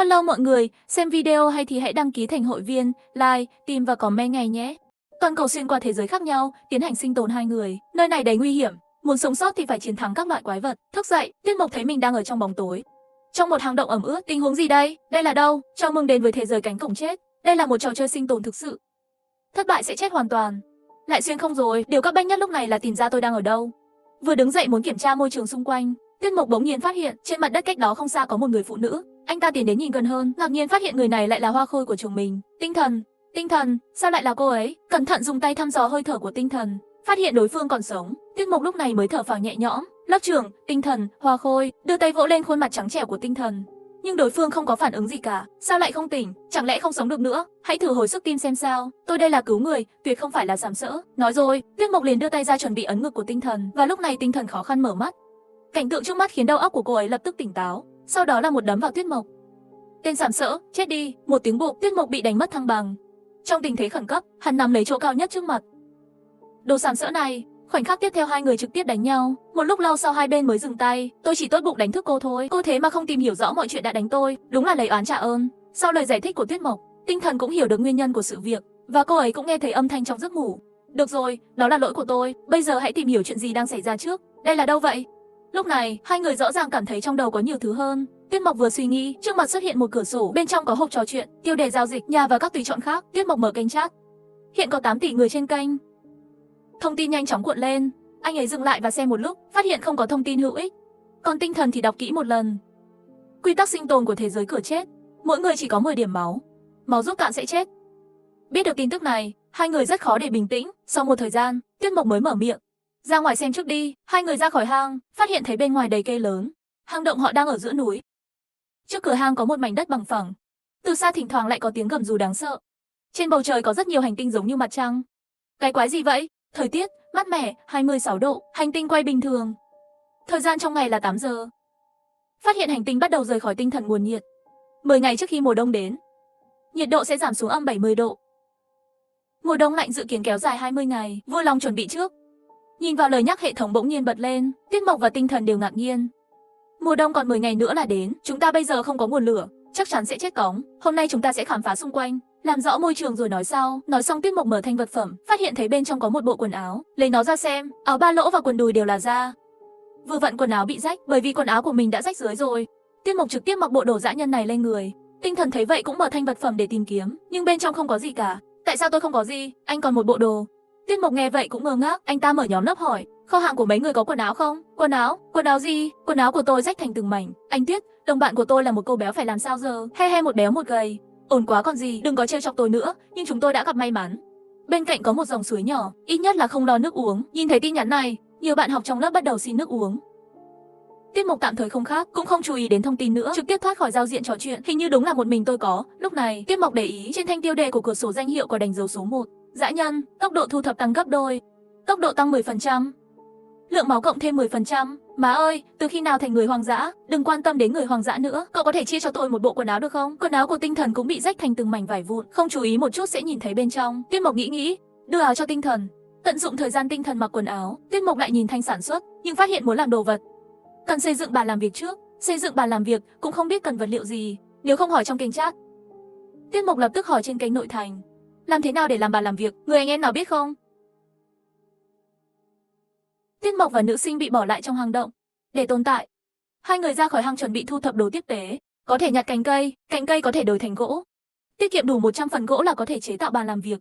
Hello mọi người, xem video hay thì hãy đăng ký thành hội viên, like, tìm và comment ngay nhé. Toàn cầu xuyên qua thế giới khác nhau, tiến hành sinh tồn hai người. Nơi này đầy nguy hiểm, muốn sống sót thì phải chiến thắng các loại quái vật. Thức dậy, Tuyết Mộc thấy mình đang ở trong bóng tối. Trong một hang động ẩm ướt, tình huống gì đây? Đây là đâu? Chào mừng đến với thế giới cánh cổng chết. Đây là một trò chơi sinh tồn thực sự. Thất bại sẽ chết hoàn toàn. Lại xuyên không rồi, điều cấp bách nhất lúc này là tìm ra tôi đang ở đâu. Vừa đứng dậy muốn kiểm tra môi trường xung quanh, Tuyết Mộc bỗng nhiên phát hiện trên mặt đất cách đó không xa có một người phụ nữ. Anh ta tiến đến nhìn gần hơn, ngạc nhiên phát hiện người này lại là Hoa Khôi của chồng mình. Tinh thần, sao lại là cô ấy? Cẩn thận dùng tay thăm dò hơi thở của Tinh Thần, phát hiện đối phương còn sống. Tuyết Mộc lúc này mới thở phào nhẹ nhõm. Lớp trưởng, Tinh Thần, Hoa Khôi đưa tay vỗ lên khuôn mặt trắng trẻo của Tinh Thần, nhưng đối phương không có phản ứng gì cả. Sao lại không tỉnh? Chẳng lẽ không sống được nữa? Hãy thử hồi sức tim xem sao. Tôi đây là cứu người, tuyệt không phải là sàm sỡ. Nói rồi, Tuyết Mộc liền đưa tay ra chuẩn bị ấn ngực của Tinh Thần, và lúc này Tinh Thần khó khăn mở mắt. Cảnh tượng trước mắt khiến đầu óc của cô ấy lập tức tỉnh táo. Sau đó là một đấm vào Tuyết Mộc. Tên sàm sỡ, chết đi! Một tiếng bụp, Tuyết Mộc bị đánh mất thăng bằng. Trong tình thế khẩn cấp, hắn nắm lấy chỗ cao nhất trước mặt. Đồ sàm sỡ này! Khoảnh khắc tiếp theo hai người trực tiếp đánh nhau. Một lúc lâu sau hai bên mới dừng tay. Tôi chỉ tốt bụng đánh thức cô thôi. Cô thế mà không tìm hiểu rõ mọi chuyện đã đánh tôi. Đúng là lấy oán trả ơn. Sau lời giải thích của Tuyết Mộc, Tinh Thần cũng hiểu được nguyên nhân của sự việc, và cô ấy cũng nghe thấy âm thanh trong giấc ngủ. Được rồi, đó là lỗi của tôi. Bây giờ hãy tìm hiểu chuyện gì đang xảy ra trước. Đây là đâu vậy? Lúc này, hai người rõ ràng cảm thấy trong đầu có nhiều thứ hơn. Tuyết Mộc vừa suy nghĩ, trước mặt xuất hiện một cửa sổ, bên trong có hộp trò chuyện, tiêu đề giao dịch, nhà và các tùy chọn khác. Tuyết Mộc mở kênh chat. Hiện có 8 tỷ người trên kênh. Thông tin nhanh chóng cuộn lên. Anh ấy dừng lại và xem một lúc, phát hiện không có thông tin hữu ích. Còn Tinh Thần thì đọc kỹ một lần. Quy tắc sinh tồn của thế giới cửa chết. Mỗi người chỉ có 10 điểm máu. Máu rút cạn sẽ chết. Biết được tin tức này, hai người rất khó để bình tĩnh. Sau một thời gian, Tuyết Mộc mới mở miệng. Ra ngoài xem trước đi. Hai người ra khỏi hang, phát hiện thấy bên ngoài đầy cây lớn. Hang động họ đang ở giữa núi. Trước cửa hang có một mảnh đất bằng phẳng. Từ xa thỉnh thoảng lại có tiếng gầm rú đáng sợ. Trên bầu trời có rất nhiều hành tinh giống như mặt trăng. Cái quái gì vậy? Thời tiết mát mẻ, 26 độ, hành tinh quay bình thường. Thời gian trong ngày là 8 giờ. Phát hiện hành tinh bắt đầu rời khỏi tinh thần nguồn nhiệt. 10 ngày trước khi mùa đông đến, nhiệt độ sẽ giảm xuống âm 70 độ. Mùa đông lạnh dự kiến kéo dài 20 ngày, vui lòng chuẩn bị trước. Nhìn vào lời nhắc hệ thống bỗng nhiên bật lên, Tuyết Mộc và Tinh Thần đều ngạc nhiên. Mùa đông còn 10 ngày nữa là đến, chúng ta bây giờ không có nguồn lửa, chắc chắn sẽ chết cóng. Hôm nay chúng ta sẽ khám phá xung quanh, làm rõ môi trường rồi nói sau. Nói xong Tuyết Mộc mở thanh vật phẩm, phát hiện thấy bên trong có một bộ quần áo. Lấy nó ra xem, áo ba lỗ và quần đùi đều là da. Vừa vặn quần áo bị rách, bởi vì quần áo của mình đã rách dưới rồi. Tuyết Mộc trực tiếp mặc bộ đồ dã nhân này lên người. Tinh Thần thấy vậy cũng mở thanh vật phẩm để tìm kiếm, nhưng bên trong không có gì cả. Tại sao tôi không có gì? Anh còn một bộ đồ. Tuyết Mộc nghe vậy cũng ngơ ngác, anh ta mở nhóm lớp hỏi, kho hàng của mấy người có quần áo không? Quần áo? Quần áo gì? Quần áo của tôi rách thành từng mảnh. Anh Tuyết, đồng bạn của tôi là một cô béo phải làm sao giờ? He một béo một gầy. Ổn quá còn gì, đừng có trêu chọc tôi nữa, nhưng chúng tôi đã gặp may mắn. Bên cạnh có một dòng suối nhỏ, ít nhất là không lo nước uống. Nhìn thấy tin nhắn này, nhiều bạn học trong lớp bắt đầu xin nước uống. Tuyết Mộc tạm thời không khác, cũng không chú ý đến thông tin nữa, trực tiếp thoát khỏi giao diện trò chuyện. Hình như đúng là một mình tôi có. Lúc này, Tuyết Mộc để ý trên thanh tiêu đề của cửa sổ danh hiệu có đánh dấu số 1. Dã nhân, tốc độ thu thập tăng gấp đôi. Tốc độ tăng 10%. Lượng máu cộng thêm 10%. Má ơi, từ khi nào thành người hoang dã? Đừng quan tâm đến người hoang dã nữa. Cậu có thể chia cho tôi một bộ quần áo được không? Quần áo của Tinh Thần cũng bị rách thành từng mảnh vải vụn, không chú ý một chút sẽ nhìn thấy bên trong. Tuyết Mộc nghĩ, đưa áo cho Tinh Thần. Tận dụng thời gian Tinh Thần mặc quần áo, Tuyết Mộc lại nhìn thanh sản xuất, nhưng phát hiện muốn làm đồ vật, cần xây dựng bàn làm việc trước. Xây dựng bàn làm việc cũng không biết cần vật liệu gì, nếu không hỏi trong kênh chat. Tuyết Mộc lập tức hỏi trên kênh nội thành. Làm thế nào để làm bàn làm việc? Người anh em nào biết không? Tuyết Mộc và nữ sinh bị bỏ lại trong hang động. Để tồn tại, hai người ra khỏi hang chuẩn bị thu thập đồ tiếp tế. Có thể nhặt cành cây có thể đổi thành gỗ. Tiết kiệm đủ 100 phần gỗ là có thể chế tạo bàn làm việc.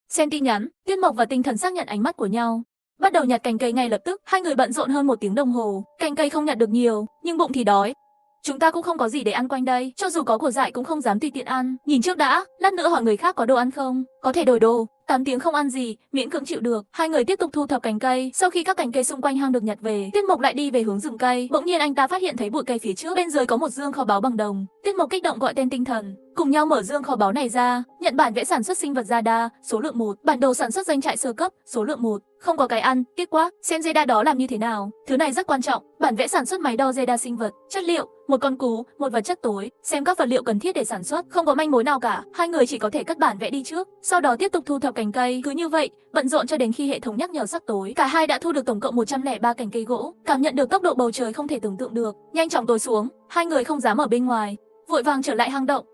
Xem tin nhắn, Tuyết Mộc và Tinh Thần xác nhận ánh mắt của nhau. Bắt đầu nhặt cành cây ngay lập tức, hai người bận rộn hơn 1 tiếng đồng hồ. Cành cây không nhặt được nhiều, nhưng bụng thì đói. Chúng ta cũng không có gì để ăn quanh đây, cho dù có của dại cũng không dám tùy tiện ăn. Nhìn trước đã, lát nữa hỏi người khác có đồ ăn không, có thể đổi đồ. 8 tiếng không ăn gì, miễn cưỡng chịu được. Hai người tiếp tục thu thập cành cây. Sau khi các cành cây xung quanh hang được nhặt về, Tuyết Mộc lại đi về hướng rừng cây. Bỗng nhiên anh ta phát hiện thấy bụi cây phía trước, bên dưới có một dương kho báu bằng đồng. Tuyết Mộc kích động gọi tên Tinh Thần, cùng nhau mở dương kho báu này ra, nhận bản vẽ sản xuất sinh vật Zada, số lượng 1, bản đồ sản xuất doanh trại sơ cấp, số lượng 1. Không có cái ăn, tiếc quá, xem Zeda đó làm như thế nào. Thứ này rất quan trọng, bản vẽ sản xuất máy đo Zeda sinh vật, chất liệu, một con cú, một vật chất tối, xem các vật liệu cần thiết để sản xuất, không có manh mối nào cả. Hai người chỉ có thể cất bản vẽ đi trước, sau đó tiếp tục thu thập cành cây. Cứ như vậy, bận rộn cho đến khi hệ thống nhắc nhở sắp tối, cả hai đã thu được tổng cộng 103 cành cây gỗ. Cảm nhận được tốc độ bầu trời không thể tưởng tượng được, nhanh chóng tối xuống, hai người không dám ở bên ngoài. vội vàng trở lại hang động.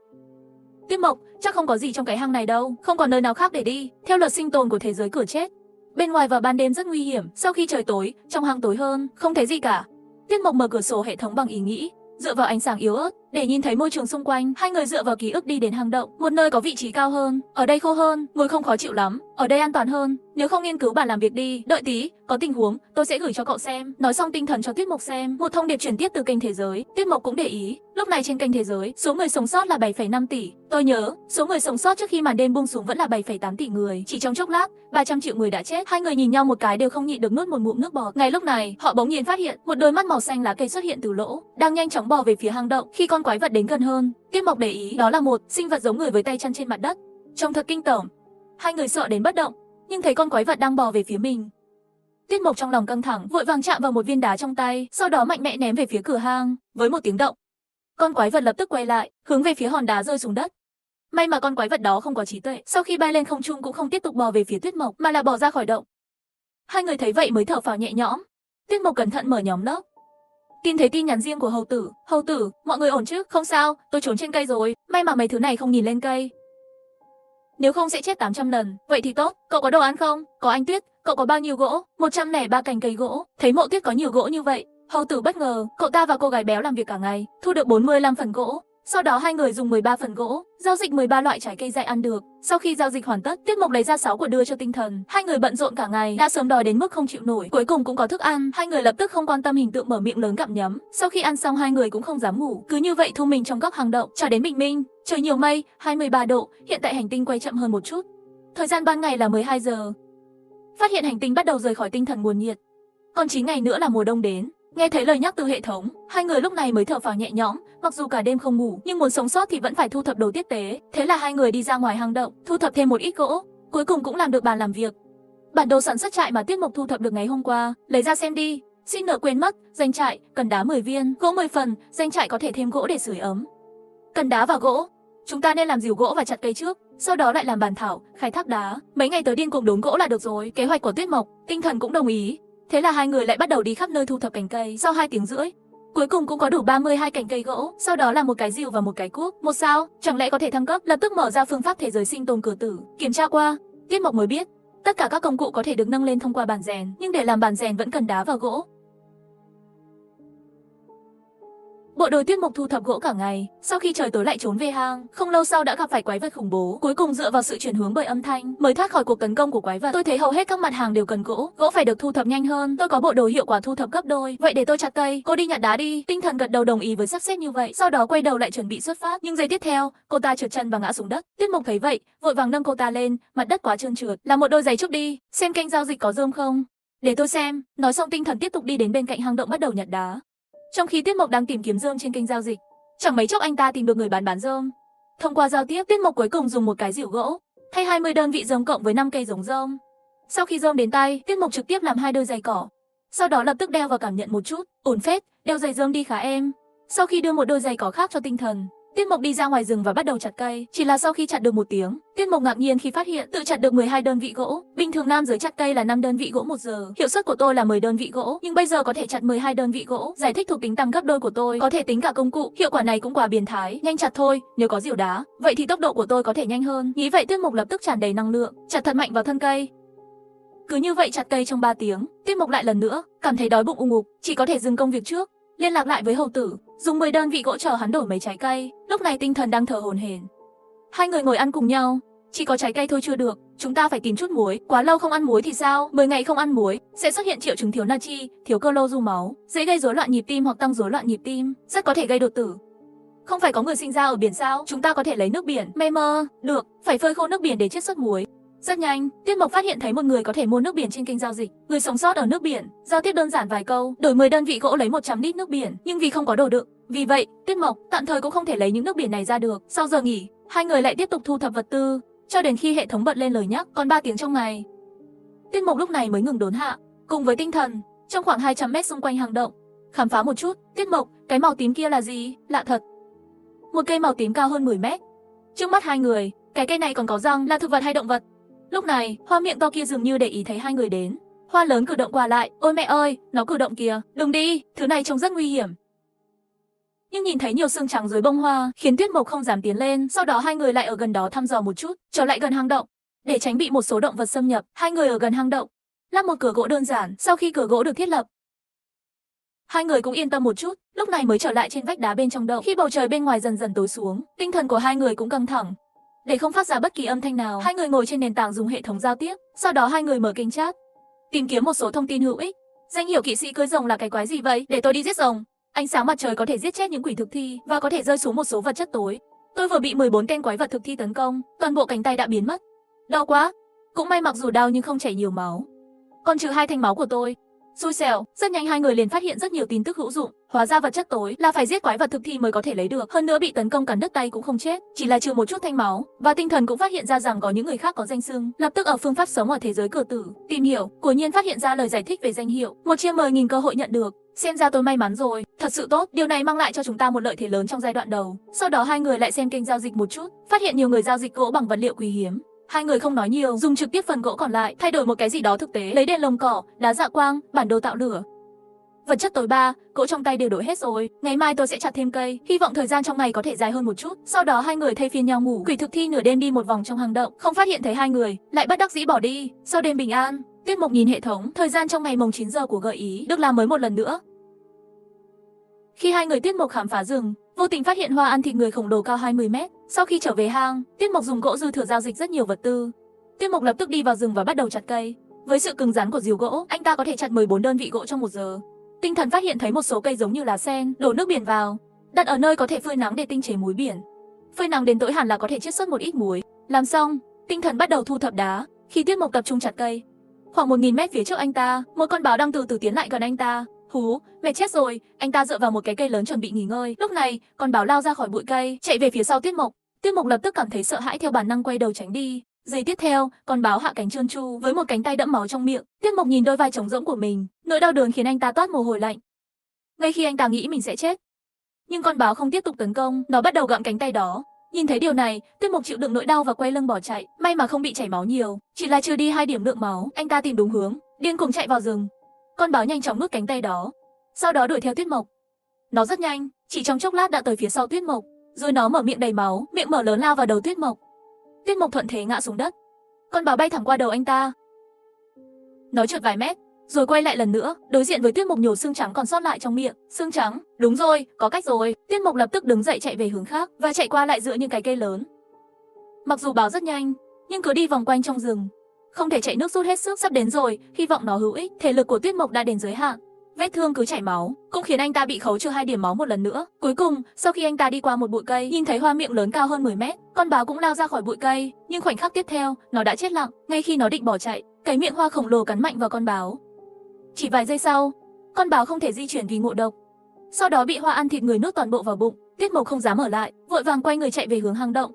Tuyết Mộc, chắc không có gì trong cái hang này đâu, không còn nơi nào khác để đi. Theo luật sinh tồn của thế giới cửa chết, bên ngoài vào ban đêm rất nguy hiểm, sau khi trời tối, trong hang tối hơn, không thấy gì cả. Tuyết Mộc mở cửa sổ hệ thống bằng ý nghĩ, dựa vào ánh sáng yếu ớt để nhìn thấy môi trường xung quanh. Hai người dựa vào ký ức đi đến hang động, một nơi có vị trí cao hơn, ở đây khô hơn, ngồi không khó chịu lắm, ở đây an toàn hơn. Nếu không nghiên cứu bàn làm việc đi, đợi tí, có tình huống tôi sẽ gửi cho cậu xem. Nói xong Tinh Thần cho Tuyết Mộc xem một thông điệp chuyển tiếp từ kênh thế giới. Tuyết Mộc cũng để ý, lúc này trên kênh thế giới, số người sống sót là 7,5 tỷ. Tôi nhớ, số người sống sót trước khi màn đêm buông xuống vẫn là 7,8 tỷ người. Chỉ trong chốc lát, 300 triệu người đã chết. Hai người nhìn nhau một cái đều không nhịn được nuốt một ngụm nước bọt. Ngay lúc này, họ bỗng nhiên phát hiện một đôi mắt màu xanh lá cây xuất hiện từ lỗ, đang nhanh chóng bò về phía hang động. Khi con quái vật đến gần hơn, Tuyết Mộc để ý, đó là một sinh vật giống người với tay chân trên mặt đất, trông thật kinh tởm. Hai người sợ đến bất động, nhưng thấy con quái vật đang bò về phía mình. Tuyết Mộc trong lòng căng thẳng, vội vàng chạm vào một viên đá trong tay, sau đó mạnh mẽ ném về phía cửa hang. Với một tiếng động, con quái vật lập tức quay lại, hướng về phía hòn đá rơi xuống đất. May mà con quái vật đó không có trí tuệ, sau khi bay lên không trung cũng không tiếp tục bò về phía Tuyết Mộc, mà là bò ra khỏi động. Hai người thấy vậy mới thở phào nhẹ nhõm. Tuyết Mộc cẩn thận mở nhóm lớp, tìm thấy tin nhắn riêng của Hầu Tử. Hầu Tử, mọi người ổn chứ? Không sao, tôi trốn trên cây rồi. May mà mấy thứ này không nhìn lên cây, nếu không sẽ chết 800 lần. Vậy thì tốt, cậu có đồ ăn không? Có anh Tuyết, cậu có bao nhiêu gỗ? 103 cành cây gỗ. Thấy Mộ Tuyết có nhiều gỗ như vậy, Hầu Tử bất ngờ, cậu ta và cô gái béo làm việc cả ngày, thu được 45 phần gỗ. Sau đó hai người dùng 13 phần gỗ, giao dịch 13 loại trái cây dại ăn được. Sau khi giao dịch hoàn tất, Tuyết Mộc lấy ra 6 quả đưa cho Tinh Thần. Hai người bận rộn cả ngày, đã sớm đói đến mức không chịu nổi, cuối cùng cũng có thức ăn. Hai người lập tức không quan tâm hình tượng mở miệng lớn gặm nhấm. Sau khi ăn xong hai người cũng không dám ngủ, cứ như vậy thu mình trong góc hang động, cho đến bình minh. Trời nhiều mây, 23 độ, hiện tại hành tinh quay chậm hơn một chút. Thời gian ban ngày là 12 giờ. Phát hiện hành tinh bắt đầu rời khỏi tinh thần nguồn nhiệt. Còn 9 ngày nữa là mùa đông đến. Nghe thấy lời nhắc từ hệ thống, hai người lúc này mới thở phào nhẹ nhõm. Mặc dù cả đêm không ngủ, nhưng muốn sống sót thì vẫn phải thu thập đồ tiếp tế. Thế là hai người đi ra ngoài hang động, thu thập thêm một ít gỗ. Cuối cùng cũng làm được bàn làm việc. Bản đồ sản xuất trại mà Tuyết Mộc thu thập được ngày hôm qua, lấy ra xem đi. Xin nợ quên mất, doanh trại cần đá 10 viên, gỗ 10 phần, doanh trại có thể thêm gỗ để sưởi ấm. Cần đá và gỗ. Chúng ta nên làm rìu gỗ và chặt cây trước, sau đó lại làm bàn thảo, khai thác đá. Mấy ngày tới điên cuồng đốn gỗ là được rồi. Kế hoạch của Tuyết Mộc, Tinh Thần cũng đồng ý. Thế là hai người lại bắt đầu đi khắp nơi thu thập cành cây. Sau 2 tiếng rưỡi, cuối cùng cũng có đủ 32 cành cây gỗ. Sau đó là một cái rìu và một cái cuốc. Một sao, chẳng lẽ có thể thăng cấp? Lập tức mở ra phương pháp thế giới sinh tồn cửa tử. Kiểm tra qua, Tuyết Mộc mới biết, tất cả các công cụ có thể được nâng lên thông qua bàn rèn, nhưng để làm bàn rèn vẫn cần đá và gỗ. Bộ đội Tuyết Mộc thu thập gỗ cả ngày, sau khi trời tối lại trốn về hang, không lâu sau đã gặp phải quái vật khủng bố, cuối cùng dựa vào sự chuyển hướng bởi âm thanh mới thoát khỏi cuộc tấn công của quái vật. Tôi thấy hầu hết các mặt hàng đều cần gỗ, gỗ phải được thu thập nhanh hơn, tôi có bộ đồ hiệu quả thu thập gấp đôi, vậy để tôi chặt cây, cô đi nhặt đá đi. Tinh Thần gật đầu đồng ý với sắp xếp như vậy, sau đó quay đầu lại chuẩn bị xuất phát, nhưng giây tiếp theo, cô ta trượt chân và ngã xuống đất. Tuyết Mộc thấy vậy, vội vàng nâng cô ta lên, mặt đất quá trơn trượt, làm một đôi giày trúc đi, xem kênh giao dịch có rơm không. Để tôi xem. Nói xong Tinh Thần tiếp tục đi đến bên cạnh hang động bắt đầu nhặt đá. Trong khi Tuyết Mộc đang tìm kiếm rơm trên kênh giao dịch, chẳng mấy chốc anh ta tìm được người bán rơm. Thông qua giao tiếp, Tuyết Mộc cuối cùng dùng một cái rìu gỗ thay 20 đơn vị rơm cộng với 5 cây giống rơm. Sau khi rơm đến tay, Tuyết Mộc trực tiếp làm 2 đôi giày cỏ. Sau đó lập tức đeo và cảm nhận một chút, ổn phết, đeo giày rơm đi khá êm. Sau khi đưa một đôi giày cỏ khác cho Tinh Thần, Tuyết Mộc đi ra ngoài rừng và bắt đầu chặt cây. Chỉ là sau khi chặt được 1 tiếng, Tuyết Mộc ngạc nhiên khi phát hiện tự chặt được 12 đơn vị gỗ. Bình thường nam giới chặt cây là 5 đơn vị gỗ 1 giờ. Hiệu suất của tôi là 10 đơn vị gỗ, nhưng bây giờ có thể chặt 12 đơn vị gỗ. Giải thích thuộc tính tăng gấp đôi của tôi, có thể tính cả công cụ. Hiệu quả này cũng quá biến thái. Nhanh chặt thôi, nếu có rìu đá, vậy thì tốc độ của tôi có thể nhanh hơn. Nghĩ vậy Tuyết Mộc lập tức tràn đầy năng lượng, chặt thật mạnh vào thân cây. Cứ như vậy chặt cây trong 3 tiếng, Tuyết Mộc lại lần nữa cảm thấy đói bụng ù ngục, chỉ có thể dừng công việc trước, liên lạc lại với Hầu Tử, dùng 10 đơn vị gỗ chờ hắn đổi mấy trái cây. Lúc này Tinh Thần đang thở hổn hển. Hai người ngồi ăn cùng nhau. Chỉ có trái cây thôi chưa được, chúng ta phải tìm chút muối. Quá lâu không ăn muối thì sao? 10 ngày không ăn muối sẽ xuất hiện triệu chứng thiếu natri, thiếu calo du máu, dễ gây rối loạn nhịp tim hoặc tăng rối loạn nhịp tim, rất có thể gây đột tử. Không phải có người sinh ra ở biển sao? Chúng ta có thể lấy nước biển. Mê mơ, được, phải phơi khô nước biển để chiết xuất muối. Rất nhanh, Tuyết Mộc phát hiện thấy một người có thể mua nước biển trên kênh giao dịch. Người sống sót ở nước biển, giao tiếp đơn giản vài câu, đổi 10 đơn vị gỗ lấy 100 lít nước biển, nhưng vì không có đồ đựng, vì vậy Tuyết Mộc tạm thời cũng không thể lấy những nước biển này ra được. Sau giờ nghỉ, hai người lại tiếp tục thu thập vật tư, cho đến khi hệ thống bật lên lời nhắc còn 3 tiếng trong ngày. Tuyết Mộc lúc này mới ngừng đốn hạ, cùng với Tinh Thần, trong khoảng 200 mét xung quanh hang động, khám phá một chút. Tuyết Mộc, cái màu tím kia là gì? Lạ thật. Một cây màu tím cao hơn 10 mét. Trước mắt hai người, cái cây này còn có răng, là thực vật hay động vật? Lúc này, Hoa miệng to kia dường như để ý thấy hai người đến. Hoa lớn cử động qua lại, ôi mẹ ơi, nó cử động kìa, đừng đi, thứ này trông rất nguy hiểm. nhưng nhìn thấy nhiều xương trắng dưới bông hoa, khiến Tuyết Mộc không dám tiến lên. Sau đó hai người lại ở gần đó thăm dò một chút, trở lại gần hang động. Để tránh bị một số động vật xâm nhập, hai người ở gần hang động, lắp một cửa gỗ đơn giản. Sau khi cửa gỗ được thiết lập, hai người cũng yên tâm một chút, lúc này mới trở lại trên vách đá bên trong động. Khi bầu trời bên ngoài dần dần tối xuống, tinh thần của hai người cũng căng thẳng. Để không phát ra bất kỳ âm thanh nào, hai người ngồi trên nền tảng dùng hệ thống giao tiếp. Sau đó hai người mở kênh chat, tìm kiếm một số thông tin hữu ích. Danh hiệu kỵ sĩ cưỡi rồng là cái quái gì vậy? Để tôi đi giết rồng. Ánh sáng mặt trời có thể giết chết những quỷ thực thi và có thể rơi xuống một số vật chất tối. Tôi vừa bị 14 tên quái vật thực thi tấn công, toàn bộ cánh tay đã biến mất. Đau quá. Cũng may mặc dù đau nhưng không chảy nhiều máu. Còn trừ 2 thanh máu của tôi. Xui xẻo, rất nhanh hai người liền phát hiện rất nhiều tin tức hữu dụng. Hóa ra vật chất tối là phải giết quái vật thực thi mới có thể lấy được. Hơn nữa bị tấn công cắn đứt tay cũng không chết, chỉ là trừ một chút thanh máu. Và tinh thần cũng phát hiện ra rằng có những người khác có danh xưng. Lập tức ở phương pháp sống ở thế giới cờ tử, tìm hiểu, quả nhiên phát hiện ra lời giải thích về danh hiệu. Một chia 10.000 cơ hội nhận được. Xem ra tôi may mắn rồi, thật sự tốt. Điều này mang lại cho chúng ta một lợi thế lớn trong giai đoạn đầu. Sau đó hai người lại xem kênh giao dịch một chút, phát hiện nhiều người giao dịch gỗ bằng vật liệu quý hiếm. Hai người không nói nhiều, dùng trực tiếp phần gỗ còn lại, thay đổi một cái gì đó thực tế, lấy đèn lồng cỏ, đá dạ quang, bản đồ tạo lửa. Vật chất tối 3, gỗ trong tay đều đổi hết rồi. Ngày mai tôi sẽ chặt thêm cây, hy vọng thời gian trong ngày có thể dài hơn một chút. Sau đó hai người thay phiên nhau ngủ. Quỷ thực thi nửa đêm đi một vòng trong hang động, không phát hiện thấy hai người, lại bất đắc dĩ bỏ đi. Sau đêm bình an, Tuyết Mộc nhìn hệ thống, thời gian trong ngày mồng 9 giờ của gợi ý được làm mới một lần nữa. Khi hai người Tuyết Mộc khám phá rừng, vô tình phát hiện hoa ăn thịt người khổng lồ cao 20 mét. Sau khi trở về hang, Tuyết Mộc dùng gỗ dư thừa giao dịch rất nhiều vật tư. Tuyết Mộc lập tức đi vào rừng và bắt đầu chặt cây. Với sự cứng rắn của rìu gỗ, anh ta có thể chặt 14 đơn vị gỗ trong 1 giờ. Tinh thần phát hiện thấy một số cây giống như lá sen, đổ nước biển vào, đặt ở nơi có thể phơi nắng để tinh chế muối biển. Phơi nắng đến tối hẳn là có thể chiết xuất một ít muối. Làm xong, tinh thần bắt đầu thu thập đá. Khi Tuyết Mộc tập trung chặt cây, khoảng 1000 mét phía trước anh ta, một con báo đang từ từ tiến lại gần anh ta. Hú, mệt chết rồi. Anh ta dựa vào một cái cây lớn chuẩn bị nghỉ ngơi. Lúc này, con báo lao ra khỏi bụi cây, chạy về phía sau Tuyết Mộc. Tuyết Mộc lập tức cảm thấy sợ hãi, theo bản năng quay đầu tránh đi. Giây tiếp theo, con báo hạ cánh trơn tru với một cánh tay đẫm máu trong miệng. Tuyết Mộc nhìn đôi vai trống rỗng của mình, nỗi đau đớn khiến anh ta toát mồ hôi lạnh. Ngay khi anh ta nghĩ mình sẽ chết, nhưng con báo không tiếp tục tấn công, nó bắt đầu gặm cánh tay đó. Nhìn thấy điều này, Tuyết Mộc chịu đựng nỗi đau và quay lưng bỏ chạy. May mà không bị chảy máu nhiều, chỉ là trừ đi 2 điểm lượng máu. Anh ta tìm đúng hướng, điên cuồng chạy vào rừng. Con báo nhanh chóng nuốt cánh tay đó, sau đó đuổi theo Tuyết Mộc. Nó rất nhanh, chỉ trong chốc lát đã tới phía sau Tuyết Mộc, rồi nó mở miệng đầy máu, miệng mở lớn lao vào đầu Tuyết Mộc. Tuyết Mộc thuận thế ngã xuống đất. Con báo bay thẳng qua đầu anh ta. Nó trượt vài mét, rồi quay lại lần nữa, đối diện với Tuyết Mộc nhổ xương trắng còn sót lại trong miệng. Xương trắng, đúng rồi, có cách rồi. Tuyết Mộc lập tức đứng dậy chạy về hướng khác và chạy qua lại giữa những cái cây lớn. Mặc dù báo rất nhanh, nhưng cứ đi vòng quanh trong rừng, không thể chạy nước rút hết sức. Sắp đến rồi, hy vọng nó hữu ích. Thể lực của Tuyết Mộc đã đến giới hạn, vết thương cứ chảy máu, cũng khiến anh ta bị khấu trừ 2 điểm máu một lần nữa. Cuối cùng, sau khi anh ta đi qua một bụi cây, nhìn thấy hoa miệng lớn cao hơn 10 mét, con báo cũng lao ra khỏi bụi cây, nhưng khoảnh khắc tiếp theo, nó đã chết lặng. Ngay khi nó định bỏ chạy, cái miệng hoa khổng lồ cắn mạnh vào con báo. Chỉ vài giây sau, con báo không thể di chuyển vì ngộ độc. Sau đó bị hoa ăn thịt người nuốt toàn bộ vào bụng. Tuyết Mộc không dám ở lại, vội vàng quay người chạy về hướng hang động.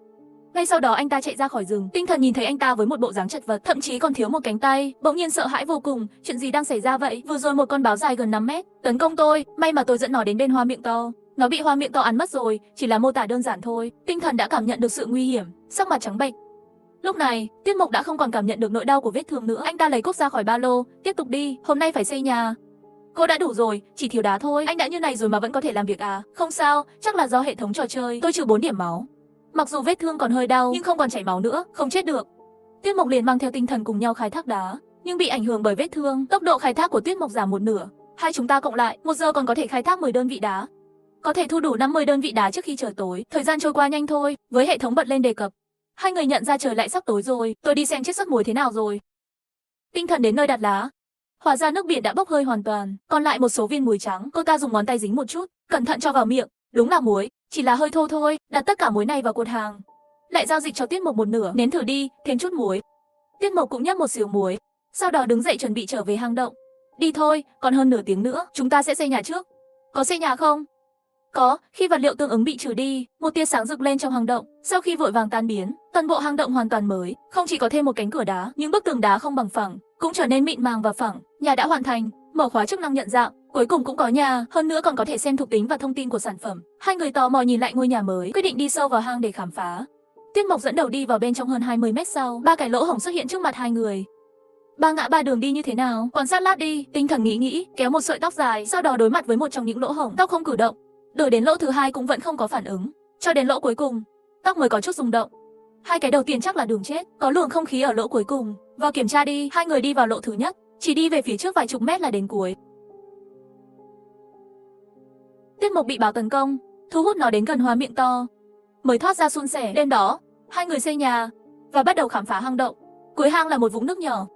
Ngay sau đó anh ta chạy ra khỏi rừng. Tinh thần nhìn thấy anh ta với một bộ dáng chật vật, thậm chí còn thiếu một cánh tay, bỗng nhiên sợ hãi vô cùng. Chuyện gì đang xảy ra vậy? Vừa rồi một con báo dài gần 5 mét tấn công tôi, may mà tôi dẫn nó đến bên hoa miệng to. Nó bị hoa miệng to ăn mất rồi, chỉ là mô tả đơn giản thôi. Tinh thần đã cảm nhận được sự nguy hiểm, sắc mặt trắng bệch. Lúc này, Tuyết Mộc đã không còn cảm nhận được nỗi đau của vết thương nữa. Anh ta lấy cuốc ra khỏi ba lô, tiếp tục đi. Hôm nay phải xây nhà. Cô đã đủ rồi, chỉ thiếu đá thôi. Anh đã như này rồi mà vẫn có thể làm việc à? Không sao, chắc là do hệ thống trò chơi. Tôi trừ 4 điểm máu. Mặc dù vết thương còn hơi đau, nhưng không còn chảy máu nữa, không chết được. Tuyết Mộc liền mang theo tinh thần cùng nhau khai thác đá, nhưng bị ảnh hưởng bởi vết thương, tốc độ khai thác của Tuyết Mộc giảm một nửa. Hai chúng ta cộng lại, 1 giờ còn có thể khai thác 10 đơn vị đá. Có thể thu đủ 50 đơn vị đá trước khi trời tối. Thời gian trôi qua nhanh thôi. Với hệ thống bật lên đề cập, hai người nhận ra trời lại sắp tối rồi. Tôi đi xem chiết xuất muối thế nào rồi. Tinh thần đến nơi đặt lá. Hóa ra nước biển đã bốc hơi hoàn toàn, còn lại một số viên muối trắng. Cô ta dùng ngón tay dính một chút, cẩn thận cho vào miệng. Đúng là muối, chỉ là hơi thô thôi. Đặt tất cả muối này vào cột hàng, lại giao dịch cho Tuyết Mộc một nửa. Nếm thử đi, thêm chút muối. Tuyết Mộc cũng nhấp một xíu muối, sau đó đứng dậy chuẩn bị trở về hang động. Đi thôi, còn hơn nửa tiếng nữa, chúng ta sẽ xây nhà trước. Có xây nhà không? Có. Khi vật liệu tương ứng bị trừ đi, một tia sáng rực lên trong hang động. Sau khi vội vàng tan biến, toàn bộ hang động hoàn toàn mới. Không chỉ có thêm một cánh cửa đá, những bức tường đá không bằng phẳng cũng trở nên mịn màng và phẳng. Nhà đã hoàn thành, mở khóa chức năng nhận dạng, cuối cùng cũng có nhà. Hơn nữa còn có thể xem thuộc tính và thông tin của sản phẩm. Hai người tò mò nhìn lại ngôi nhà mới, quyết định đi sâu vào hang để khám phá. Tuyết Mộc dẫn đầu đi vào bên trong. Hơn 20 mét sau, 3 cái lỗ hổng xuất hiện trước mặt hai người. Ba ngã ba đường đi như thế nào? Quan sát lát đi. Tinh thần nghĩ, kéo một sợi tóc dài, sau đó đối mặt với một trong những lỗ hổng. Tóc không cử động, Đổi đến lỗ thứ hai cũng vẫn không có phản ứng, cho đến lỗ cuối cùng, tóc mới có chút rung động. Hai cái đầu tiên chắc là đường chết, có luồng không khí ở lỗ cuối cùng. Vào kiểm tra đi, hai người đi vào lỗ thứ nhất, chỉ đi về phía trước vài chục mét là đến cuối. Tiết Mục bị báo tấn công, thu hút nó đến gần hóa miệng to, mới thoát ra suôn sẻ. Đêm đó, hai người xây nhà và bắt đầu khám phá hang động. Cuối hang là một vũng nước nhỏ.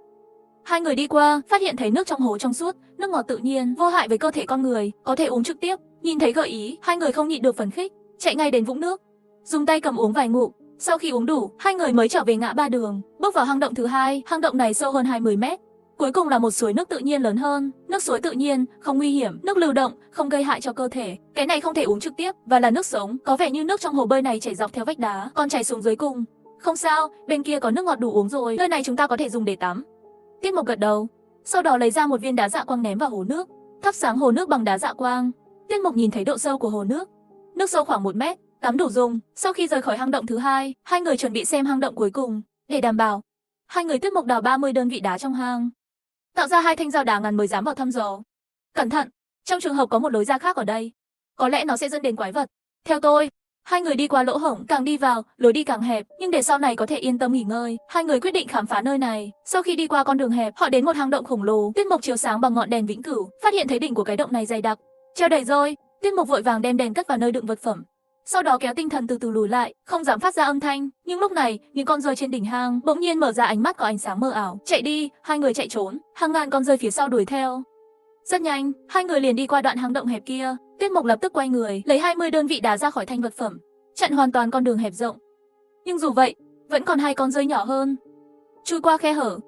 Hai người đi qua, phát hiện thấy nước trong hồ trong suốt, nước ngọt tự nhiên, vô hại với cơ thể con người, có thể uống trực tiếp. Nhìn thấy gợi ý, hai người không nhịn được phấn khích, chạy ngay đến vũng nước, dùng tay cầm uống vài ngụm. Sau khi uống đủ, hai người mới trở về ngã ba đường, bước vào hang động thứ hai. Hang động này sâu hơn 20 mét. Cuối cùng là một suối nước tự nhiên lớn hơn, nước suối tự nhiên, không nguy hiểm, nước lưu động, không gây hại cho cơ thể. Cái này không thể uống trực tiếp và là nước sống, có vẻ như nước trong hồ bơi này chảy dọc theo vách đá, còn chảy xuống dưới cùng. Không sao, bên kia có nước ngọt đủ uống rồi, nơi này chúng ta có thể dùng để tắm. Tiết Mục gật đầu, sau đó lấy ra một viên đá dạ quang ném vào hồ nước, thắp sáng hồ nước bằng đá dạ quang. Tiết Mục nhìn thấy độ sâu của hồ nước, nước sâu khoảng 1 mét, tắm đủ dùng. Sau khi rời khỏi hang động thứ hai, hai người chuẩn bị xem hang động cuối cùng. Để đảm bảo, hai người Tiết Mục đào 30 đơn vị đá trong hang, tạo ra 2 thanh dao đá ngắn mới dám vào thăm dò. Cẩn thận, trong trường hợp có một lối ra khác ở đây, có lẽ nó sẽ dẫn đến quái vật. Theo tôi. Hai người đi qua lỗ hổng, càng đi vào, lối đi càng hẹp, nhưng để sau này có thể yên tâm nghỉ ngơi, hai người quyết định khám phá nơi này. Sau khi đi qua con đường hẹp, họ đến một hang động khổng lồ. Tiết Mục chiếu sáng bằng ngọn đèn vĩnh cửu, phát hiện thấy đỉnh của cái động này dày đặc, treo đầy roi. Tiết Mục vội vàng đem đèn cất vào nơi đựng vật phẩm, sau đó kéo tinh thần từ từ lùi lại, không dám phát ra âm thanh. Nhưng lúc này, những con rơi trên đỉnh hang bỗng nhiên mở ra ánh mắt có ánh sáng mờ ảo. Chạy đi, hai người chạy trốn, hàng ngàn con rơi phía sau đuổi theo. Rất nhanh, hai người liền đi qua đoạn hang động hẹp kia. Tiết Mục lập tức quay người, lấy 20 đơn vị đá ra khỏi thanh vật phẩm, chặn hoàn toàn con đường hẹp rộng. Nhưng dù vậy, vẫn còn 2 con rơi nhỏ hơn chui qua khe hở.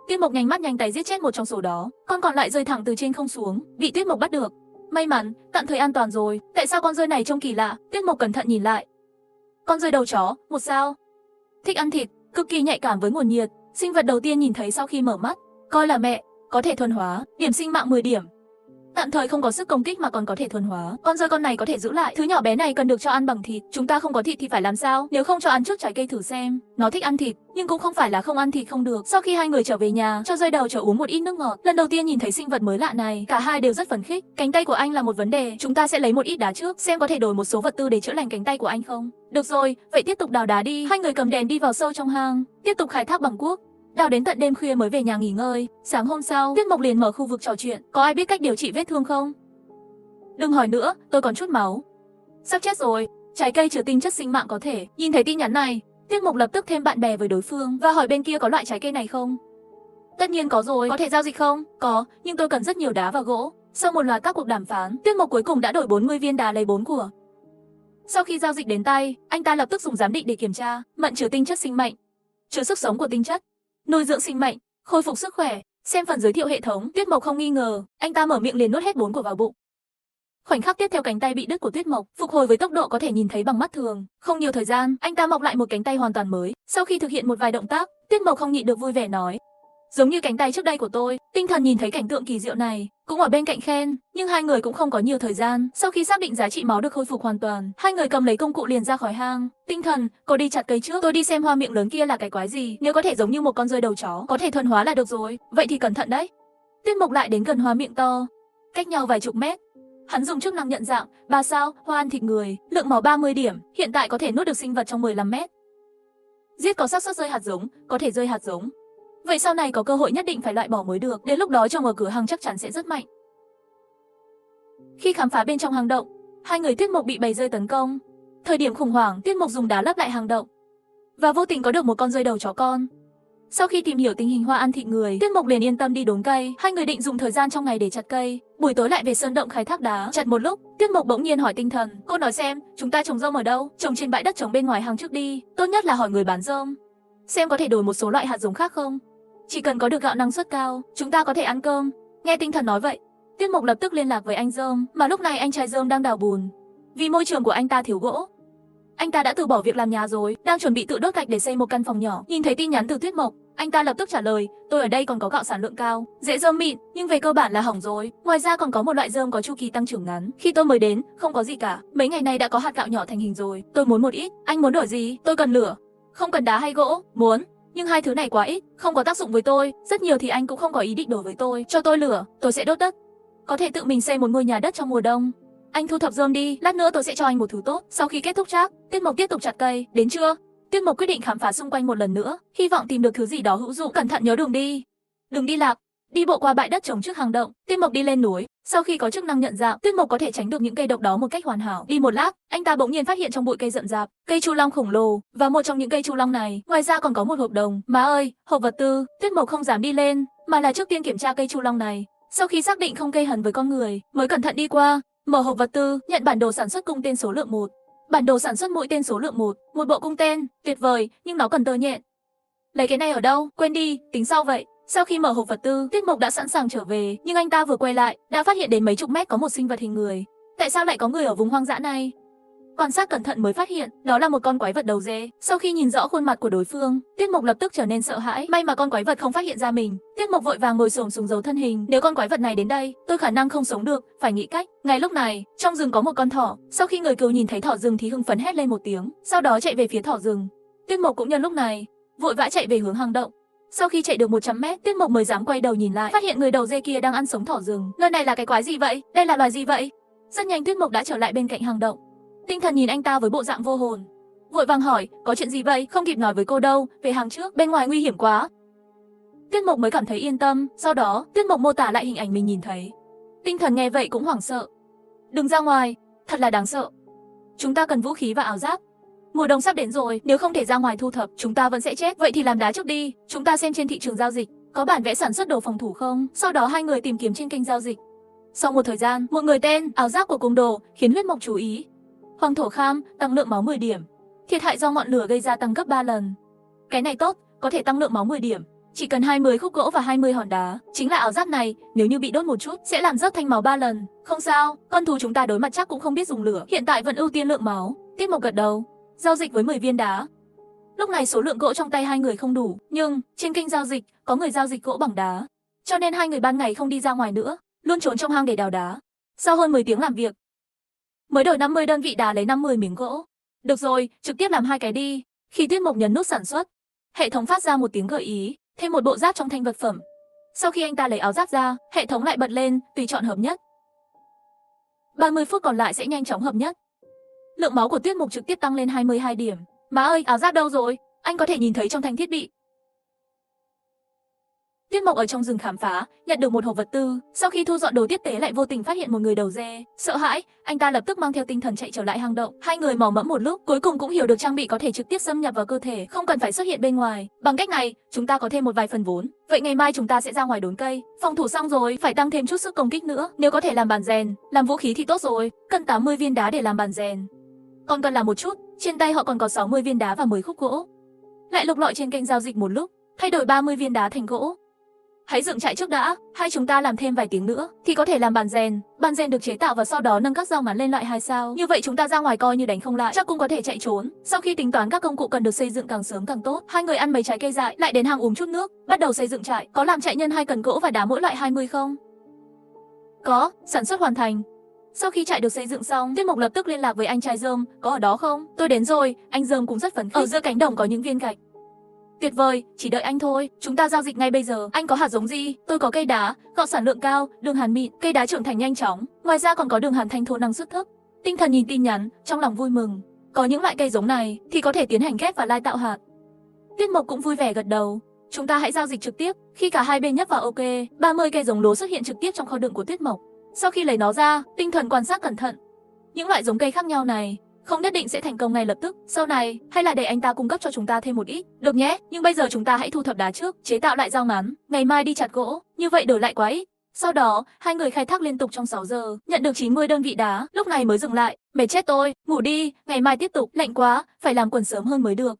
Tiết Mục nhanh mắt nhanh tay giết chết một trong số đó, con còn lại rơi thẳng từ trên không xuống, bị Tiết Mục bắt được. May mắn, tạm thời an toàn rồi. Tại sao con rơi này trông kỳ lạ? Tiết Mục cẩn thận nhìn lại. Con rơi đầu chó, 1 sao. Thích ăn thịt, cực kỳ nhạy cảm với nguồn nhiệt. Sinh vật đầu tiên nhìn thấy sau khi mở mắt, coi là mẹ, có thể thuần hóa, điểm sinh mạng 10 điểm. Tạm thời không có sức công kích mà còn có thể thuần hóa. Con rơi con này có thể giữ lại. Thứ nhỏ bé này cần được cho ăn bằng thịt. Chúng ta không có thịt thì phải làm sao? Nếu không cho ăn chút trái cây thử xem. Nó thích ăn thịt, nhưng cũng không phải là không ăn thịt không được. Sau khi hai người trở về nhà, cho rơi đầu chó uống một ít nước ngọt. Lần đầu tiên nhìn thấy sinh vật mới lạ này, cả hai đều rất phấn khích. Cánh tay của anh là một vấn đề. Chúng ta sẽ lấy một ít đá trước, xem có thể đổi một số vật tư để chữa lành cánh tay của anh không. Được rồi, vậy tiếp tục đào đá đi. Hai người cầm đèn đi vào sâu trong hang, tiếp tục khai thác bằng cuốc. Đào đến tận đêm khuya mới về nhà nghỉ ngơi. Sáng hôm sau, Tiết Mục liền mở khu vực trò chuyện. Có ai biết cách điều trị vết thương không? Đừng hỏi nữa, tôi còn chút máu. Sắp chết rồi, trái cây chứa tinh chất sinh mạng có thể. Nhìn thấy tin nhắn này, Tiết Mục lập tức thêm bạn bè với đối phương và hỏi bên kia có loại trái cây này không. Tất nhiên có rồi, có thể giao dịch không? Có, nhưng tôi cần rất nhiều đá và gỗ. Sau một loạt các cuộc đàm phán, Tiết Mục cuối cùng đã đổi 40 viên đá lấy 4 của. Sau khi giao dịch đến tay, anh ta lập tức dùng giám định để kiểm tra. Mận chứa tinh chất sinh mệnh, chứa sức sống của tinh chất, nuôi dưỡng sinh mệnh, khôi phục sức khỏe. Xem phần giới thiệu hệ thống, Tiết Mục không nghi ngờ, anh ta mở miệng liền nuốt hết 4 của vào bụng. Khoảnh khắc tiếp theo cánh tay bị đứt của Tiết Mục phục hồi với tốc độ có thể nhìn thấy bằng mắt thường. Không nhiều thời gian, anh ta mọc lại một cánh tay hoàn toàn mới. Sau khi thực hiện một vài động tác, Tiết Mục không nhịn được vui vẻ nói: giống như cánh tay trước đây của tôi. Tinh thần nhìn thấy cảnh tượng kỳ diệu này, cũng ở bên cạnh khen, nhưng hai người cũng không có nhiều thời gian. Sau khi xác định giá trị máu được khôi phục hoàn toàn, hai người cầm lấy công cụ liền ra khỏi hang. Tinh thần, cô đi chặt cây trước, tôi đi xem hoa miệng lớn kia là cái quái gì. Nếu có thể giống như một con rơi đầu chó, có thể thuần hóa là được rồi. Vậy thì cẩn thận đấy. Tiết Mục lại đến gần hoa miệng to, cách nhau vài chục mét. Hắn dùng chức năng nhận dạng 3 sao, hoa ăn thịt người, lượng máu 30 điểm, hiện tại có thể nuốt được sinh vật trong 15 mét. Giết có xác suất rơi hạt giống, có thể rơi hạt giống. Vậy sau này có cơ hội nhất định phải loại bỏ mới được, đến lúc đó trồng ở cửa hàng chắc chắn sẽ rất mạnh. Khi khám phá bên trong hang động, hai người Tiết Mục bị bầy rơi tấn công. Thời điểm khủng hoảng, Tiết Mục dùng đá lấp lại hang động và vô tình có được một con rơi đầu chó con. Sau khi tìm hiểu tình hình hoa ăn thịt người, Tiết Mục liền yên tâm đi đốn cây. Hai người định dùng thời gian trong ngày để chặt cây, buổi tối lại về sơn động khai thác đá. Chặt một lúc, Tiết Mục bỗng nhiên hỏi tinh thần: cô nói xem, chúng ta trồng rơm ở đâu? Trồng trên bãi đất trống bên ngoài hang trước đi. Tốt nhất là hỏi người bán rơm, xem có thể đổi một số loại hạt giống khác không. Chỉ cần có được gạo năng suất cao, chúng ta có thể ăn cơm. Nghe tinh thần nói vậy, Tiết Mục lập tức liên lạc với anh Rơm, mà lúc này anh trai Rơm đang đào bùn. Vì môi trường của anh ta thiếu gỗ, anh ta đã từ bỏ việc làm nhà rồi, đang chuẩn bị tự đốt gạch để xây một căn phòng nhỏ. Nhìn thấy tin nhắn từ Tiết Mục, anh ta lập tức trả lời: tôi ở đây còn có gạo sản lượng cao, dễ rơm mịn, nhưng về cơ bản là hỏng rồi. Ngoài ra còn có một loại rơm có chu kỳ tăng trưởng ngắn. Khi tôi mới đến, không có gì cả. Mấy ngày nay đã có hạt gạo nhỏ thành hình rồi. Tôi muốn một ít. Anh muốn đổi gì? Tôi cần lửa. Không cần đá hay gỗ. Muốn. Nhưng hai thứ này quá ít, không có tác dụng với tôi. Rất nhiều thì anh cũng không có ý định đổi với tôi. Cho tôi lửa, tôi sẽ đốt đất. Có thể tự mình xây một ngôi nhà đất trong mùa đông. anh thu thập rơm đi, lát nữa tôi sẽ cho anh một thứ tốt. Sau khi kết thúc trác, Tiết Mộc tiếp tục chặt cây. Đến trưa, Tiết Mộc quyết định khám phá xung quanh một lần nữa, hy vọng tìm được thứ gì đó hữu dụng. Cẩn thận nhớ đường đi, đừng đi lạc. Đi bộ qua bãi đất trống trước hang động, Tiết Mộc đi lên núi. Sau khi có chức năng nhận dạng, Tiết Mộc có thể tránh được những cây độc đó một cách hoàn hảo. Đi một lát, anh ta bỗng nhiên phát hiện trong bụi cây rậm rạp, cây chu long khổng lồ, và một trong những cây chu long này, ngoài ra còn có một hộp đồng. Má ơi, hộp vật tư! Tiết Mộc không dám đi lên, mà là trước tiên kiểm tra cây chu long này. Sau khi xác định không gây hấn với con người, mới cẩn thận đi qua, mở hộp vật tư, nhận bản đồ sản xuất cung tên số lượng 1. Bản đồ sản xuất mũi tên số lượng 1, một bộ cung tên, tuyệt vời, nhưng nó cần tơ nhện. Lấy cái này ở đâu? Quên đi, tính sau vậy. Sau khi mở hộp vật tư, Tiết Mộc đã sẵn sàng trở về, nhưng anh ta vừa quay lại, đã phát hiện đến mấy chục mét có một sinh vật hình người. Tại sao lại có người ở vùng hoang dã này? Quan sát cẩn thận mới phát hiện, đó là một con quái vật đầu dê. Sau khi nhìn rõ khuôn mặt của đối phương, Tiết Mộc lập tức trở nên sợ hãi. May mà con quái vật không phát hiện ra mình. Tiết Mộc vội vàng ngồi xổm xuống giấu thân hình. Nếu con quái vật này đến đây, tôi khả năng không sống được, phải nghĩ cách. Ngay lúc này, trong rừng có một con thỏ. Sau khi người cừu nhìn thấy thỏ rừng thì hưng phấn hét lên một tiếng, sau đó chạy về phía thỏ rừng. Tiết Mộc cũng nhân lúc này, vội vã chạy về hướng hang động. Sau khi chạy được 100 mét, Tiết Mộc mới dám quay đầu nhìn lại, phát hiện người đầu dê kia đang ăn sống thỏ rừng. Nơi này là cái quái gì vậy? Đây là loài gì vậy? Rất nhanh Tiết Mộc đã trở lại bên cạnh hang động. Tinh Thần nhìn anh ta với bộ dạng vô hồn, vội vàng hỏi, có chuyện gì vậy? Không kịp nói với cô đâu, về hàng trước, bên ngoài nguy hiểm quá. Tiết Mộc mới cảm thấy yên tâm. Sau đó, Tiết Mộc mô tả lại hình ảnh mình nhìn thấy. Tinh Thần nghe vậy cũng hoảng sợ. Đừng ra ngoài, thật là đáng sợ. Chúng ta cần vũ khí và áo giáp. Mùa đông sắp đến rồi, nếu không thể ra ngoài thu thập, chúng ta vẫn sẽ chết. Vậy thì làm đá trước đi, chúng ta xem trên thị trường giao dịch, có bản vẽ sản xuất đồ phòng thủ không? Sau đó hai người tìm kiếm trên kênh giao dịch. Sau một thời gian, một người tên áo giáp của cung đồ khiến Huyết Mộc chú ý. Hoàng thổ kham, tăng lượng máu 10 điểm. Thiệt hại do ngọn lửa gây ra tăng gấp 3 lần. Cái này tốt, có thể tăng lượng máu 10 điểm. Chỉ cần 20 khúc gỗ và 20 hòn đá. Chính là áo giáp này, nếu như bị đốt một chút, sẽ làm rớt thanh máu 3 lần. Không sao, con thú chúng ta đối mặt chắc cũng không biết dùng lửa. Hiện tại vẫn ưu tiên lượng máu. Tiết Mộc gật đầu. Giao dịch với 10 viên đá. Lúc này số lượng gỗ trong tay hai người không đủ, nhưng trên kênh giao dịch có người giao dịch gỗ bằng đá. Cho nên hai người ban ngày không đi ra ngoài nữa, luôn trốn trong hang để đào đá. Sau hơn 10 tiếng làm việc, mới đổi 50 đơn vị đá lấy 50 miếng gỗ. Được rồi, trực tiếp làm hai cái đi. Khi Tiết Mộc nhấn nút sản xuất, hệ thống phát ra một tiếng gợi ý, thêm một bộ giáp trong thanh vật phẩm. Sau khi anh ta lấy áo giáp ra, hệ thống lại bật lên, tùy chọn hợp nhất. 30 phút còn lại sẽ nhanh chóng hợp nhất. Lượng máu của Tiết Mộc trực tiếp tăng lên 22 điểm. Má ơi, áo giáp đâu rồi? Anh có thể nhìn thấy trong thanh thiết bị. Tiết Mộc ở trong rừng khám phá, nhận được một hộp vật tư. Sau khi thu dọn đồ tiếp tế lại vô tình phát hiện một người đầu dê. Sợ hãi, anh ta lập tức mang theo Tinh Thần chạy trở lại hang động. Hai người mò mẫm một lúc, cuối cùng cũng hiểu được trang bị có thể trực tiếp xâm nhập vào cơ thể, không cần phải xuất hiện bên ngoài. Bằng cách này, chúng ta có thêm một vài phần vốn. Vậy ngày mai chúng ta sẽ ra ngoài đốn cây. Phòng thủ xong rồi, phải tăng thêm chút sức công kích nữa. Nếu có thể làm bàn rèn, làm vũ khí thì tốt rồi. Cần 80 viên đá để làm bàn rèn. Còn cần làm một chút, trên tay họ còn có 60 viên đá và 10 khúc gỗ. Lại lục lọi trên kênh giao dịch một lúc, thay đổi 30 viên đá thành gỗ. Hãy dựng trại trước đã, hay chúng ta làm thêm vài tiếng nữa thì có thể làm bàn rèn. Bàn rèn được chế tạo và sau đó nâng các dao ngắn lên loại 2 sao. Như vậy chúng ta ra ngoài coi như đánh không lại, chắc cũng có thể chạy trốn. Sau khi tính toán các công cụ cần được xây dựng càng sớm càng tốt, hai người ăn mấy trái cây dại, lại đến hang uống chút nước, bắt đầu xây dựng trại. Có làm trại nhân hay cần gỗ và đá mỗi loại 20 không? Có, sản xuất hoàn thành. Sau khi trại được xây dựng xong, Tiết Mộc lập tức liên lạc với anh trai Dơm, có ở đó không? Tôi đến rồi, anh Dơm cũng rất phấn khích. Ở giữa cánh đồng có những viên gạch. Tuyệt vời, chỉ đợi anh thôi, chúng ta giao dịch ngay bây giờ. Anh có hạt giống gì? Tôi có cây đá, gạo sản lượng cao, đường hàn mịn, cây đá trưởng thành nhanh chóng. Ngoài ra còn có đường hàn thanh thô năng suất thấp. Tinh Thần nhìn tin nhắn, trong lòng vui mừng. Có những loại cây giống này thì có thể tiến hành ghép và lai tạo hạt. Tiết Mộc cũng vui vẻ gật đầu. Chúng ta hãy giao dịch trực tiếp. Khi cả hai bên nhấp vào OK, 30 cây giống lúa xuất hiện trực tiếp trong kho đựng của Tiết Mộc. Sau khi lấy nó ra, Tinh Thần quan sát cẩn thận. Những loại giống cây khác nhau này không nhất định sẽ thành công ngay lập tức. Sau này, hay là để anh ta cung cấp cho chúng ta thêm một ít. Được nhé, nhưng bây giờ chúng ta hãy thu thập đá trước, chế tạo lại dao ngắn. Ngày mai đi chặt gỗ, như vậy đổi lại quá ít. Sau đó, hai người khai thác liên tục trong 6 giờ, nhận được 90 đơn vị đá, lúc này mới dừng lại. Mệt chết tôi, ngủ đi, ngày mai tiếp tục, lạnh quá, phải làm quần sớm hơn mới được.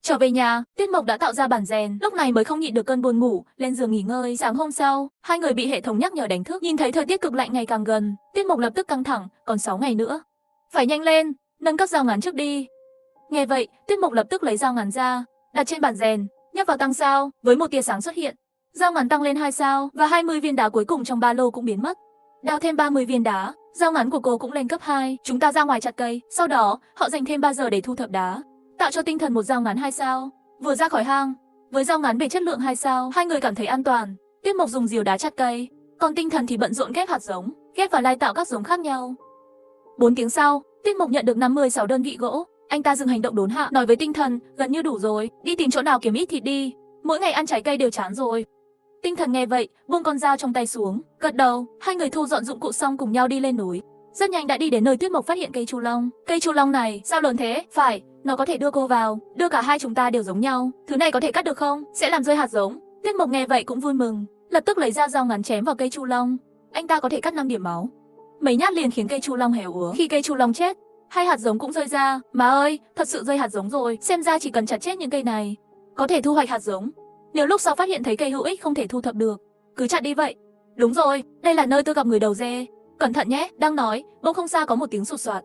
Trở về nhà, Tiết Mộc đã tạo ra bản rèn, lúc này mới không nhịn được cơn buồn ngủ, lên giường nghỉ ngơi. Sáng hôm sau, hai người bị hệ thống nhắc nhở đánh thức, nhìn thấy thời tiết cực lạnh ngày càng gần, Tiết Mộc lập tức căng thẳng, còn 6 ngày nữa. Phải nhanh lên, nâng các dao ngắn trước đi. Nghe vậy, Tiết Mộc lập tức lấy dao ngắn ra, đặt trên bản rèn, nhấp vào tăng sao, với một tia sáng xuất hiện. Dao ngắn tăng lên 2 sao và 20 viên đá cuối cùng trong ba lô cũng biến mất. Đào thêm 30 viên đá, dao ngắn của cô cũng lên cấp 2. Chúng ta ra ngoài chặt cây, sau đó, họ dành thêm 3 giờ để thu thập đá, tạo cho Tinh Thần một dao ngắn 2 sao. Vừa ra khỏi hang, với dao ngắn về chất lượng 2 sao, hai người cảm thấy an toàn. Tiết Mộc dùng rìu đá chặt cây, còn Tinh Thần thì bận rộn ghép hạt giống, ghép và lai tạo các giống khác nhau. 4 tiếng sau, Tiết Mục nhận được 56 đơn vị gỗ. Anh ta dừng hành động đốn hạ, nói với Tinh Thần, gần như đủ rồi, đi tìm chỗ nào kiếm ít thịt đi. Mỗi ngày ăn trái cây đều chán rồi. Tinh Thần nghe vậy, buông con dao trong tay xuống, gật đầu. Hai người thu dọn dụng cụ xong cùng nhau đi lên núi. Rất nhanh đã đi đến nơi Tuyết Mộc phát hiện cây chu long. Cây chu long này sao lớn thế? Phải, nó có thể đưa cô vào, đưa cả hai chúng ta đều giống nhau. Thứ này có thể cắt được không? Sẽ làm rơi hạt giống. Tuyết Mộc nghe vậy cũng vui mừng, lập tức lấy ra dao ngắn chém vào cây chu long. Anh ta có thể cắt 5 điểm máu. Mấy nhát liền khiến cây chu long héo úa. Khi cây chu long chết, hai hạt giống cũng rơi ra. Má ơi, thật sự rơi hạt giống rồi. Xem ra chỉ cần chặt chết những cây này, có thể thu hoạch hạt giống. Nếu lúc sau phát hiện thấy cây hữu ích không thể thu thập được, cứ chặt đi vậy. Đúng rồi, đây là nơi tôi gặp người đầu dê. Cẩn thận nhé, đang nói, bỗng không xa có một tiếng sột soạt.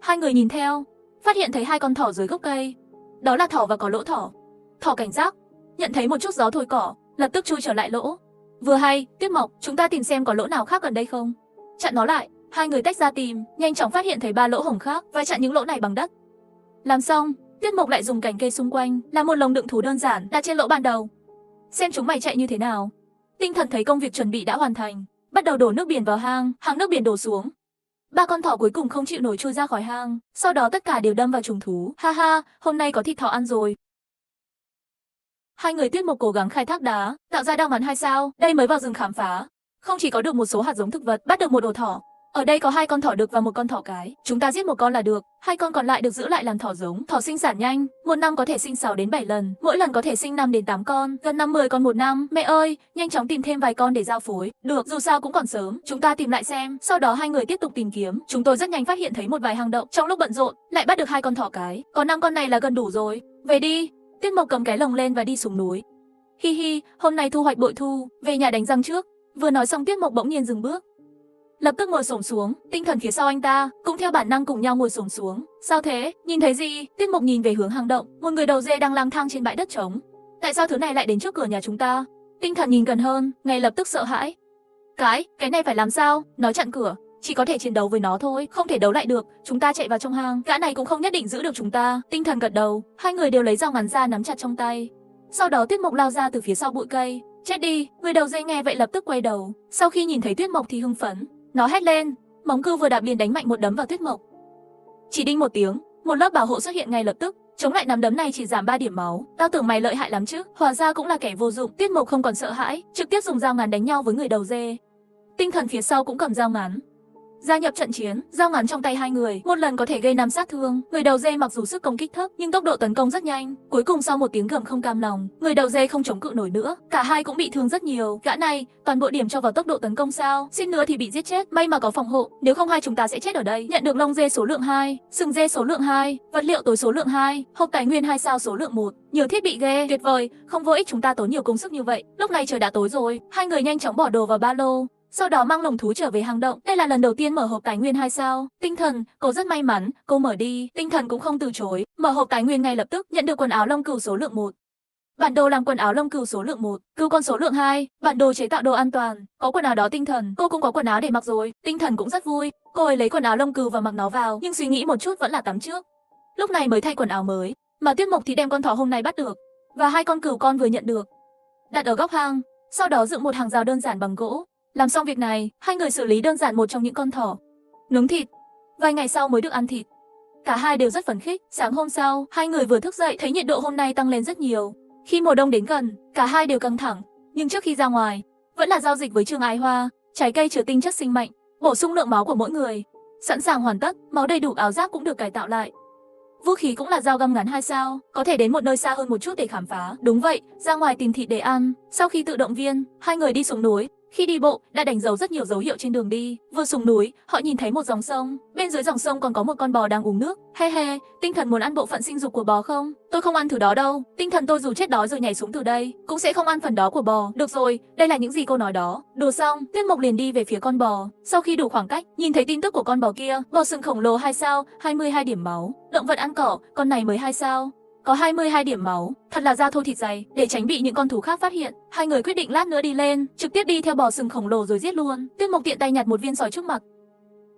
Hai người nhìn theo, phát hiện thấy hai con thỏ dưới gốc cây. Đó là thỏ và có lỗ thỏ. Thỏ cảnh giác, nhận thấy một chút gió thổi cỏ, lập tức chui trở lại lỗ. Vừa hay, Tuyết Mộc, chúng ta tìm xem có lỗ nào khác gần đây không. Chặn nó lại, hai người tách ra tìm, nhanh chóng phát hiện thấy 3 lỗ hổng khác và chặn những lỗ này bằng đất. Làm xong, Tuyết Mộc lại dùng cành cây xung quanh là một lồng đựng thú đơn giản đặt trên lỗ ban đầu. Xem chúng mày chạy như thế nào. Tinh Thần thấy công việc chuẩn bị đã hoàn thành, bắt đầu đổ nước biển vào hang, hàng nước biển đổ xuống. 3 con thỏ cuối cùng không chịu nổi chui ra khỏi hang, sau đó tất cả đều đâm vào trùng thú. Ha ha, hôm nay có thịt thỏ ăn rồi. Hai người Tuyết Mộc cố gắng khai thác đá, tạo ra đao ngắn 2 sao, đây mới vào rừng khám phá. Không chỉ có được một số hạt giống thực vật, bắt được một ổ thỏ. Ở đây có 2 con thỏ đực và 1 con thỏ cái. Chúng ta giết 1 con là được, 2 con còn lại được giữ lại làm thỏ giống. Thỏ sinh sản nhanh, một năm có thể sinh 6 đến 7 lần, mỗi lần có thể sinh 5 đến 8 con, gần 50 con một năm. Mẹ ơi, nhanh chóng tìm thêm vài con để giao phối. Được, dù sao cũng còn sớm, chúng ta tìm lại xem. Sau đó hai người tiếp tục tìm kiếm. Chúng tôi rất nhanh phát hiện thấy một vài hang động. Trong lúc bận rộn, lại bắt được 2 con thỏ cái. Còn 5 con này là gần đủ rồi. Về đi. Tuyết Mộc cầm cái lồng lên và đi xuống núi. Hi hi, hôm nay thu hoạch bội thu, về nhà đánh răng trước. Vừa nói xong Tuyết Mộc bỗng nhiên dừng bước, lập tức ngồi xổm xuống. Tinh Thần phía sau anh ta cũng theo bản năng cùng nhau ngồi xổm xuống. Sao thế? Nhìn thấy gì? Tuyết Mộc nhìn về hướng hang động, một người đầu dê đang lang thang trên bãi đất trống. Tại sao thứ này lại đến trước cửa nhà chúng ta? Tinh Thần nhìn gần hơn, ngay lập tức sợ hãi. Cái này phải làm sao? Nó chặn cửa, chỉ có thể chiến đấu với nó thôi, không thể đấu lại được. Chúng ta chạy vào trong hang, gã này cũng không nhất định giữ được chúng ta. Tinh Thần gật đầu, hai người đều lấy dao ngắn ra nắm chặt trong tay. Sau đó Tuyết Mộc lao ra từ phía sau bụi cây. Chết đi! Người đầu dê nghe vậy lập tức quay đầu. Sau khi nhìn thấy Tuyết Mộc thì hưng phấn, nó hét lên, móng cưa vừa đạp liền đánh mạnh một đấm vào Tuyết Mộc. Chỉ đinh một tiếng, một lớp bảo hộ xuất hiện ngay lập tức, chống lại nắm đấm này chỉ giảm 3 điểm máu. Tao tưởng mày lợi hại lắm chứ, hóa ra cũng là kẻ vô dụng. Tuyết Mộc không còn sợ hãi, trực tiếp dùng dao ngắn đánh nhau với người đầu dê. Tinh Thần phía sau cũng cầm dao ngắn, gia nhập trận chiến. Dao ngắn trong tay hai người, một lần có thể gây 5 sát thương. Người đầu dê mặc dù sức công kích thấp, nhưng tốc độ tấn công rất nhanh. Cuối cùng sau một tiếng gầm không cam lòng, người đầu dê không chống cự nổi nữa, cả hai cũng bị thương rất nhiều. Gã này, toàn bộ điểm cho vào tốc độ tấn công sao? Suýt nữa thì bị giết chết, may mà có phòng hộ, nếu không hai chúng ta sẽ chết ở đây. Nhận được lông dê số lượng 2, sừng dê số lượng 2, vật liệu tối số lượng 2, hộp tài nguyên 2 sao số lượng 1. Nhiều thiết bị ghê, tuyệt vời, không vô ích chúng ta tốn nhiều công sức như vậy. Lúc này trời đã tối rồi, hai người nhanh chóng bỏ đồ vào ba lô. Sau đó mang lồng thú trở về hang động. Đây là lần đầu tiên mở hộp tài nguyên 2 sao. Tinh Thần, cô rất may mắn, cô mở đi. Tinh Thần cũng không từ chối, mở hộp tài nguyên ngay lập tức, nhận được quần áo lông cừu số lượng 1. Bản đồ làm quần áo lông cừu số lượng 1, cừu con số lượng 2, bản đồ chế tạo đồ an toàn. Có quần áo đó Tinh Thần, cô cũng có quần áo để mặc rồi. Tinh Thần cũng rất vui, cô ấy lấy quần áo lông cừu và mặc nó vào, nhưng suy nghĩ một chút vẫn là tắm trước. Lúc này mới thay quần áo mới, mà Tuyết Mộc thì đem con thỏ hôm nay bắt được và 2 con cừu con vừa nhận được, đặt ở góc hang, sau đó dựng một hàng rào đơn giản bằng gỗ. Làm xong việc này, hai người xử lý đơn giản một trong những con thỏ, nướng thịt. Vài ngày sau mới được ăn thịt. Cả hai đều rất phấn khích. Sáng hôm sau, hai người vừa thức dậy thấy nhiệt độ hôm nay tăng lên rất nhiều. Khi mùa đông đến gần, cả hai đều căng thẳng. Nhưng trước khi ra ngoài, vẫn là giao dịch với Trương Ái Hoa, trái cây chứa tinh chất sinh mệnh, bổ sung lượng máu của mỗi người. Sẵn sàng hoàn tất, máu đầy đủ, áo giáp cũng được cải tạo lại. Vũ khí cũng là dao găm ngắn 2 sao, có thể đến một nơi xa hơn một chút để khám phá. Đúng vậy, ra ngoài tìm thịt để ăn. Sau khi tự động viên, hai người đi xuống núi. Khi đi bộ, đã đánh dấu rất nhiều dấu hiệu trên đường đi. Vừa xuống núi, họ nhìn thấy một dòng sông. Bên dưới dòng sông còn có một con bò đang uống nước. He he, Tinh Thần muốn ăn bộ phận sinh dục của bò không? Tôi không ăn thứ đó đâu. Tinh Thần tôi dù chết đói rồi nhảy xuống từ đây, cũng sẽ không ăn phần đó của bò. Được rồi, đây là những gì cô nói đó. Đồ xong, Tuyết Mộc liền đi về phía con bò. Sau khi đủ khoảng cách, nhìn thấy tin tức của con bò kia, bò sừng khổng lồ 2 sao, 22 điểm máu. Động vật ăn cỏ, con này mới 2 sao, có 22 điểm máu, thật là da thô thịt dày. Để tránh bị những con thú khác phát hiện, hai người quyết định lát nữa đi lên, trực tiếp đi theo bò sừng khổng lồ rồi giết luôn. Tuyết Mộc tiện tay nhặt một viên sỏi trước mặt,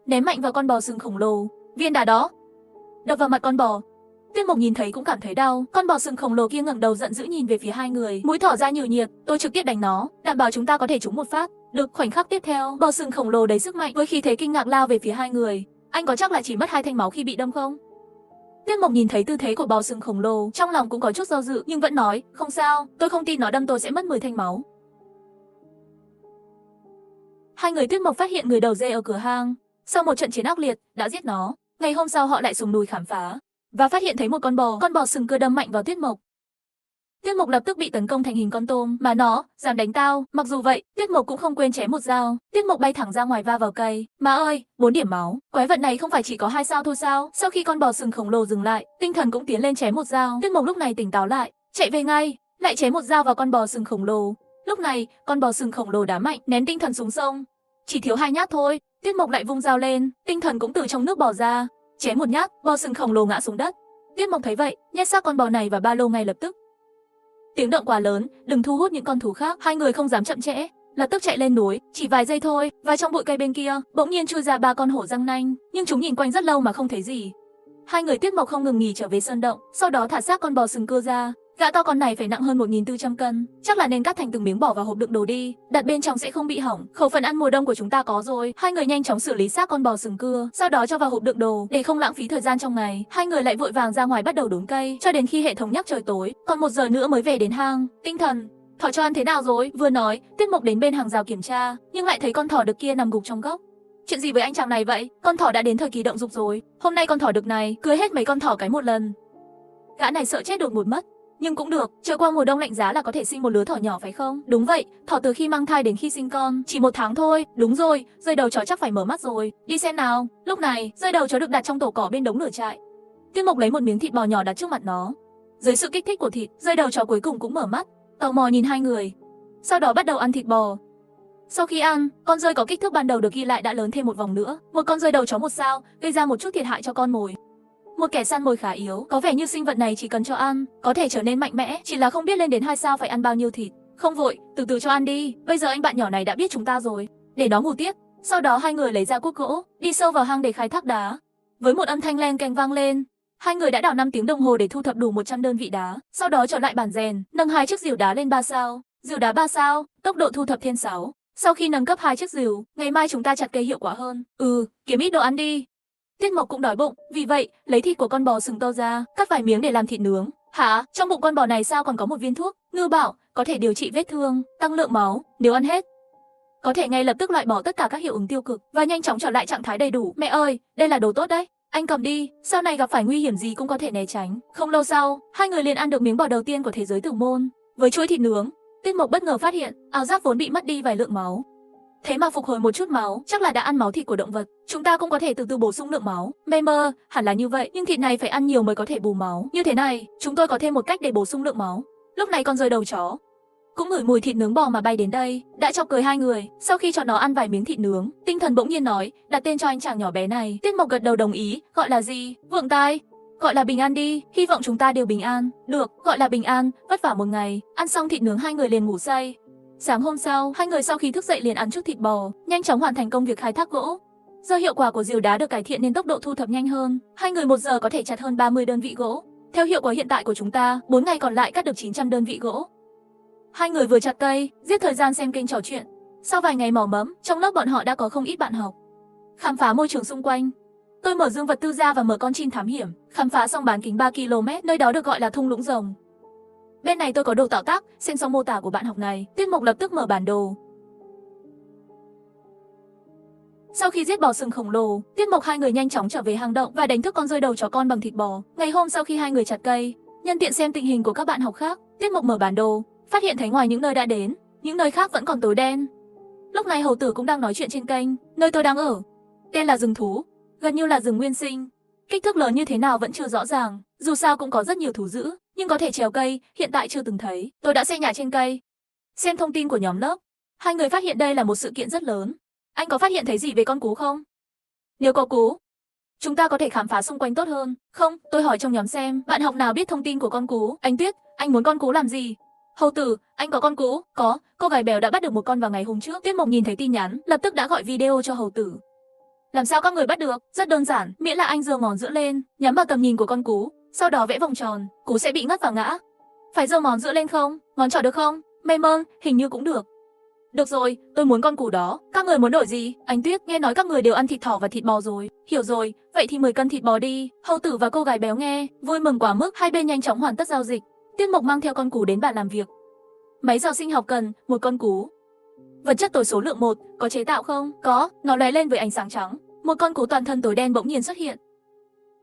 ném mạnh vào con bò sừng khổng lồ. Viên đá đó đập vào mặt con bò. Tuyết Mộc nhìn thấy cũng cảm thấy đau. Con bò sừng khổng lồ kia ngẩng đầu giận dữ nhìn về phía hai người, mũi thỏ ra nhiều nhiệt. Tôi trực tiếp đánh nó, đảm bảo chúng ta có thể trúng một phát. Được, khoảnh khắc tiếp theo, bò sừng khổng lồ đầy sức mạnh với khí thế kinh ngạc lao về phía hai người. anh có chắc là chỉ mất 2 thanh máu khi bị đâm không? Tiết Mộc nhìn thấy tư thế của bò sừng khổng lồ, trong lòng cũng có chút do dự nhưng vẫn nói, không sao, tôi không tin nó đâm tôi sẽ mất 10 thanh máu. Hai người Tiết Mộc phát hiện người đầu dê ở cửa hang, sau một trận chiến ác liệt, đã giết nó. Ngày hôm sau họ lại xuống núi khám phá và phát hiện thấy một con bò sừng cưa đâm mạnh vào Tiết Mộc. Tiết Mộc lập tức bị tấn công thành hình con tôm, mà nó dám đánh tao. Mặc dù vậy, Tiết Mộc cũng không quên chém một dao. Tiết Mộc bay thẳng ra ngoài va vào cây. Má ơi, 4 điểm máu. Quái vật này không phải chỉ có 2 sao thôi sao? Sau khi con bò sừng khổng lồ dừng lại, tinh thần cũng tiến lên chém một dao. Tiết Mộc lúc này tỉnh táo lại, chạy về ngay, lại chém một dao vào con bò sừng khổng lồ. Lúc này, con bò sừng khổng lồ đá mạnh, ném tinh thần xuống sông. Chỉ thiếu 2 nhát thôi, Tiết Mộc lại vung dao lên, tinh thần cũng từ trong nước bò ra, chém một nhát, bò sừng khổng lồ ngã xuống đất. Tiết Mộc thấy vậy, nhét xác con bò này vào ba lô ngay lập tức. Tiếng động quá lớn, đừng thu hút những con thú khác. Hai người không dám chậm trễ, lập tức chạy lên núi. Chỉ vài giây thôi, và trong bụi cây bên kia, bỗng nhiên chui ra 3 con hổ răng nanh, nhưng chúng nhìn quanh rất lâu mà không thấy gì. Hai người Tiết Mộc không ngừng nghỉ trở về sơn động, sau đó thả xác con bò sừng cưa ra. Gã to con này phải nặng hơn 1400 cân, chắc là nên cắt thành từng miếng bỏ vào hộp đựng đồ đi, đặt bên trong sẽ không bị hỏng. Khẩu phần ăn mùa đông của chúng ta có rồi. Hai người nhanh chóng xử lý xác con bò sừng cưa, sau đó cho vào hộp đựng đồ để không lãng phí thời gian trong ngày. Hai người lại vội vàng ra ngoài bắt đầu đốn cây, cho đến khi hệ thống nhắc trời tối, còn 1 giờ nữa mới về đến hang. Tinh thần, thỏ cho ăn thế nào rồi? Vừa nói, Tiết Mộc đến bên hàng rào kiểm tra, nhưng lại thấy con thỏ đực kia nằm gục trong góc. Chuyện gì với anh chàng này vậy? Con thỏ đã đến thời kỳ động dục rồi. Hôm nay con thỏ đực này cưới hết mấy con thỏ cái một lần. Gã này sợ chết đột ngột mất. Nhưng cũng được, chờ qua mùa đông lạnh giá là có thể sinh một lứa thỏ nhỏ phải không? Đúng vậy, thỏ từ khi mang thai đến khi sinh con chỉ 1 tháng thôi. Đúng rồi, rơi đầu chó chắc phải mở mắt rồi. Đi xem nào. Lúc này, rơi đầu chó được đặt trong tổ cỏ bên đống lửa trại. Tiết Mộc lấy một miếng thịt bò nhỏ đặt trước mặt nó. Dưới sự kích thích của thịt, rơi đầu chó cuối cùng cũng mở mắt, tò mò nhìn hai người. Sau đó bắt đầu ăn thịt bò. Sau khi ăn, con rơi có kích thước ban đầu được ghi lại đã lớn thêm một vòng nữa. Một con rơi đầu chó 1 sao, gây ra một chút thiệt hại cho con mồi. Một kẻ săn mồi khá yếu, có vẻ như sinh vật này chỉ cần cho ăn, có thể trở nên mạnh mẽ, chỉ là không biết lên đến 2 sao phải ăn bao nhiêu thịt. Không vội, từ từ cho ăn đi, bây giờ anh bạn nhỏ này đã biết chúng ta rồi, để nó ngủ tiếp. Sau đó hai người lấy ra cuốc gỗ, đi sâu vào hang để khai thác đá. Với một âm thanh len keng vang lên, hai người đã đào 5 tiếng đồng hồ để thu thập đủ 100 đơn vị đá. Sau đó trở lại bàn rèn, nâng 2 chiếc rìu đá lên 3 sao, rìu đá 3 sao, tốc độ thu thập thêm 6. Sau khi nâng cấp 2 chiếc rìu, ngày mai chúng ta chặt cây hiệu quả hơn. Kiếm ít đồ ăn đi. Tiết Mộc cũng đói bụng, vì vậy, lấy thịt của con bò sừng to ra, cắt vài miếng để làm thịt nướng. Hả? Trong bụng con bò này sao còn có một viên thuốc? Ngư bảo, có thể điều trị vết thương, tăng lượng máu, nếu ăn hết, có thể ngay lập tức loại bỏ tất cả các hiệu ứng tiêu cực và nhanh chóng trở lại trạng thái đầy đủ. Mẹ ơi, đây là đồ tốt đấy. Anh cầm đi, sau này gặp phải nguy hiểm gì cũng có thể né tránh. Không lâu sau, hai người liền ăn được miếng bò đầu tiên của thế giới tử môn. Với chuỗi thịt nướng, Tiết Mộc bất ngờ phát hiện, áo giáp vốn bị mất đi vài lượng máu. Thế mà phục hồi một chút máu, chắc là đã ăn máu thịt của động vật. Chúng ta cũng có thể từ từ bổ sung lượng máu. Mê mơ, hẳn là như vậy, nhưng thịt này phải ăn nhiều mới có thể bù máu. Như thế này, chúng tôi có thêm một cách để bổ sung lượng máu. Lúc này con rơi đầu chó cũng ngửi mùi thịt nướng bò mà bay đến đây, đã chọc cười hai người. Sau khi cho nó ăn vài miếng thịt nướng, tinh thần bỗng nhiên nói, đặt tên cho anh chàng nhỏ bé này. Tiết Mộc gật đầu đồng ý, gọi là gì? Vượng Tai. Gọi là Bình An đi, hy vọng chúng ta đều bình an. Được, gọi là Bình An. Vất vả một ngày, ăn xong thịt nướng hai người liền ngủ say. Sáng hôm sau, hai người sau khi thức dậy liền ăn chút thịt bò, nhanh chóng hoàn thành công việc khai thác gỗ. Do hiệu quả của rìu đá được cải thiện nên tốc độ thu thập nhanh hơn, hai người 1 giờ có thể chặt hơn 30 đơn vị gỗ. Theo hiệu quả hiện tại của chúng ta, 4 ngày còn lại cắt được 900 đơn vị gỗ. Hai người vừa chặt cây, giết thời gian xem kênh trò chuyện. Sau vài ngày mò mẫm, trong lớp bọn họ đã có không ít bạn học. Khám phá môi trường xung quanh. Tôi mở dương vật tư ra và mở con chim thám hiểm, khám phá xong bán kính 3 km, nơi đó được gọi là thung lũng rồng. Bên này tôi có đồ tạo tác, xem xong mô tả của bạn học này, Tiết Mộc lập tức mở bản đồ. Sau khi giết bò sừng khổng lồ, Tiết Mộc hai người nhanh chóng trở về hang động và đánh thức con rơi đầu chó con bằng thịt bò. Ngày hôm sau khi hai người chặt cây, nhân tiện xem tình hình của các bạn học khác, Tiết Mộc mở bản đồ, phát hiện thấy ngoài những nơi đã đến, những nơi khác vẫn còn tối đen. Lúc này hầu tử cũng đang nói chuyện trên kênh, nơi tôi đang ở. Tên là rừng thú, gần như là rừng nguyên sinh. Kích thước lớn như thế nào vẫn chưa rõ ràng, dù sao cũng có rất nhiều thú dữ, nhưng có thể trèo cây, hiện tại chưa từng thấy. Tôi đã xây nhà trên cây. Xem thông tin của nhóm lớp, hai người phát hiện đây là một sự kiện rất lớn. Anh có phát hiện thấy gì về con cú không? Nếu có cú, chúng ta có thể khám phá xung quanh tốt hơn. Không, tôi hỏi trong nhóm xem, bạn học nào biết thông tin của con cú? Anh Tuyết, anh muốn con cú làm gì? Hầu tử, anh có con cú? Có, cô gái béo đã bắt được một con vào ngày hôm trước. Tiết Mộc nhìn thấy tin nhắn, lập tức đã gọi video cho hầu tử. Làm sao các người bắt được? Rất đơn giản, miễn là anh giơ ngón giữa lên, nhắm vào tầm nhìn của con cú, sau đó vẽ vòng tròn, cú sẽ bị ngất và ngã. Phải giơ ngón giữa lên không? Ngón trỏ được không? Mê mơn, hình như cũng được. Được rồi, tôi muốn con củ đó. Các người muốn đổi gì? Anh Tuyết, nghe nói các người đều ăn thịt thỏ và thịt bò rồi. Hiểu rồi, vậy thì 10 cân thịt bò đi. Hầu tử và cô gái béo nghe, vui mừng quá mức, hai bên nhanh chóng hoàn tất giao dịch. Tiết Mộc mang theo con cú đến bàn làm việc. Máy dò sinh học cần một con cú. Vật chất tối số lượng 1, có chế tạo không? Có, nó lóe lên với ánh sáng trắng. Một con cú toàn thân tối đen bỗng nhiên xuất hiện.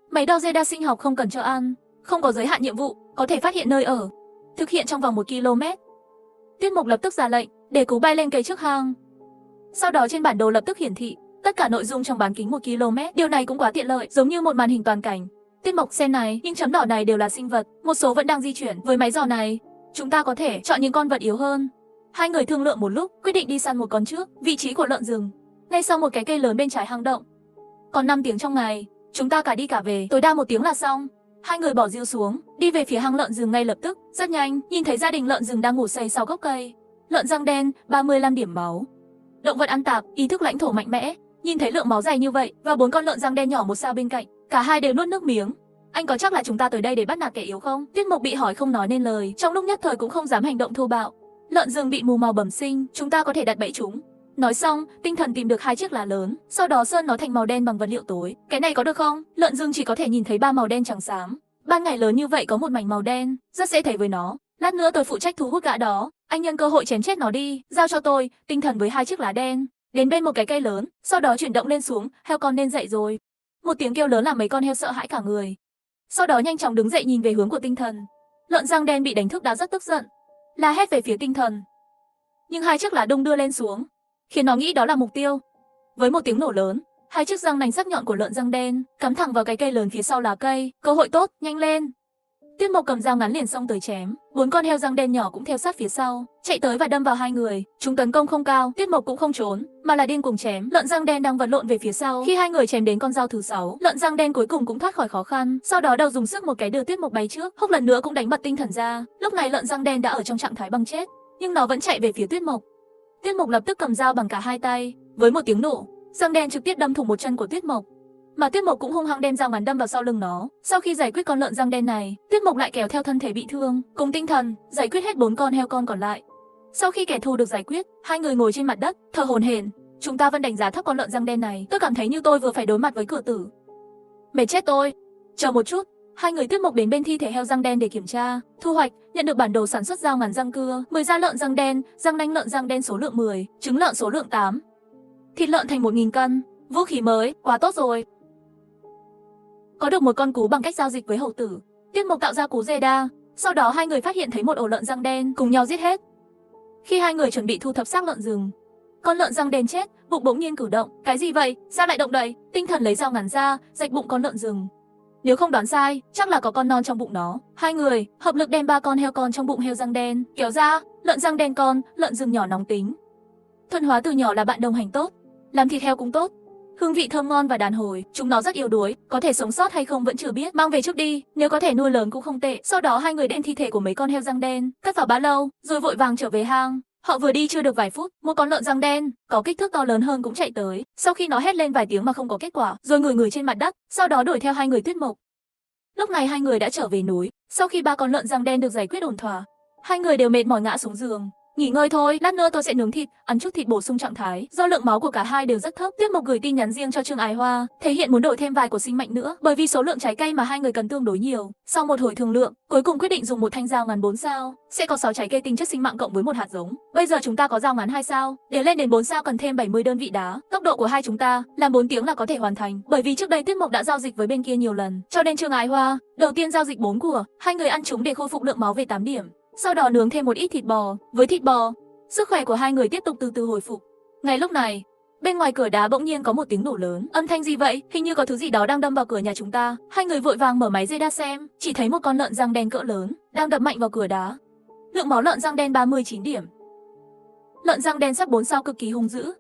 Máy đo radar sinh học không cần cho ăn, không có giới hạn nhiệm vụ, có thể phát hiện nơi ở, thực hiện trong vòng 1 km. Tiết Mộc lập tức ra lệnh, để cú bay lên cây trước hang. Sau đó trên bản đồ lập tức hiển thị tất cả nội dung trong bán kính 1 km. Điều này cũng quá tiện lợi, giống như một màn hình toàn cảnh. Tiết Mộc xem này, những chấm đỏ này đều là sinh vật, một số vẫn đang di chuyển. Với máy dò này, chúng ta có thể chọn những con vật yếu hơn. Hai người thương lượng một lúc, quyết định đi săn một con trước, vị trí của lợn rừng, ngay sau một cái cây lớn bên trái hang động. Còn 5 tiếng trong ngày, chúng ta cả đi cả về, tối đa 1 tiếng là xong. Hai người bỏ rìu xuống, đi về phía hang lợn rừng ngay lập tức. Rất nhanh, nhìn thấy gia đình lợn rừng đang ngủ say sau gốc cây. Lợn răng đen, 35 điểm máu. Động vật ăn tạp, ý thức lãnh thổ mạnh mẽ. Nhìn thấy lượng máu dày như vậy và 4 con lợn răng đen nhỏ một sao bên cạnh, cả hai đều nuốt nước miếng. Anh có chắc là chúng ta tới đây để bắt nạt kẻ yếu không? Tiết Mộc bị hỏi không nói nên lời, trong lúc nhất thời cũng không dám hành động thô bạo. Lợn rừng bị mù màu bẩm sinh, chúng ta có thể đặt bẫy chúng. Nói xong, tinh thần tìm được 2 chiếc lá lớn, sau đó sơn nó thành màu đen bằng vật liệu tối. Cái này có được không? Lợn rừng chỉ có thể nhìn thấy 3 màu đen trắng xám. Ban ngày lớn như vậy có một mảnh màu đen, rất dễ thấy với nó. Lát nữa tôi phụ trách thu hút gã đó. Anh nhân cơ hội chém chết nó đi, giao cho tôi, tinh thần với 2 chiếc lá đen. Đến bên một cái cây lớn, sau đó chuyển động lên xuống, heo con nên dậy rồi. Một tiếng kêu lớn làm mấy con heo sợ hãi cả người. Sau đó nhanh chóng đứng dậy nhìn về hướng của tinh thần. Lợn răng đen bị đánh thức đã rất tức giận, la hét về phía tinh thần. Nhưng 2 chiếc lá đung đưa lên xuống, khiến nó nghĩ đó là mục tiêu. Với một tiếng nổ lớn, 2 chiếc răng nanh sắc nhọn của lợn răng đen cắm thẳng vào cái cây lớn phía sau lá cây. Cơ hội tốt, nhanh lên! Tiết Mộc cầm dao ngắn liền xông tới chém. 4 con heo răng đen nhỏ cũng theo sát phía sau, chạy tới và đâm vào hai người. Chúng tấn công không cao, Tiết Mộc cũng không trốn, mà là điên cuồng chém. Lợn răng đen đang vật lộn về phía sau. Khi hai người chém đến con dao thứ 6, lợn răng đen cuối cùng cũng thoát khỏi khó khăn. Sau đó đầu dùng sức một cái đưa Tiết Mộc bay trước, húc lần nữa cũng đánh bật tinh thần ra. Lúc này lợn răng đen đã ở trong trạng thái băng chết, nhưng nó vẫn chạy về phía Tiết Mộc. Tiết Mộc lập tức cầm dao bằng cả 2 tay. Với một tiếng nổ, răng đen trực tiếp đâm thủng một chân của Tiết Mộc. Mà Tiết Mộc cũng hung hăng đem dao ngắn đâm vào sau lưng nó. Sau khi giải quyết con lợn răng đen này, Tiết Mộc lại kéo theo thân thể bị thương, cùng tinh thần, giải quyết hết 4 con heo con còn lại. Sau khi kẻ thù được giải quyết, hai người ngồi trên mặt đất, thở hổn hển. Chúng ta vẫn đánh giá thấp con lợn răng đen này. Tôi cảm thấy như tôi vừa phải đối mặt với cửa tử. Mệt chết tôi. Chờ một chút. Hai người Tiết Mộc đến bên thi thể heo răng đen để kiểm tra, thu hoạch, nhận được bản đồ sản xuất dao ngắn răng cưa, 10 da lợn răng đen, răng nanh lợn răng đen số lượng 10, trứng lợn số lượng 8. Thịt lợn thành 1000 cân, vũ khí mới, quá tốt rồi. Có được một con cú bằng cách giao dịch với hầu tử, Tiết Mộc tạo ra cú radar, sau đó hai người phát hiện thấy một ổ lợn răng đen, cùng nhau giết hết. Khi hai người chuẩn bị thu thập xác lợn rừng, con lợn răng đen chết, bụng bỗng nhiên cử động. Cái gì vậy? Sao lại động đậy? Tinh thần lấy dao ngắn ra, rạch bụng con lợn rừng. Nếu không đoán sai, chắc là có con non trong bụng nó. Hai người hợp lực đem 3 con heo con trong bụng heo răng đen kéo ra. Lợn răng đen con, lợn rừng nhỏ nóng tính. Thuần hóa từ nhỏ là bạn đồng hành tốt, làm thịt heo cũng tốt. Hương vị thơm ngon và đàn hồi, chúng nó rất yếu đuối, có thể sống sót hay không vẫn chưa biết. Mang về trước đi, nếu có thể nuôi lớn cũng không tệ. Sau đó hai người đem thi thể của mấy con heo răng đen cất vào ba lô, rồi vội vàng trở về hang. Họ vừa đi chưa được vài phút, một con lợn răng đen có kích thước to lớn hơn cũng chạy tới. Sau khi nó hét lên vài tiếng mà không có kết quả, rồi ngửi trên mặt đất, sau đó đuổi theo hai người Tuyết Mộc. Lúc này hai người đã trở về núi. Sau khi 3 con lợn răng đen được giải quyết ổn thỏa, hai người đều mệt mỏi ngã xuống giường. Nghỉ ngơi thôi, lát nữa tôi sẽ nướng thịt, ăn chút thịt bổ sung trạng thái. Do lượng máu của cả hai đều rất thấp, Tuyết Mộc gửi tin nhắn riêng cho Trương Ái Hoa, thể hiện muốn đổi thêm vài của sinh mệnh nữa, bởi vì số lượng trái cây mà hai người cần tương đối nhiều. Sau một hồi thương lượng, cuối cùng quyết định dùng một thanh dao ngắn 4 sao, sẽ có 6 trái cây tinh chất sinh mạng cộng với một hạt giống. Bây giờ chúng ta có dao ngắn 2 sao, để lên đến 4 sao cần thêm 70 đơn vị đá. Tốc độ của hai chúng ta làm 4 tiếng là có thể hoàn thành, bởi vì trước đây Tuyết Mộc đã giao dịch với bên kia nhiều lần, cho nên Trương Ái Hoa đầu tiên giao dịch 4 của, hai người ăn chúng để khôi phục lượng máu về 8 điểm. Sau đó nướng thêm một ít thịt bò. Với thịt bò, sức khỏe của hai người tiếp tục từ từ hồi phục. Ngay lúc này, bên ngoài cửa đá bỗng nhiên có một tiếng nổ lớn. Âm thanh gì vậy? Hình như có thứ gì đó đang đâm vào cửa nhà chúng ta. Hai người vội vàng mở máy radar xem, chỉ thấy một con lợn răng đen cỡ lớn đang đập mạnh vào cửa đá. Lượng máu lợn răng đen 39 điểm. Lợn răng đen sắp 4 sao cực kỳ hung dữ.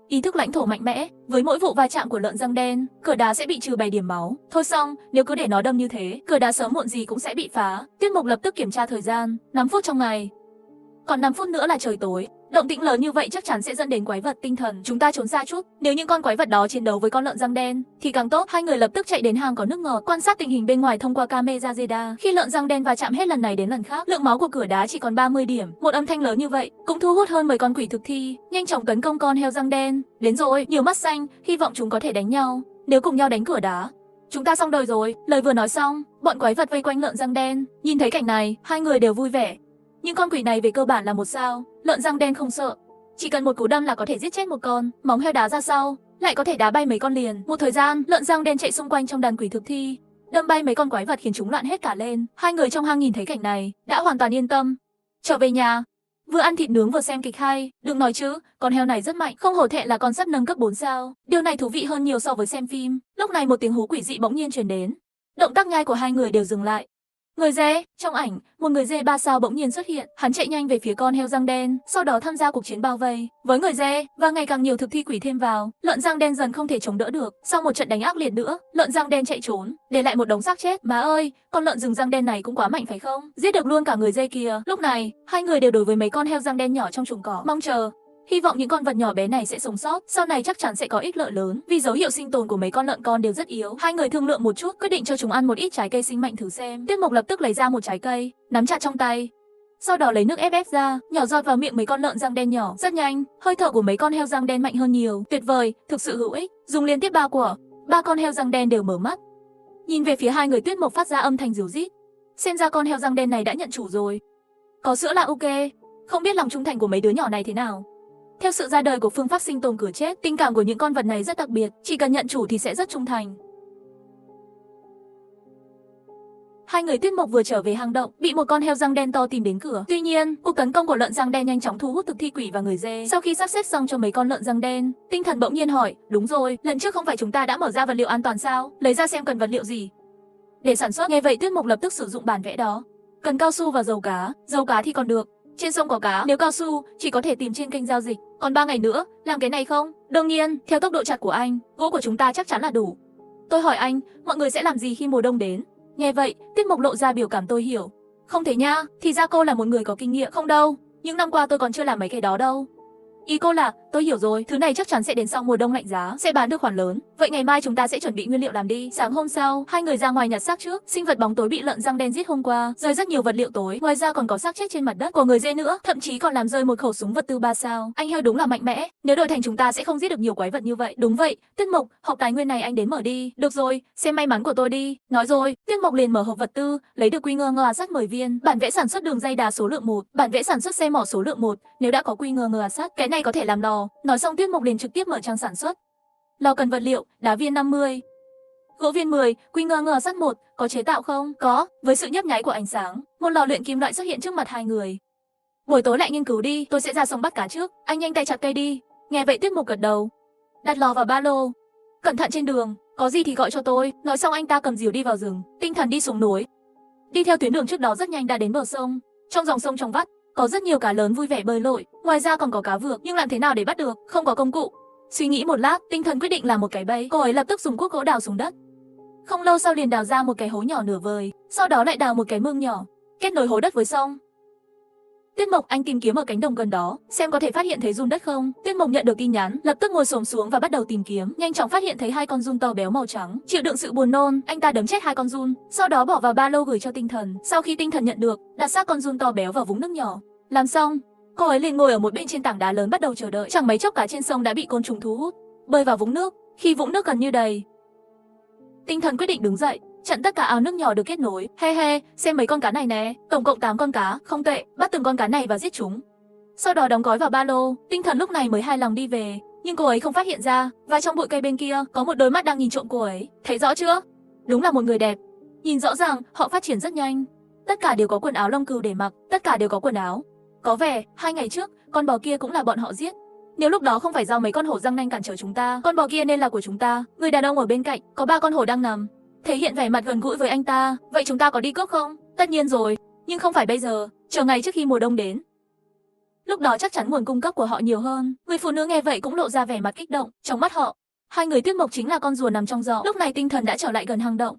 Ý thức lãnh thổ mạnh mẽ, với mỗi vụ va chạm của lợn răng đen, cửa đá sẽ bị trừ 7 điểm máu. Thôi xong, nếu cứ để nó đâm như thế, cửa đá sớm muộn gì cũng sẽ bị phá. Tuyết Mộc lập tức kiểm tra thời gian, 5 phút trong ngày. Còn 5 phút nữa là trời tối. Động tĩnh lớn như vậy chắc chắn sẽ dẫn đến quái vật tinh thần. Chúng ta trốn xa chút. Nếu những con quái vật đó chiến đấu với con lợn răng đen thì càng tốt. Hai người lập tức chạy đến hang có nước ngọt, quan sát tình hình bên ngoài thông qua camera radar. Khi lợn răng đen va chạm hết lần này đến lần khác, lượng máu của cửa đá chỉ còn 30 điểm. Một âm thanh lớn như vậy cũng thu hút hơn 10 con quỷ thực thi, nhanh chóng tấn công con heo răng đen. Đến rồi, nhiều mắt xanh, hy vọng chúng có thể đánh nhau. Nếu cùng nhau đánh cửa đá, chúng ta xong đời rồi. Lời vừa nói xong, bọn quái vật vây quanh lợn răng đen. Nhìn thấy cảnh này, hai người đều vui vẻ. Nhưng con quỷ này về cơ bản là một sao. Lợn răng đen không sợ, chỉ cần một cú đâm là có thể giết chết một con. Móng heo đá ra sau, lại có thể đá bay mấy con liền. Một thời gian, lợn răng đen chạy xung quanh trong đàn quỷ thực thi, đâm bay mấy con quái vật khiến chúng loạn hết cả lên. Hai người trong hang nhìn thấy cảnh này, đã hoàn toàn yên tâm. Trở về nhà, vừa ăn thịt nướng vừa xem kịch hay. Đừng nói chứ, con heo này rất mạnh, không hổ thẹn là con sắp nâng cấp 4 sao. Điều này thú vị hơn nhiều so với xem phim. Lúc này một tiếng hú quỷ dị bỗng nhiên truyền đến. Động tác nhai của hai người đều dừng lại. Người dê, trong ảnh, một người dê 3 sao bỗng nhiên xuất hiện, hắn chạy nhanh về phía con heo răng đen, sau đó tham gia cuộc chiến bao vây với người dê, và ngày càng nhiều thực thi quỷ thêm vào, lợn răng đen dần không thể chống đỡ được. Sau một trận đánh ác liệt nữa, lợn răng đen chạy trốn, để lại một đống xác chết. Má ơi, con lợn rừng răng đen này cũng quá mạnh phải không? Giết được luôn cả người dê kia. Lúc này, hai người đều đối với mấy con heo răng đen nhỏ trong chuồng cỏ mong chờ. Hy vọng những con vật nhỏ bé này sẽ sống sót, sau này chắc chắn sẽ có ích lợi lớn. Vì dấu hiệu sinh tồn của mấy con lợn con đều rất yếu, hai người thương lượng một chút, quyết định cho chúng ăn một ít trái cây sinh mệnh thử xem. Tiết Mộc lập tức lấy ra một trái cây, nắm chặt trong tay. Sau đó lấy nước ép ra, nhỏ giọt vào miệng mấy con lợn răng đen nhỏ. Rất nhanh, hơi thở của mấy con heo răng đen mạnh hơn nhiều. Tuyệt vời, thực sự hữu ích. Dùng liên tiếp 3 quả, 3 con heo răng đen đều mở mắt, nhìn về phía hai người. Tuyết Mộc phát ra âm thanh ríu rít. Xem ra con heo răng đen này đã nhận chủ rồi. Có sữa là ok. Không biết lòng trung thành của mấy đứa nhỏ này thế nào. Theo sự ra đời của phương pháp sinh tồn cửa chết, tình cảm của những con vật này rất đặc biệt, chỉ cần nhận chủ thì sẽ rất trung thành. Hai người Tuyết Mộc vừa trở về hang động, bị một con heo răng đen to tìm đến cửa. Tuy nhiên, cuộc tấn công của lợn răng đen nhanh chóng thu hút thực thi quỷ và người dê. Sau khi sắp xếp xong cho mấy con lợn răng đen, Tinh Thần bỗng nhiên hỏi, đúng rồi, lần trước không phải chúng ta đã mở ra vật liệu an toàn sao? Lấy ra xem cần vật liệu gì để sản xuất. Nghe vậy Tuyết Mộc lập tức sử dụng bản vẽ đó. Cần cao su và dầu cá thì còn được. Trên sông có cá, nếu cao su chỉ có thể tìm trên kênh giao dịch. Còn 3 ngày nữa, làm cái này không? Đương nhiên, theo tốc độ chặt của anh, gỗ của chúng ta chắc chắn là đủ. Tôi hỏi anh, mọi người sẽ làm gì khi mùa đông đến? Nghe vậy, Tuyết Mộc lộ ra biểu cảm tôi hiểu. Không thể nha, thì ra cô là một người có kinh nghiệm. Không đâu, những năm qua tôi còn chưa làm mấy cái đó đâu. Ý cô là, tôi hiểu rồi, thứ này chắc chắn sẽ đến sau mùa đông lạnh giá, sẽ bán được khoản lớn. Vậy ngày mai chúng ta sẽ chuẩn bị nguyên liệu làm đi. Sáng hôm sau, hai người ra ngoài nhặt xác trước. Sinh vật bóng tối bị lợn răng đen giết hôm qua, rơi rất nhiều vật liệu tối. Ngoài ra còn có xác chết trên mặt đất của người dê nữa, thậm chí còn làm rơi một khẩu súng vật tư 3 sao. Anh heo đúng là mạnh mẽ. Nếu đổi thành chúng ta sẽ không giết được nhiều quái vật như vậy. Đúng vậy, Tuyết Mộc, hộp tài nguyên này anh đến mở đi. Được rồi, xem may mắn của tôi đi. Nói rồi, Tuyết Mộc liền mở hộp vật tư, lấy được quy ngơ sắt 10 viên, bản vẽ sản xuất đường dây đá số lượng 1, bản vẽ sản xuất xe mỏ số lượng 1. Nếu đã có quy ngơ sắt, cái này có thể làm lò. Nói xong Tuyết Mộc liền trực tiếp mở trang sản xuất. Lò cần vật liệu, đá viên 50, gỗ viên 10, quy ngơ sắt 1, có chế tạo không? Có. Với sự nhấp nháy của ánh sáng, một lò luyện kim loại xuất hiện trước mặt hai người. Buổi tối lại nghiên cứu đi, tôi sẽ ra sông bắt cá trước, anh nhanh tay chặt cây đi. Nghe vậy Tuyết Mộc gật đầu, đặt lò vào ba lô. Cẩn thận trên đường, có gì thì gọi cho tôi. Nói xong anh ta cầm rìu đi vào rừng, Tinh Thần đi xuống núi. Đi theo tuyến đường trước đó rất nhanh đã đến bờ sông. Trong dòng sông trong vắt, có rất nhiều cá lớn vui vẻ bơi lội, ngoài ra còn có cá vược, nhưng làm thế nào để bắt được, không có công cụ. Suy nghĩ một lát, Tinh Thần quyết định làm một cái bẫy. Cô ấy lập tức dùng cuốc gỗ đào xuống đất. Không lâu sau liền đào ra một cái hố nhỏ nửa vời, sau đó lại đào một cái mương nhỏ, kết nối hố đất với sông. Tuyết Mộc, anh tìm kiếm ở cánh đồng gần đó, xem có thể phát hiện thấy giun đất không. Tuyết Mộc nhận được tin nhắn, lập tức ngồi xổm xuống và bắt đầu tìm kiếm. Nhanh chóng phát hiện thấy 2 con giun to béo màu trắng. Chịu đựng sự buồn nôn, anh ta đấm chết 2 con giun, sau đó bỏ vào ba lô gửi cho Tinh Thần. Sau khi Tinh Thần nhận được, đặt xác con giun to béo vào vũng nước nhỏ. Làm xong, cô ấy liền ngồi ở một bên trên tảng đá lớn bắt đầu chờ đợi. Chẳng mấy chốc cá trên sông đã bị côn trùng thu hút, bơi vào vũng nước. Khi vũng nước gần như đầy, Tinh Thần quyết định đứng dậy, chặn tất cả ao nước nhỏ được kết nối. He he, xem mấy con cá này nè, tổng cộng 8 con cá, không tệ, bắt từng con cá này và giết chúng. Sau đó đóng gói vào ba lô. Tinh Thần lúc này mới hài lòng đi về, nhưng cô ấy không phát hiện ra, và trong bụi cây bên kia có một đôi mắt đang nhìn trộm cô ấy. Thấy rõ chưa? Đúng là một người đẹp. Nhìn rõ ràng, họ phát triển rất nhanh. Tất cả đều có quần áo lông cừu để mặc, tất cả đều có quần áo. Có vẻ 2 ngày trước, con bò kia cũng là bọn họ giết. Nếu lúc đó không phải do mấy con hổ răng nanh cản trở chúng ta, con bò kia nên là của chúng ta. Người đàn ông ở bên cạnh, có 3 con hổ đang nằm, thể hiện vẻ mặt gần gũi với anh ta. Vậy chúng ta có đi cướp không? Tất nhiên rồi, nhưng không phải bây giờ, chờ ngày trước khi mùa đông đến. Lúc đó chắc chắn nguồn cung cấp của họ nhiều hơn. Người phụ nữ nghe vậy cũng lộ ra vẻ mặt kích động. Trong mắt họ, 2 người Tuyết Mộc chính là con rùa nằm trong giỏ. Lúc này Tinh Thần đã trở lại gần hang động.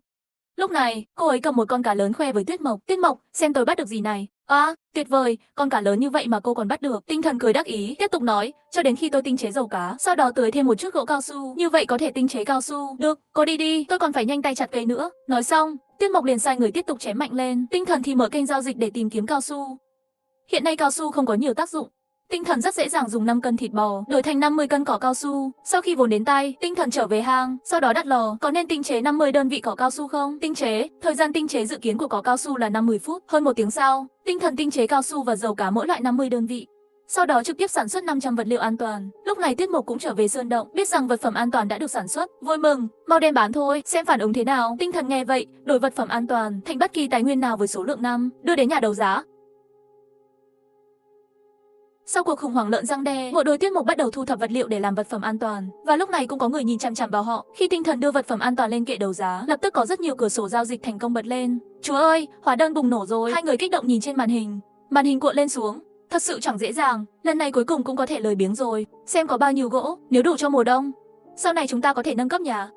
Lúc này, cô ấy cầm một con cá lớn khoe với Tuyết Mộc. Tuyết Mộc, xem tôi bắt được gì này. À, tuyệt vời, con cá lớn như vậy mà cô còn bắt được. Tinh thần cười đắc ý, tiếp tục nói, cho đến khi tôi tinh chế dầu cá, sau đó tưới thêm một chút gỗ cao su, như vậy có thể tinh chế cao su. Được, cô đi đi, tôi còn phải nhanh tay chặt cây nữa. Nói xong, Tuyết Mộc liền sai người tiếp tục chém mạnh lên. Tinh thần thì mở kênh giao dịch để tìm kiếm cao su. Hiện nay cao su không có nhiều tác dụng. Tinh thần rất dễ dàng dùng 5 cân thịt bò đổi thành 50 cân cỏ cao su. Sau khi vốn đến tay, Tinh thần trở về hang, sau đó đặt lò. Có nên tinh chế 50 đơn vị cỏ cao su không? Tinh chế, thời gian tinh chế dự kiến của cỏ cao su là 50 phút. Hơn 1 tiếng sau, Tinh thần tinh chế cao su và dầu cá mỗi loại 50 đơn vị. Sau đó trực tiếp sản xuất 500 vật liệu an toàn. Lúc này Tuyết Mộc cũng trở về sơn động, biết rằng vật phẩm an toàn đã được sản xuất, vui mừng, mau đem bán thôi, xem phản ứng thế nào. Tinh thần nghe vậy, đổi vật phẩm an toàn thành bất kỳ tài nguyên nào với số lượng 5, đưa đến nhà đấu giá. Sau cuộc khủng hoảng lợn răng đe, bộ đôi Tuyết Mộc bắt đầu thu thập vật liệu để làm vật phẩm an toàn. Và lúc này cũng có người nhìn chằm chằm vào họ. Khi Tinh thần đưa vật phẩm an toàn lên kệ đấu giá, lập tức có rất nhiều cửa sổ giao dịch thành công bật lên. Chúa ơi, hóa đơn bùng nổ rồi. Hai người kích động nhìn trên màn hình. Màn hình cuộn lên xuống. Thật sự chẳng dễ dàng. Lần này cuối cùng cũng có thể lời biếng rồi. Xem có bao nhiêu gỗ, nếu đủ cho mùa đông, sau này chúng ta có thể nâng cấp nhà.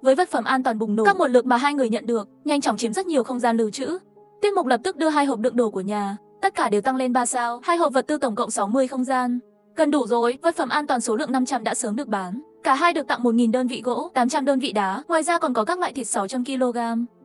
Với vật phẩm an toàn bùng nổ, các nguồn lực mà hai người nhận được nhanh chóng chiếm rất nhiều không gian lưu trữ. Tuyết Mộc lập tức đưa 2 hộp đựng đồ của nhà. Tất cả đều tăng lên 3 sao, 2 hộp vật tư tổng cộng 60 không gian. Gần đủ rồi, vật phẩm an toàn số lượng 500 đã sớm được bán. Cả hai được tặng 1000 đơn vị gỗ, 800 đơn vị đá, ngoài ra còn có các loại thịt 600 kg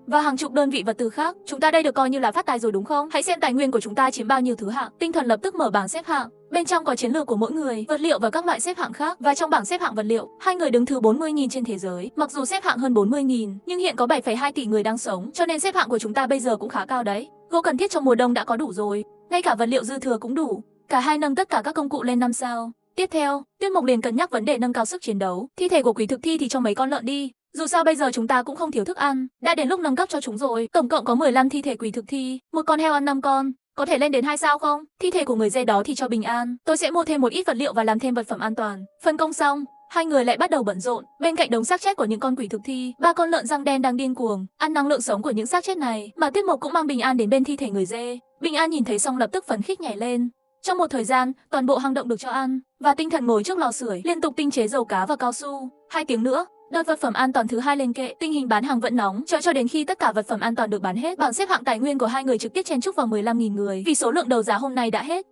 và hàng chục đơn vị vật tư khác. Chúng ta đây được coi như là phát tài rồi đúng không? Hãy xem tài nguyên của chúng ta chiếm bao nhiêu thứ hạng. Tinh thần lập tức mở bảng xếp hạng. Bên trong có chiến lược của mỗi người, vật liệu và các loại xếp hạng khác. Và trong bảng xếp hạng vật liệu, hai người đứng thứ 40.000 trên thế giới. Mặc dù xếp hạng hơn 40.000, nhưng hiện có 7,2 tỷ người đang sống, cho nên xếp hạng của chúng ta bây giờ cũng khá cao đấy. Gỗ cần thiết trong mùa đông đã có đủ rồi, ngay cả vật liệu dư thừa cũng đủ. Cả hai nâng tất cả các công cụ lên 5 sao. Tiếp theo, Tuyết Mộc liền cân nhắc vấn đề nâng cao sức chiến đấu. Thi thể của quỷ thực thi thì cho mấy con lợn đi. Dù sao bây giờ chúng ta cũng không thiếu thức ăn, đã đến lúc nâng cấp cho chúng rồi. Tổng cộng có 15 thi thể quỷ thực thi, một con heo ăn 5 con, có thể lên đến 2 sao không? Thi thể của người dê đó thì cho bình an. Tôi sẽ mua thêm một ít vật liệu và làm thêm vật phẩm an toàn. Phân công xong, hai người lại bắt đầu bận rộn. Bên cạnh đống xác chết của những con quỷ thực thi, 3 con lợn răng đen đang điên cuồng ăn năng lượng sống của những xác chết này, mà Tuyết Mộc cũng mang bình an đến bên thi thể người dê. Bình an nhìn thấy xong lập tức phấn khích nhảy lên. Trong một thời gian, toàn bộ hang động được cho ăn, và Tinh thần ngồi trước lò sưởi liên tục tinh chế dầu cá và cao su. 2 tiếng nữa, đợt vật phẩm an toàn thứ 2 lên kệ, tình hình bán hàng vẫn nóng, chờ cho đến khi tất cả vật phẩm an toàn được bán hết. Bảng xếp hạng tài nguyên của hai người trực tiếp chen chúc vào 15.000 người, vì số lượng đấu giá hôm nay đã hết.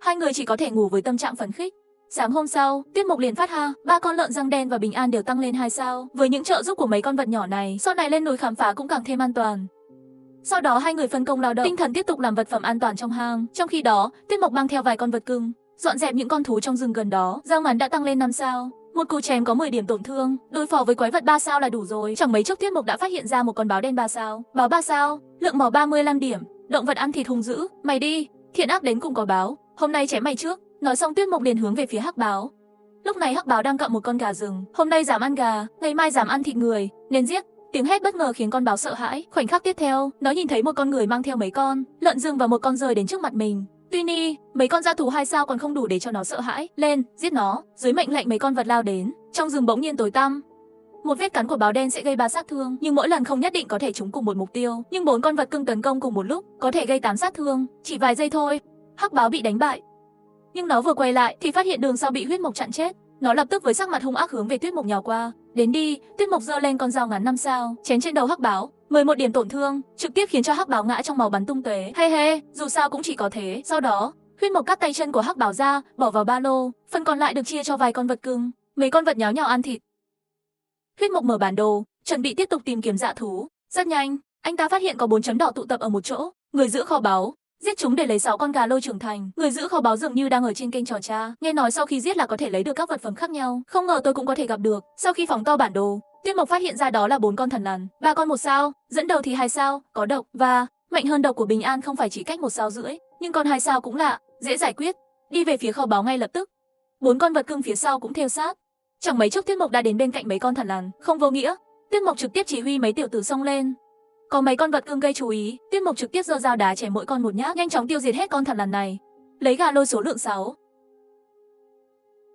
Hai người chỉ có thể ngủ với tâm trạng phấn khích. Sáng hôm sau, Tuyết Mộc liền phát ha, 3 con lợn răng đen và bình an đều tăng lên 2 sao. Với những trợ giúp của mấy con vật nhỏ này, sau này lên núi khám phá cũng càng thêm an toàn. Sau đó hai người phân công lao động, Tinh thần tiếp tục làm vật phẩm an toàn trong hang. Trong khi đó, Tuyết Mộc mang theo vài con vật cưng, dọn dẹp những con thú trong rừng gần đó. Dao ngắn đã tăng lên 5 sao. Một cú chém có 10 điểm tổn thương, đối phó với quái vật 3 sao là đủ rồi. Chẳng mấy chốc Tuyết Mộc đã phát hiện ra một con báo đen 3 sao. Báo 3 sao, lượng máu 35 điểm, động vật ăn thịt hung dữ. Mày đi, thiện ác đến cùng có báo, hôm nay chém mày trước. Nói xong Tuyết Mộc liền hướng về phía hắc báo. Lúc này hắc báo đang cặm một con gà rừng, hôm nay dám ăn gà, ngày mai dám ăn thịt người, nên giết. Tiếng hét bất ngờ khiến con báo sợ hãi. Khoảnh khắc tiếp theo, nó nhìn thấy một con người mang theo mấy con lợn rừng và một con rơi đến trước mặt mình. Tuy nhiên, mấy con dã thú 2 sao còn không đủ để cho nó sợ hãi. Lên, giết nó. Dưới mệnh lệnh mấy con vật lao đến. Trong rừng bỗng nhiên tối tăm. Một vết cắn của báo đen sẽ gây 3 sát thương, nhưng mỗi lần không nhất định có thể trúng cùng một mục tiêu. Nhưng 4 con vật cưng tấn công cùng một lúc, có thể gây 8 sát thương. Chỉ vài giây thôi, hắc báo bị đánh bại. Nhưng nó vừa quay lại thì phát hiện đường sau bị huyết mộc chặn chết. Nó lập tức với sắc mặt hung ác hướng về Tuyết Mộc nhào qua. Đến đi, Tuyết Mộc giơ lên con dao ngắn 5 sao, chém trên đầu hắc báo, 11 điểm tổn thương, trực tiếp khiến cho hắc báo ngã trong máu bắn tung tóe. He, dù sao cũng chỉ có thế. Sau đó, huyết mộc cắt tay chân của hắc báo ra, bỏ vào ba lô, phần còn lại được chia cho vài con vật cưng. Mấy con vật nháo nhào ăn thịt. Huyết mộc mở bản đồ, chuẩn bị tiếp tục tìm kiếm dã thú. Rất nhanh, anh ta phát hiện có 4 chấm đỏ tụ tập ở một chỗ. Người giữ kho báu, giết chúng để lấy 6 con gà lôi trưởng thành. Người giữ kho báu dường như đang ở trên kênh trò cha. Nghe nói sau khi giết là có thể lấy được các vật phẩm khác nhau. Không ngờ tôi cũng có thể gặp được. Sau khi phóng to bản đồ, Tuyết Mộc phát hiện ra đó là 4 con thần lằn, 3 con 1 sao, dẫn đầu thì 2 sao, có độc và mạnh hơn độc của Bình An không phải chỉ cách 1 sao rưỡi, nhưng con 2 sao cũng lạ, dễ giải quyết. Đi về phía kho báu ngay lập tức. 4 con vật cưng phía sau cũng theo sát. Chẳng mấy chốc Tuyết Mộc đã đến bên cạnh mấy con thần lằn, không vô nghĩa. Tuyết Mộc trực tiếp chỉ huy mấy tiểu tử xông lên. Có mấy con vật cưng gây chú ý, Tuyết Mộc trực tiếp giơ dao đá chém mỗi con một nhát, nhanh chóng tiêu diệt hết con thần lằn này. Lấy gà lôi số lượng 6.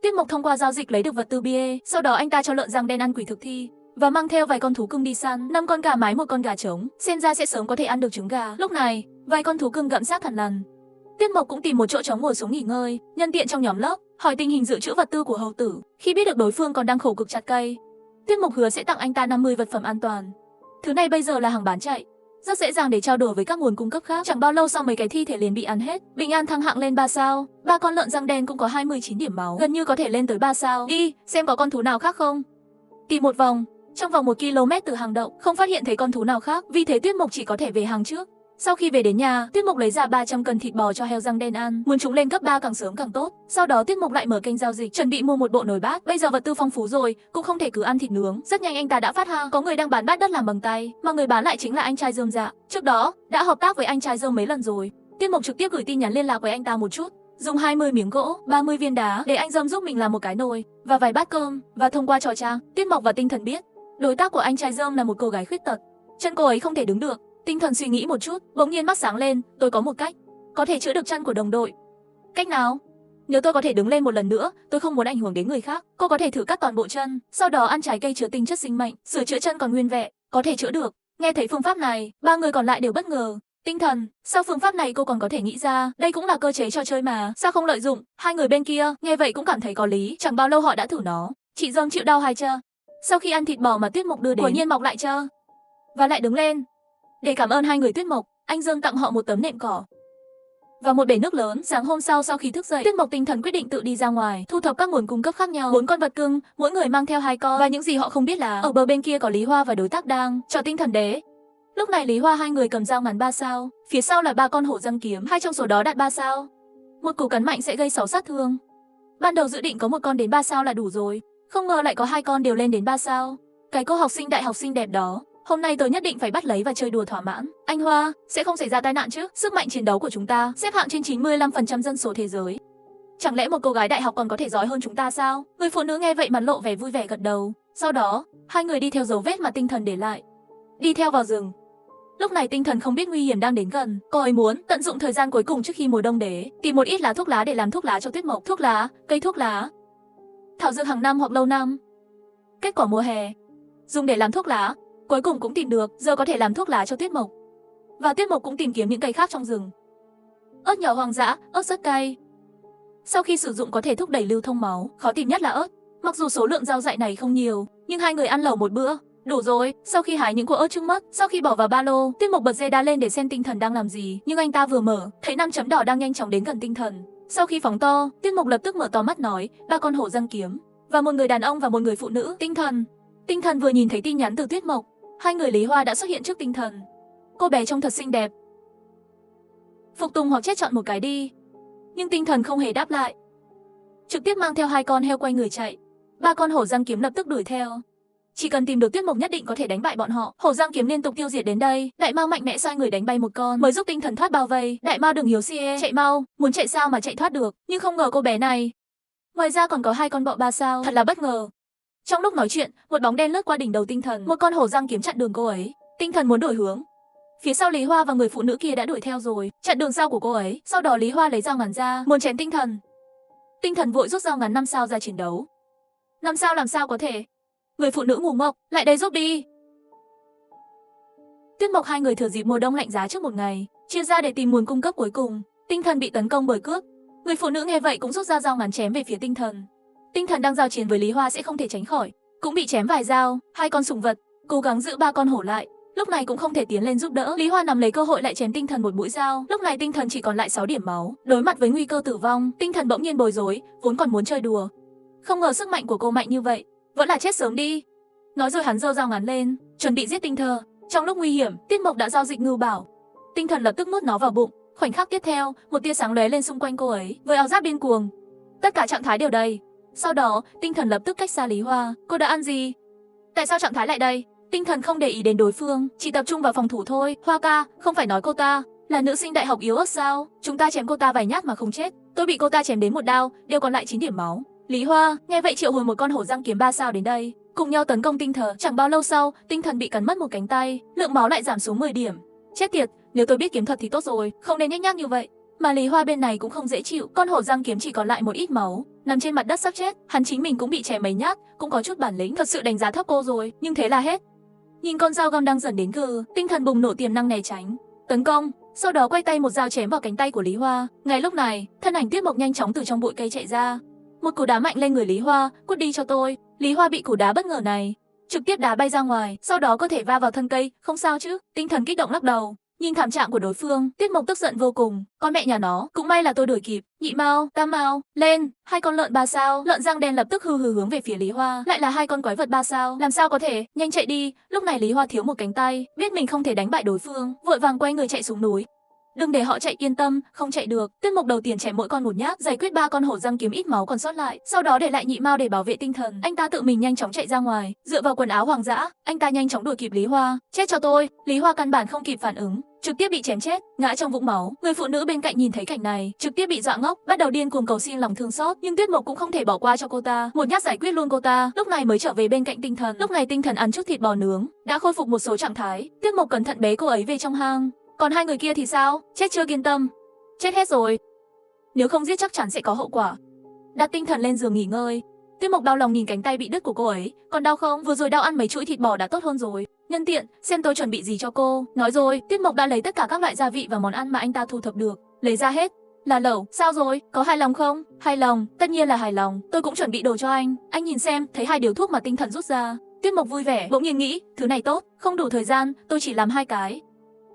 Tuyết Mộc thông qua giao dịch lấy được vật tư bia, sau đó anh ta cho lợn răng đen ăn quỷ thực thi và mang theo vài con thú cưng đi săn, 5 con gà mái, 1 con gà trống, xem ra sẽ sớm có thể ăn được trứng gà. Lúc này, vài con thú cưng gặm xác thần lằn. Tuyết Mộc cũng tìm một chỗ trống ngồi xuống nghỉ ngơi, nhân tiện trong nhóm lớp hỏi tình hình dự trữ vật tư của hầu tử. Khi biết được đối phương còn đang khổ cực chặt cây, Tuyết Mộc hứa sẽ tặng anh ta 50 vật phẩm an toàn. Thứ này bây giờ là hàng bán chạy. rất dễ dàng để trao đổi với các nguồn cung cấp khác. Chẳng bao lâu sau mấy cái thi thể liền bị ăn hết. Bình an thăng hạng lên 3 sao. Ba con lợn răng đen cũng có 29 điểm máu, gần như có thể lên tới 3 sao. Đi, xem có con thú nào khác không. Tìm một vòng, trong vòng 1 km từ hang động, không phát hiện thấy con thú nào khác, vì thế Tuyết Mộc chỉ có thể về hàng trước. Sau khi về đến nhà, Tuyết Mộc lấy ra 300 cân thịt bò cho heo răng đen ăn, muốn chúng lên cấp 3 càng sớm càng tốt. Sau đó Tuyết Mộc lại mở kênh giao dịch, chuẩn bị mua một bộ nồi bát. Bây giờ vật tư phong phú rồi, cũng không thể cứ ăn thịt nướng. Rất nhanh anh ta đã phát ha, có người đang bán bát đất làm bằng tay, mà người bán lại chính là anh trai Dơm Dạ. Trước đó đã hợp tác với anh trai Dơm mấy lần rồi. Tuyết Mộc trực tiếp gửi tin nhắn liên lạc với anh ta một chút, dùng 20 miếng gỗ, 30 viên đá để anh Dơm giúp mình làm một cái nồi và vài bát cơm. Và thông qua trò trang, Tuyết Mộc và Tinh Thần biết đối tác của anh trai Dơm là một cô gái khuyết tật, chân cô ấy không thể đứng được. Tinh Thần suy nghĩ một chút, bỗng nhiên mắt sáng lên, tôi có một cách, có thể chữa được chân của đồng đội. Cách nào? Nếu tôi có thể đứng lên một lần nữa, tôi không muốn ảnh hưởng đến người khác. Cô có thể thử cắt toàn bộ chân, sau đó ăn trái cây chứa tinh chất sinh mệnh, sửa chữa chân còn nguyên vẹn, có thể chữa được. Nghe thấy phương pháp này, ba người còn lại đều bất ngờ. Tinh Thần, sao phương pháp này cô còn có thể nghĩ ra? Đây cũng là cơ chế trò chơi mà, sao không lợi dụng? Hai người bên kia nghe vậy cũng cảm thấy có lý, chẳng bao lâu họ đã thử nó. Chị Dơm chịu đau hai chân. Sau khi ăn thịt bò mà Tuyết Mộc đưa đến, quả nhiên mọc lại chân và lại đứng lên. Để cảm ơn hai người Tuyết Mộc, anh Dương tặng họ một tấm nệm cỏ và một bể nước lớn. Sáng hôm sau khi thức dậy, Tuyết Mộc Tinh Thần quyết định tự đi ra ngoài, thu thập các nguồn cung cấp khác nhau. 4 con vật cưng, mỗi người mang theo 2 con, và những gì họ không biết là ở bờ bên kia có Lý Hoa và đối tác đang cho Tinh Thần đế. Lúc này Lý Hoa hai người cầm dao ngắn 3 sao, phía sau là 3 con hổ răng kiếm, 2 trong số đó đạt 3 sao. Một cú cắn mạnh sẽ gây 6 sát thương. Ban đầu dự định có một con đến 3 sao là đủ rồi, không ngờ lại có 2 con đều lên đến 3 sao. Cái cô học sinh đại học xinh đẹp đó, hôm nay tôi nhất định phải bắt lấy và chơi đùa thỏa mãn. Anh Hoa, sẽ không xảy ra tai nạn chứ? Sức mạnh chiến đấu của chúng ta xếp hạng trên 95% dân số thế giới. Chẳng lẽ một cô gái đại học còn có thể giỏi hơn chúng ta sao? Người phụ nữ nghe vậy mặt lộ vẻ vui vẻ gật đầu. Sau đó, hai người đi theo dấu vết mà Tinh Thần để lại, đi theo vào rừng. Lúc này Tinh Thần không biết nguy hiểm đang đến gần, cô ấy muốn tận dụng thời gian cuối cùng trước khi mùa đông đến, tìm một ít lá thuốc lá để làm thuốc lá cho Tuyết Mộc. Thuốc lá, cây thuốc lá, thảo dược hàng năm hoặc lâu năm, kết quả mùa hè, dùng để làm thuốc lá. Cuối cùng cũng tìm được, giờ có thể làm thuốc lá cho Tuyết Mộc. Và Tuyết Mộc cũng tìm kiếm những cây khác trong rừng. Ớt nhỏ hoang dã, ớt rất cay. Sau khi sử dụng có thể thúc đẩy lưu thông máu, khó tìm nhất là ớt. Mặc dù số lượng rau dại này không nhiều, nhưng hai người ăn lẩu một bữa, đủ rồi. Sau khi hái những quả ớt trước mắt, sau khi bỏ vào ba lô, Tuyết Mộc bật radar lên để xem Tinh Thần đang làm gì, nhưng anh ta vừa mở, thấy 5 chấm đỏ đang nhanh chóng đến gần Tinh Thần. Sau khi phóng to, Tuyết Mộc lập tức mở to mắt nói, 3 con hổ răng kiếm và một người đàn ông và một người phụ nữ. Tinh Thần vừa nhìn thấy tin nhắn từ Tuyết Mộc, hai người Lý Hoa đã xuất hiện trước Tinh Thần. Cô bé trông thật xinh đẹp. Phục tùng hoặc chết chọn một cái đi. Nhưng Tinh Thần không hề đáp lại, trực tiếp mang theo 2 con heo quay người chạy. 3 con hổ răng kiếm lập tức đuổi theo. Chỉ cần tìm được Tuyết Mộc nhất định có thể đánh bại bọn họ. Hổ răng kiếm liên tục tiêu diệt đến đây. Đại Mao mạnh mẽ sai người đánh bay một con, mới giúp Tinh Thần thoát bao vây. Đại Mao đừng hiếu xie, chạy mau, muốn chạy sao mà chạy thoát được. Nhưng không ngờ cô bé này ngoài ra còn có 2 con bọ 3 sao, thật là bất ngờ. Trong lúc nói chuyện, một bóng đen lướt qua đỉnh đầu Tinh Thần, một con hổ răng kiếm chặn đường cô ấy. Tinh Thần muốn đổi hướng. Phía sau Lý Hoa và người phụ nữ kia đã đuổi theo rồi, chặn đường sau của cô ấy. Sau đó Lý Hoa lấy dao ngắn ra, muốn chém Tinh Thần. Tinh Thần vội rút dao ngắn 5 sao ra chiến đấu. 5 sao làm sao có thể? Người phụ nữ ngu ngốc, lại đây giúp đi. Tuyết Mộc hai người thừa dịp mùa đông lạnh giá trước một ngày, chia ra để tìm nguồn cung cấp cuối cùng. Tinh Thần bị tấn công bởi cướp. Người phụ nữ nghe vậy cũng rút ra dao ngắn chém về phía Tinh Thần. Tinh Thần đang giao chiến với Lý Hoa sẽ không thể tránh khỏi, cũng bị chém vài dao. 2 con sủng vật cố gắng giữ 3 con hổ lại, lúc này cũng không thể tiến lên giúp đỡ. Lý Hoa nắm lấy cơ hội lại chém Tinh Thần một mũi dao. Lúc này Tinh Thần chỉ còn lại 6 điểm máu. Đối mặt với nguy cơ tử vong, Tinh Thần bỗng nhiên bối rối, vốn còn muốn chơi đùa, không ngờ sức mạnh của cô mạnh như vậy, vẫn là chết sớm đi. Nói rồi hắn giơ dao ngắn lên, chuẩn bị giết Tinh Thơ. Trong lúc nguy hiểm, Tuyết Mộc đã giao dịch ngưu bảo. Tinh Thần lập tức nuốt nó vào bụng. Khoảnh khắc tiếp theo, một tia sáng lóe lên xung quanh cô ấy, với áo giáp điên cuồng. Tất cả trạng thái đều đầy. Sau đó, Tinh Thần lập tức cách xa Lý Hoa. Cô đã ăn gì? Tại sao trạng thái lại đây? Tinh Thần không để ý đến đối phương, chỉ tập trung vào phòng thủ thôi. Hoa ca, không phải nói cô ta là nữ sinh đại học yếu ớt sao? Chúng ta chém cô ta vài nhát mà không chết. Tôi bị cô ta chém đến 1 đao, đều còn lại 9 điểm máu. Lý Hoa nghe vậy triệu hồi một con hổ răng kiếm 3 sao đến đây, cùng nhau tấn công Tinh Thần. Chẳng bao lâu sau, Tinh Thần bị cắn mất một cánh tay, lượng máu lại giảm xuống 10 điểm. Chết tiệt, nếu tôi biết kiếm thuật thì tốt rồi, không nên nhếch nhác như vậy. Mà Lý Hoa bên này cũng không dễ chịu, con hổ răng kiếm chỉ còn lại một ít máu, nằm trên mặt đất sắp chết. Hắn chính mình cũng bị chém mấy nhát, cũng có chút bản lĩnh, thật sự đánh giá thấp cô rồi, nhưng thế là hết. Nhìn con dao găm đang dần đến gần, Tinh Thần bùng nổ tiềm năng né tránh, tấn công, sau đó quay tay một dao chém vào cánh tay của Lý Hoa. Ngay lúc này, thân ảnh Tuyết Mộc nhanh chóng từ trong bụi cây chạy ra, một cú đá mạnh lên người Lý Hoa, cút đi cho tôi. Lý Hoa bị cú đá bất ngờ này trực tiếp đá bay ra ngoài, sau đó cơ thể va vào thân cây, không sao chứ? Tinh thần kích động lắc đầu. Nhìn thảm trạng của đối phương, Tiết Mộc tức giận vô cùng. Con mẹ nhà nó, cũng may là tôi đuổi kịp. Nhị Mao, Tam Mao, lên! Hai con lợn 3 sao, lợn răng đen lập tức hừ hừ hướng về phía Lý Hoa. Lại là hai con quái vật 3 sao, làm sao có thể? Nhanh chạy đi! Lúc này Lý Hoa thiếu một cánh tay, biết mình không thể đánh bại đối phương, vội vàng quay người chạy xuống núi. Đừng để họ chạy, yên tâm, không chạy được. Tiết Mộc đầu tiên chém mỗi con một nhát, giải quyết 3 con hổ răng kiếm ít máu còn sót lại, sau đó để lại Nhị Mao để bảo vệ tinh thần. Anh ta tự mình nhanh chóng chạy ra ngoài, dựa vào quần áo hoàng dã, anh ta nhanh chóng đuổi kịp Lý Hoa. Chết cho tôi! Lý Hoa căn bản không kịp phản ứng, trực tiếp bị chém chết, ngã trong vũng máu. Người phụ nữ bên cạnh nhìn thấy cảnh này, trực tiếp bị dọa ngốc, bắt đầu điên cuồng cầu xin lòng thương xót, nhưng Tiết Mộc cũng không thể bỏ qua cho cô ta, một nhát giải quyết luôn cô ta, lúc này mới trở về bên cạnh tinh thần. Lúc này tinh thần ăn chút thịt bò nướng, đã khôi phục một số trạng thái. Tiết Mộc cẩn thận bế cô ấy về trong hang. Còn hai người kia thì sao? Chết chưa? Yên tâm, chết hết rồi. Nếu không giết chắc chắn sẽ có hậu quả. Đặt tinh thần lên giường nghỉ ngơi. Tiết Mộc đau lòng nhìn cánh tay bị đứt của cô ấy. Còn đau không? Vừa rồi đau ăn mấy chuỗi thịt bò đã tốt hơn rồi. Nhân tiện, xem tôi chuẩn bị gì cho cô. Nói rồi, Tiết Mộc đã lấy tất cả các loại gia vị và món ăn mà anh ta thu thập được, lấy ra hết. Là lẩu, sao rồi? Có hài lòng không? Hài lòng, tất nhiên là hài lòng. Tôi cũng chuẩn bị đồ cho anh. Anh nhìn xem, thấy 2 điều thuốc mà tinh thần rút ra. Tiết Mộc vui vẻ, bỗng nhiên nghĩ, thứ này tốt, không đủ thời gian, tôi chỉ làm 2 cái.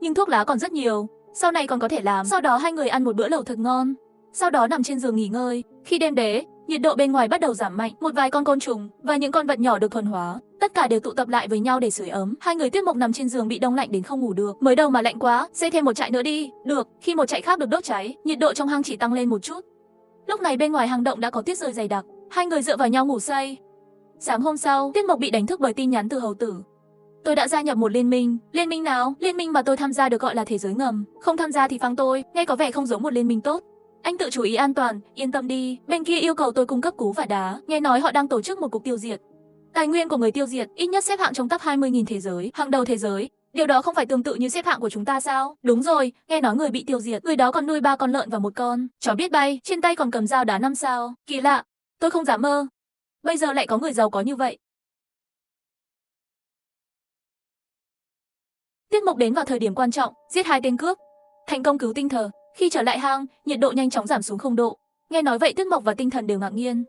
Nhưng thuốc lá còn rất nhiều, sau này còn có thể làm. Sau đó hai người ăn một bữa lẩu thật ngon, sau đó nằm trên giường nghỉ ngơi. Khi đêm đến, nhiệt độ bên ngoài bắt đầu giảm mạnh, một vài con côn trùng và những con vật nhỏ được thuần hóa, tất cả đều tụ tập lại với nhau để sưởi ấm. Hai người Tiết Mộc nằm trên giường bị đông lạnh đến không ngủ được. Mới đầu mà lạnh quá, xây thêm một trại nữa đi. Được. Khi một trại khác được đốt cháy, nhiệt độ trong hang chỉ tăng lên một chút. Lúc này bên ngoài hang động đã có tuyết rơi dày đặc, hai người dựa vào nhau ngủ say. Sáng hôm sau, Tiết Mộc bị đánh thức bởi tin nhắn từ hầu tử. Tôi đã gia nhập một liên minh. Liên minh nào? Liên minh mà tôi tham gia được gọi là thế giới ngầm. Không tham gia thì phang tôi, nghe có vẻ không giống một liên minh tốt. Anh tự chú ý an toàn, yên tâm đi. Bên kia yêu cầu tôi cung cấp cú và đá, nghe nói họ đang tổ chức một cuộc tiêu diệt. Tài nguyên của người tiêu diệt ít nhất xếp hạng trong top 20.000 thế giới, hàng đầu thế giới. Điều đó không phải tương tự như xếp hạng của chúng ta sao? Đúng rồi, nghe nói người bị tiêu diệt, người đó còn nuôi 3 con lợn và 1 con chó biết bay, trên tay còn cầm dao đá 5 sao. Kỳ lạ, tôi không dám mơ. Bây giờ lại có người giàu có như vậy. Tiết Mộc đến vào thời điểm quan trọng, giết 2 tên cướp, thành công cứu tinh thần. Khi trở lại hang, nhiệt độ nhanh chóng giảm xuống 0 độ. Nghe nói vậy Tiết Mộc và tinh thần đều ngạc nhiên.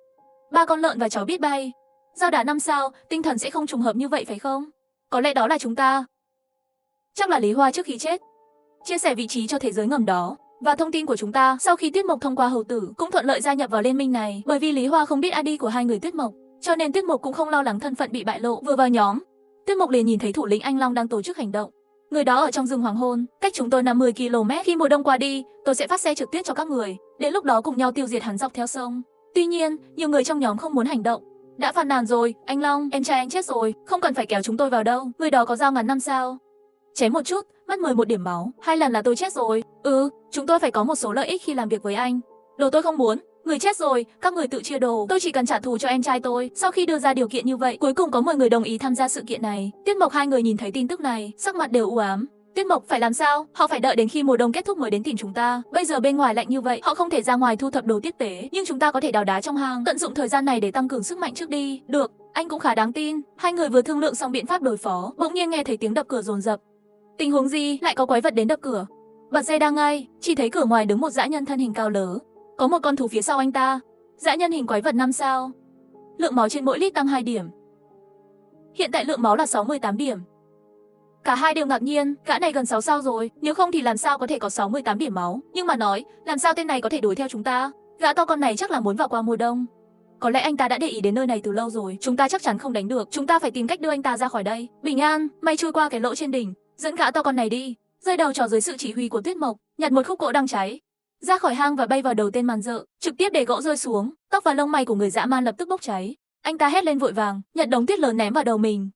3 con lợn và chó biết bay, dao đá 5 sao, tinh thần sẽ không trùng hợp như vậy phải không? Có lẽ đó là chúng ta. Chắc là Lý Hoa trước khi chết chia sẻ vị trí cho thế giới ngầm đó và thông tin của chúng ta. Sau khi Tiết Mộc thông qua hầu tử, cũng thuận lợi gia nhập vào liên minh này. Bởi vì Lý Hoa không biết ID của hai người Tiết Mộc, cho nên Tiết Mộc cũng không lo lắng thân phận bị bại lộ. Vừa vào nhóm, Tiết Mộc liền nhìn thấy thủ lĩnh Anh Long đang tổ chức hành động. Người đó ở trong rừng hoàng hôn, cách chúng tôi 50 km. Khi mùa đông qua đi, tôi sẽ phát xe trực tiếp cho các người, đến lúc đó cùng nhau tiêu diệt hắn dọc theo sông. Tuy nhiên, nhiều người trong nhóm không muốn hành động. Đã phàn nàn rồi, anh Long, em trai anh chết rồi, không cần phải kéo chúng tôi vào đâu. Người đó có dao ngắn 5 sao. Chém một chút, mất 11 điểm máu, 2 lần là tôi chết rồi. Chúng tôi phải có một số lợi ích khi làm việc với anh. Đồ tôi không muốn, người chết rồi, các người tự chia đồ, tôi chỉ cần trả thù cho em trai tôi. Sau khi đưa ra điều kiện như vậy, cuối cùng có 10 người đồng ý tham gia sự kiện này. Tiết Mộc hai người nhìn thấy tin tức này, sắc mặt đều u ám. Tiết Mộc phải làm sao? Họ phải đợi đến khi mùa đông kết thúc mới đến tìm chúng ta. Bây giờ bên ngoài lạnh như vậy, họ không thể ra ngoài thu thập đồ tiếp tế, nhưng chúng ta có thể đào đá trong hang, tận dụng thời gian này để tăng cường sức mạnh trước đi. Được, anh cũng khá đáng tin. Hai người vừa thương lượng xong biện pháp đối phó, bỗng nhiên nghe thấy tiếng đập cửa dồn dập. Tình huống gì? Lại có quái vật đến đập cửa. Bật dây đang ngay, chỉ thấy cửa ngoài đứng một dã nhân thân hình cao lớn, có một con thú phía sau anh ta. Dã nhân hình quái vật 5 sao. Lượng máu trên mỗi lít tăng 2 điểm. Hiện tại lượng máu là 68 điểm. Cả hai đều ngạc nhiên, gã này gần 6 sao rồi, nếu không thì làm sao có thể có 68 điểm máu. Nhưng mà nói, làm sao tên này có thể đuổi theo chúng ta? Gã to con này chắc là muốn vào qua mùa đông. Có lẽ anh ta đã để ý đến nơi này từ lâu rồi, chúng ta chắc chắn không đánh được, chúng ta phải tìm cách đưa anh ta ra khỏi đây. Bình an, may chui qua cái lỗ trên đỉnh, dẫn gã to con này đi. Rơi đầu trò dưới sự chỉ huy của Tuyết Mộc, nhặt một khúc gỗ đang cháy, ra khỏi hang và bay vào đầu tên màn dợ, trực tiếp để gỗ rơi xuống, tóc và lông mày của người dã man lập tức bốc cháy. Anh ta hét lên vội vàng, nhặt đống tuyết lớn ném vào đầu mình.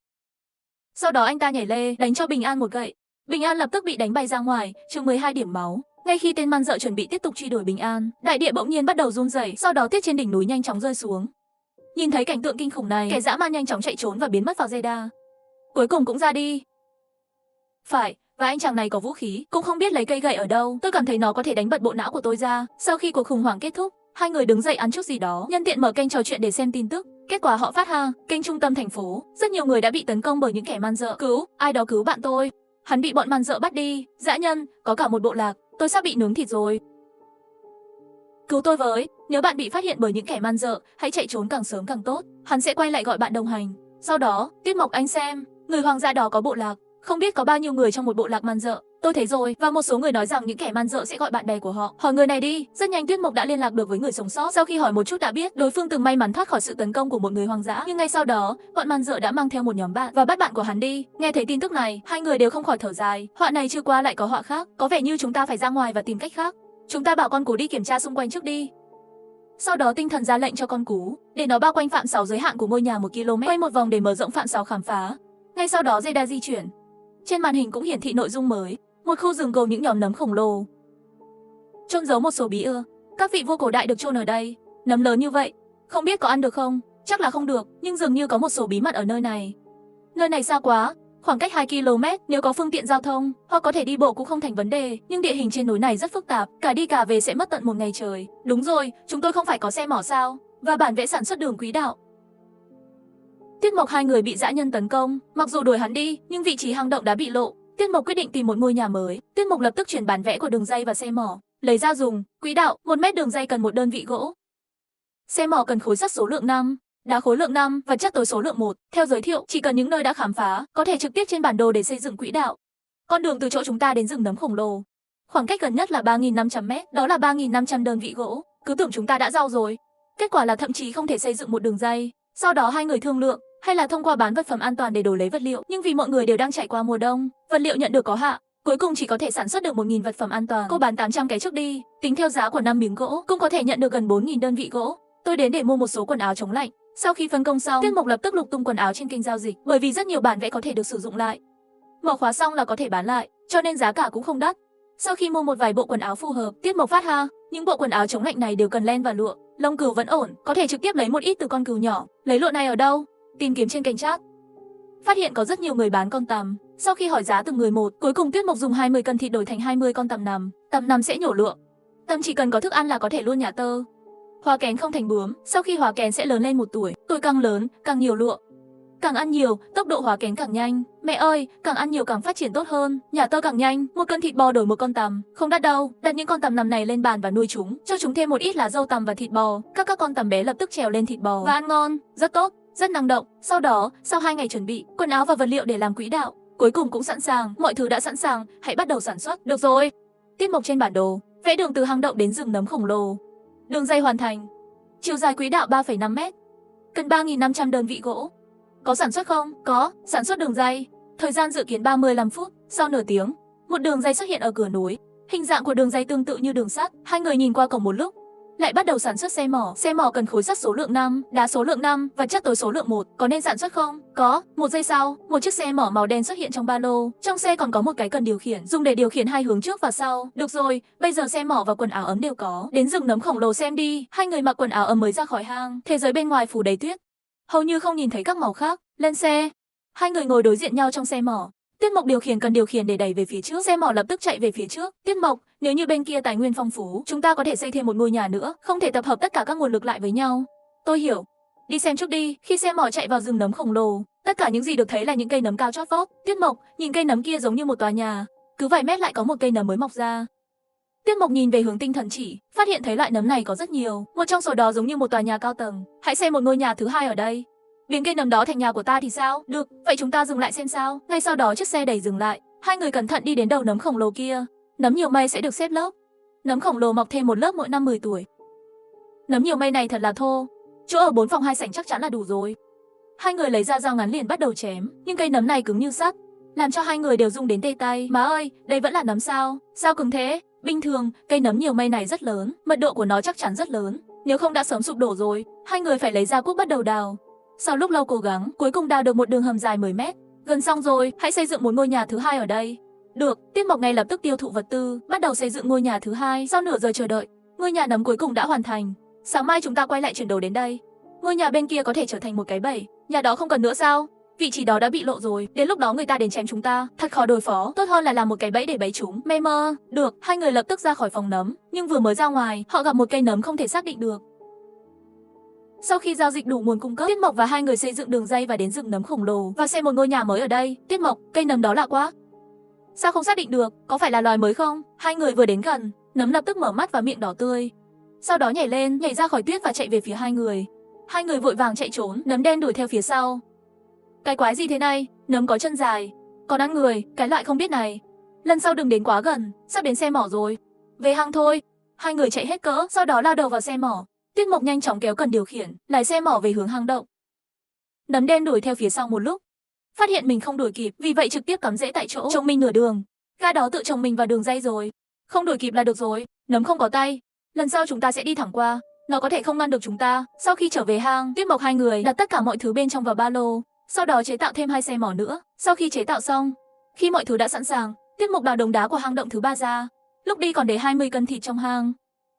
Sau đó anh ta nhảy lê, đánh cho Bình An một gậy. Bình An lập tức bị đánh bay ra ngoài, chừng 12 điểm máu. Ngay khi tên man dợ chuẩn bị tiếp tục truy đuổi Bình An, đại địa bỗng nhiên bắt đầu run rẩy, sau đó tuyết trên đỉnh núi nhanh chóng rơi xuống. Nhìn thấy cảnh tượng kinh khủng này, kẻ dã man nhanh chóng chạy trốn và biến mất vào dây đa. Cuối cùng cũng ra đi. Phải, và anh chàng này có vũ khí, cũng không biết lấy cây gậy ở đâu. Tôi cảm thấy nó có thể đánh bật bộ não của tôi ra. Sau khi cuộc khủng hoảng kết thúc, hai người đứng dậy ăn chút gì đó, nhân tiện mở kênh trò chuyện để xem tin tức. Kết quả họ phát kênh trung tâm thành phố, rất nhiều người đã bị tấn công bởi những kẻ man dợ. Cứu, ai đó cứu bạn tôi. Hắn bị bọn man dợ bắt đi. Dã nhân, có cả một bộ lạc, tôi sắp bị nướng thịt rồi. Cứu tôi với, nếu bạn bị phát hiện bởi những kẻ man dợ, hãy chạy trốn càng sớm càng tốt. Hắn sẽ quay lại gọi bạn đồng hành. Sau đó, Tiết Mộc anh xem, người hoàng gia đó có bộ lạc, không biết có bao nhiêu người trong một bộ lạc man dợ. Tôi thấy rồi, và một số người nói rằng những kẻ man dợ sẽ gọi bạn bè của họ. Hỏi người này đi. Rất nhanh Tuyết Mộc đã liên lạc được với người sống sót. Sau khi hỏi một chút đã biết, đối phương từng may mắn thoát khỏi sự tấn công của một người hoang dã. Nhưng ngay sau đó, bọn man dợ đã mang theo một nhóm bạn và bắt bạn của hắn đi. Nghe thấy tin tức này, hai người đều không khỏi thở dài. Họa này chưa qua lại có họa khác. Có vẻ như chúng ta phải ra ngoài và tìm cách khác. Chúng ta bảo con cú đi kiểm tra xung quanh trước đi. Sau đó tinh thần ra lệnh cho con cú, để nó bao quanh phạm 6 giới hạn của ngôi nhà 1 km, quay một vòng để mở rộng phạm 6 khám phá. Ngay sau đó dây đa di chuyển. Trên màn hình cũng hiển thị nội dung mới. Một khu rừng gồm những nhóm nấm khổng lồ, chôn giấu một số bí ưa. Các vị vua cổ đại được chôn ở đây. Nấm lớn như vậy, không biết có ăn được không? Chắc là không được, nhưng dường như có một số bí mật ở nơi này. Nơi này xa quá, khoảng cách 2 km, nếu có phương tiện giao thông, hoặc có thể đi bộ cũng không thành vấn đề, nhưng địa hình trên núi này rất phức tạp, cả đi cả về sẽ mất tận một ngày trời. Đúng rồi, chúng tôi không phải có xe mỏ sao? Và bản vẽ sản xuất đường quỹ đạo. Tiết Mộc hai người bị dã nhân tấn công, mặc dù đuổi hắn đi, nhưng vị trí hang động đã bị lộ. Tiết Mộc quyết định tìm một ngôi nhà mới. Tiết Mộc lập tức chuyển bản vẽ của đường dây và xe mỏ, lấy ra dùng. Quỹ đạo, 1 mét đường dây cần 1 đơn vị gỗ. Xe mỏ cần khối sắt số lượng 5, đá khối lượng 5 và chất tối số lượng 1. Theo giới thiệu, chỉ cần những nơi đã khám phá, có thể trực tiếp trên bản đồ để xây dựng quỹ đạo. Con đường từ chỗ chúng ta đến rừng nấm khổng lồ, khoảng cách gần nhất là 3.500 mét, đó là 3.500 đơn vị gỗ. Cứ tưởng chúng ta đã giàu rồi. Kết quả là thậm chí không thể xây dựng một đường dây. Sau đó hai người thương lượng, hay là thông qua bán vật phẩm an toàn để đổi lấy vật liệu, nhưng vì mọi người đều đang trải qua mùa đông, vật liệu nhận được có hạn, cuối cùng chỉ có thể sản xuất được 1.000 vật phẩm an toàn. Cô bán 800 cái trước đi, tính theo giá của 5 miếng gỗ, cũng có thể nhận được gần 4.000 đơn vị gỗ. Tôi đến để mua một số quần áo chống lạnh. Sau khi phân công xong, Tiết Mộc lập tức lục tung quần áo trên kênh giao dịch, bởi vì rất nhiều bản vẽ có thể được sử dụng lại. Mở khóa xong là có thể bán lại, cho nên giá cả cũng không đắt. Sau khi mua một vài bộ quần áo phù hợp, Tiết Mộc phát ha, những bộ quần áo chống lạnh này đều cần len và lụa, lông cừu vẫn ổn, có thể trực tiếp lấy một ít từ con cừu nhỏ. Lấy lụa này ở đâu? Tìm kiếm trên kênh chat. Phát hiện có rất nhiều người bán con tằm. Sau khi hỏi giá từng người một, cuối cùng Tuyết Mộc dùng 20 cân thịt đổi thành 20 con tằm nằm. Tằm nằm sẽ nhổ lụa. Tằm chỉ cần có thức ăn là có thể luôn nhả tơ. Hóa kén không thành bướm, sau khi hóa kén sẽ lớn lên 1 tuổi. Tuổi càng lớn, càng nhiều lụa. Càng ăn nhiều, tốc độ hóa kén càng nhanh. Mẹ ơi, càng ăn nhiều càng phát triển tốt hơn, nhả tơ càng nhanh. 1 cân thịt bò đổi 1 con tằm, không đắt đâu. Đặt những con tằm nằm này lên bàn và nuôi chúng, cho chúng thêm một ít lá dâu tằm và thịt bò. Các con tằm bé lập tức trèo lên thịt bò và ăn ngon, rất tốt, rất năng động. Sau đó, sau 2 ngày chuẩn bị, quần áo và vật liệu để làm quỹ đạo, cuối cùng cũng sẵn sàng. Mọi thứ đã sẵn sàng, hãy bắt đầu sản xuất. Được rồi. Tiết Mộc trên bản đồ, vẽ đường từ hang động đến rừng nấm khổng lồ. Đường dây hoàn thành. Chiều dài quỹ đạo 3,5 mét. Cần 3.500 đơn vị gỗ. Có sản xuất không? Có, sản xuất đường dây. Thời gian dự kiến 35 phút, sau nửa tiếng, một đường dây xuất hiện ở cửa núi. Hình dạng của đường dây tương tự như đường sắt. Hai người nhìn qua cổng một lúc, lại bắt đầu sản xuất xe mỏ. Xe mỏ cần khối sắt số lượng 5, đá số lượng 5 và chất tối số lượng 1. Có nên sản xuất không? Có. 1 giây sau, một chiếc xe mỏ màu đen xuất hiện trong ba lô. Trong xe còn có một cái cần điều khiển, dùng để điều khiển 2 hướng trước và sau. Được rồi, bây giờ xe mỏ và quần áo ấm đều có. Đến rừng nấm khổng lồ xem đi. Hai người mặc quần áo ấm mới ra khỏi hang. Thế giới bên ngoài phủ đầy tuyết, hầu như không nhìn thấy các màu khác. Lên xe. Hai người ngồi đối diện nhau trong xe mỏ. Tiết Mộc điều khiển cần điều khiển để đẩy về phía trước, xe mỏ lập tức chạy về phía trước. Tiết Mộc, nếu như bên kia tài nguyên phong phú, chúng ta có thể xây thêm một ngôi nhà nữa, không thể tập hợp tất cả các nguồn lực lại với nhau. Tôi hiểu. Đi xem trước đi. Khi xe mỏ chạy vào rừng nấm khổng lồ, tất cả những gì được thấy là những cây nấm cao chót vót. Tiết Mộc, nhìn cây nấm kia giống như một tòa nhà, cứ vài mét lại có một cây nấm mới mọc ra. Tiết Mộc nhìn về hướng tinh thần chỉ, phát hiện thấy loại nấm này có rất nhiều, một trong số đó giống như một tòa nhà cao tầng. Hãy xem một ngôi nhà thứ hai ở đây. Biến cây nấm đó thành nhà của ta thì sao? Được, vậy chúng ta dừng lại xem sao. Ngay sau đó chiếc xe đẩy dừng lại. Hai người cẩn thận đi đến đầu nấm khổng lồ kia. Nấm nhiều mây sẽ được xếp lớp. Nấm khổng lồ mọc thêm một lớp mỗi năm 10 tuổi. Nấm nhiều mây này thật là thô. Chỗ ở 4 phòng 2 sảnh chắc chắn là đủ rồi. Hai người lấy ra dao ngắn liền bắt đầu chém, nhưng cây nấm này cứng như sắt, làm cho hai người đều rung đến tê tay. Má ơi, đây vẫn là nấm sao? Sao cứng thế? Bình thường, cây nấm nhiều mây này rất lớn, mật độ của nó chắc chắn rất lớn, nếu không đã sớm sụp đổ rồi. Hai người phải lấy ra cuốc bắt đầu đào. Sau lúc lâu cố gắng, cuối cùng đào được một đường hầm dài 10 mét. Gần xong rồi, hãy xây dựng một ngôi nhà thứ hai ở đây. Được, Tiết Mộc ngay lập tức tiêu thụ vật tư, bắt đầu xây dựng ngôi nhà thứ hai. Sau nửa giờ chờ đợi, ngôi nhà nấm cuối cùng đã hoàn thành. Sáng mai chúng ta quay lại chuyển đồ đến đây. Ngôi nhà bên kia có thể trở thành một cái bẫy. Nhà đó không cần nữa sao? Vị trí đó đã bị lộ rồi, đến lúc đó người ta đến chém chúng ta, thật khó đối phó. Tốt hơn là làm một cái bẫy để bẫy chúng. Mê mơ. Được, hai người lập tức ra khỏi phòng nấm, nhưng vừa mới ra ngoài, họ gặp một cây nấm không thể xác định được. Sau khi giao dịch đủ nguồn cung cấp, Tiết Mộc và hai người xây dựng đường dây và đến rừng nấm khổng lồ và xây một ngôi nhà mới ở đây. Tiết Mộc, cây nấm đó lạ quá. Sao không xác định được, có phải là loài mới không? Hai người vừa đến gần, nấm lập tức mở mắt và miệng đỏ tươi. Sau đó nhảy lên, nhảy ra khỏi tuyết và chạy về phía hai người. Hai người vội vàng chạy trốn, nấm đen đuổi theo phía sau. Cái quái gì thế này? Nấm có chân dài, còn ăn người, cái loại không biết này. Lần sau đừng đến quá gần, sắp đến xe mỏ rồi. Về hang thôi. Hai người chạy hết cỡ, sau đó lao đầu vào xe mỏ. Tuyết Mộc nhanh chóng kéo cần điều khiển, lái xe mỏ về hướng hang động. Nấm đen đuổi theo phía sau một lúc, phát hiện mình không đuổi kịp, vì vậy trực tiếp cắm rễ tại chỗ, trồng mình nửa đường. Gã đó tự trồng mình vào đường ray rồi. Không đuổi kịp là được rồi, nấm không có tay. Lần sau chúng ta sẽ đi thẳng qua, nó có thể không ngăn được chúng ta. Sau khi trở về hang, Tuyết Mộc hai người đặt tất cả mọi thứ bên trong vào ba lô, sau đó chế tạo thêm 2 xe mỏ nữa. Sau khi chế tạo xong, khi mọi thứ đã sẵn sàng, Tuyết Mộc đào đống đá của hang động thứ 3 ra. Lúc đi còn để 20 cân thịt trong hang,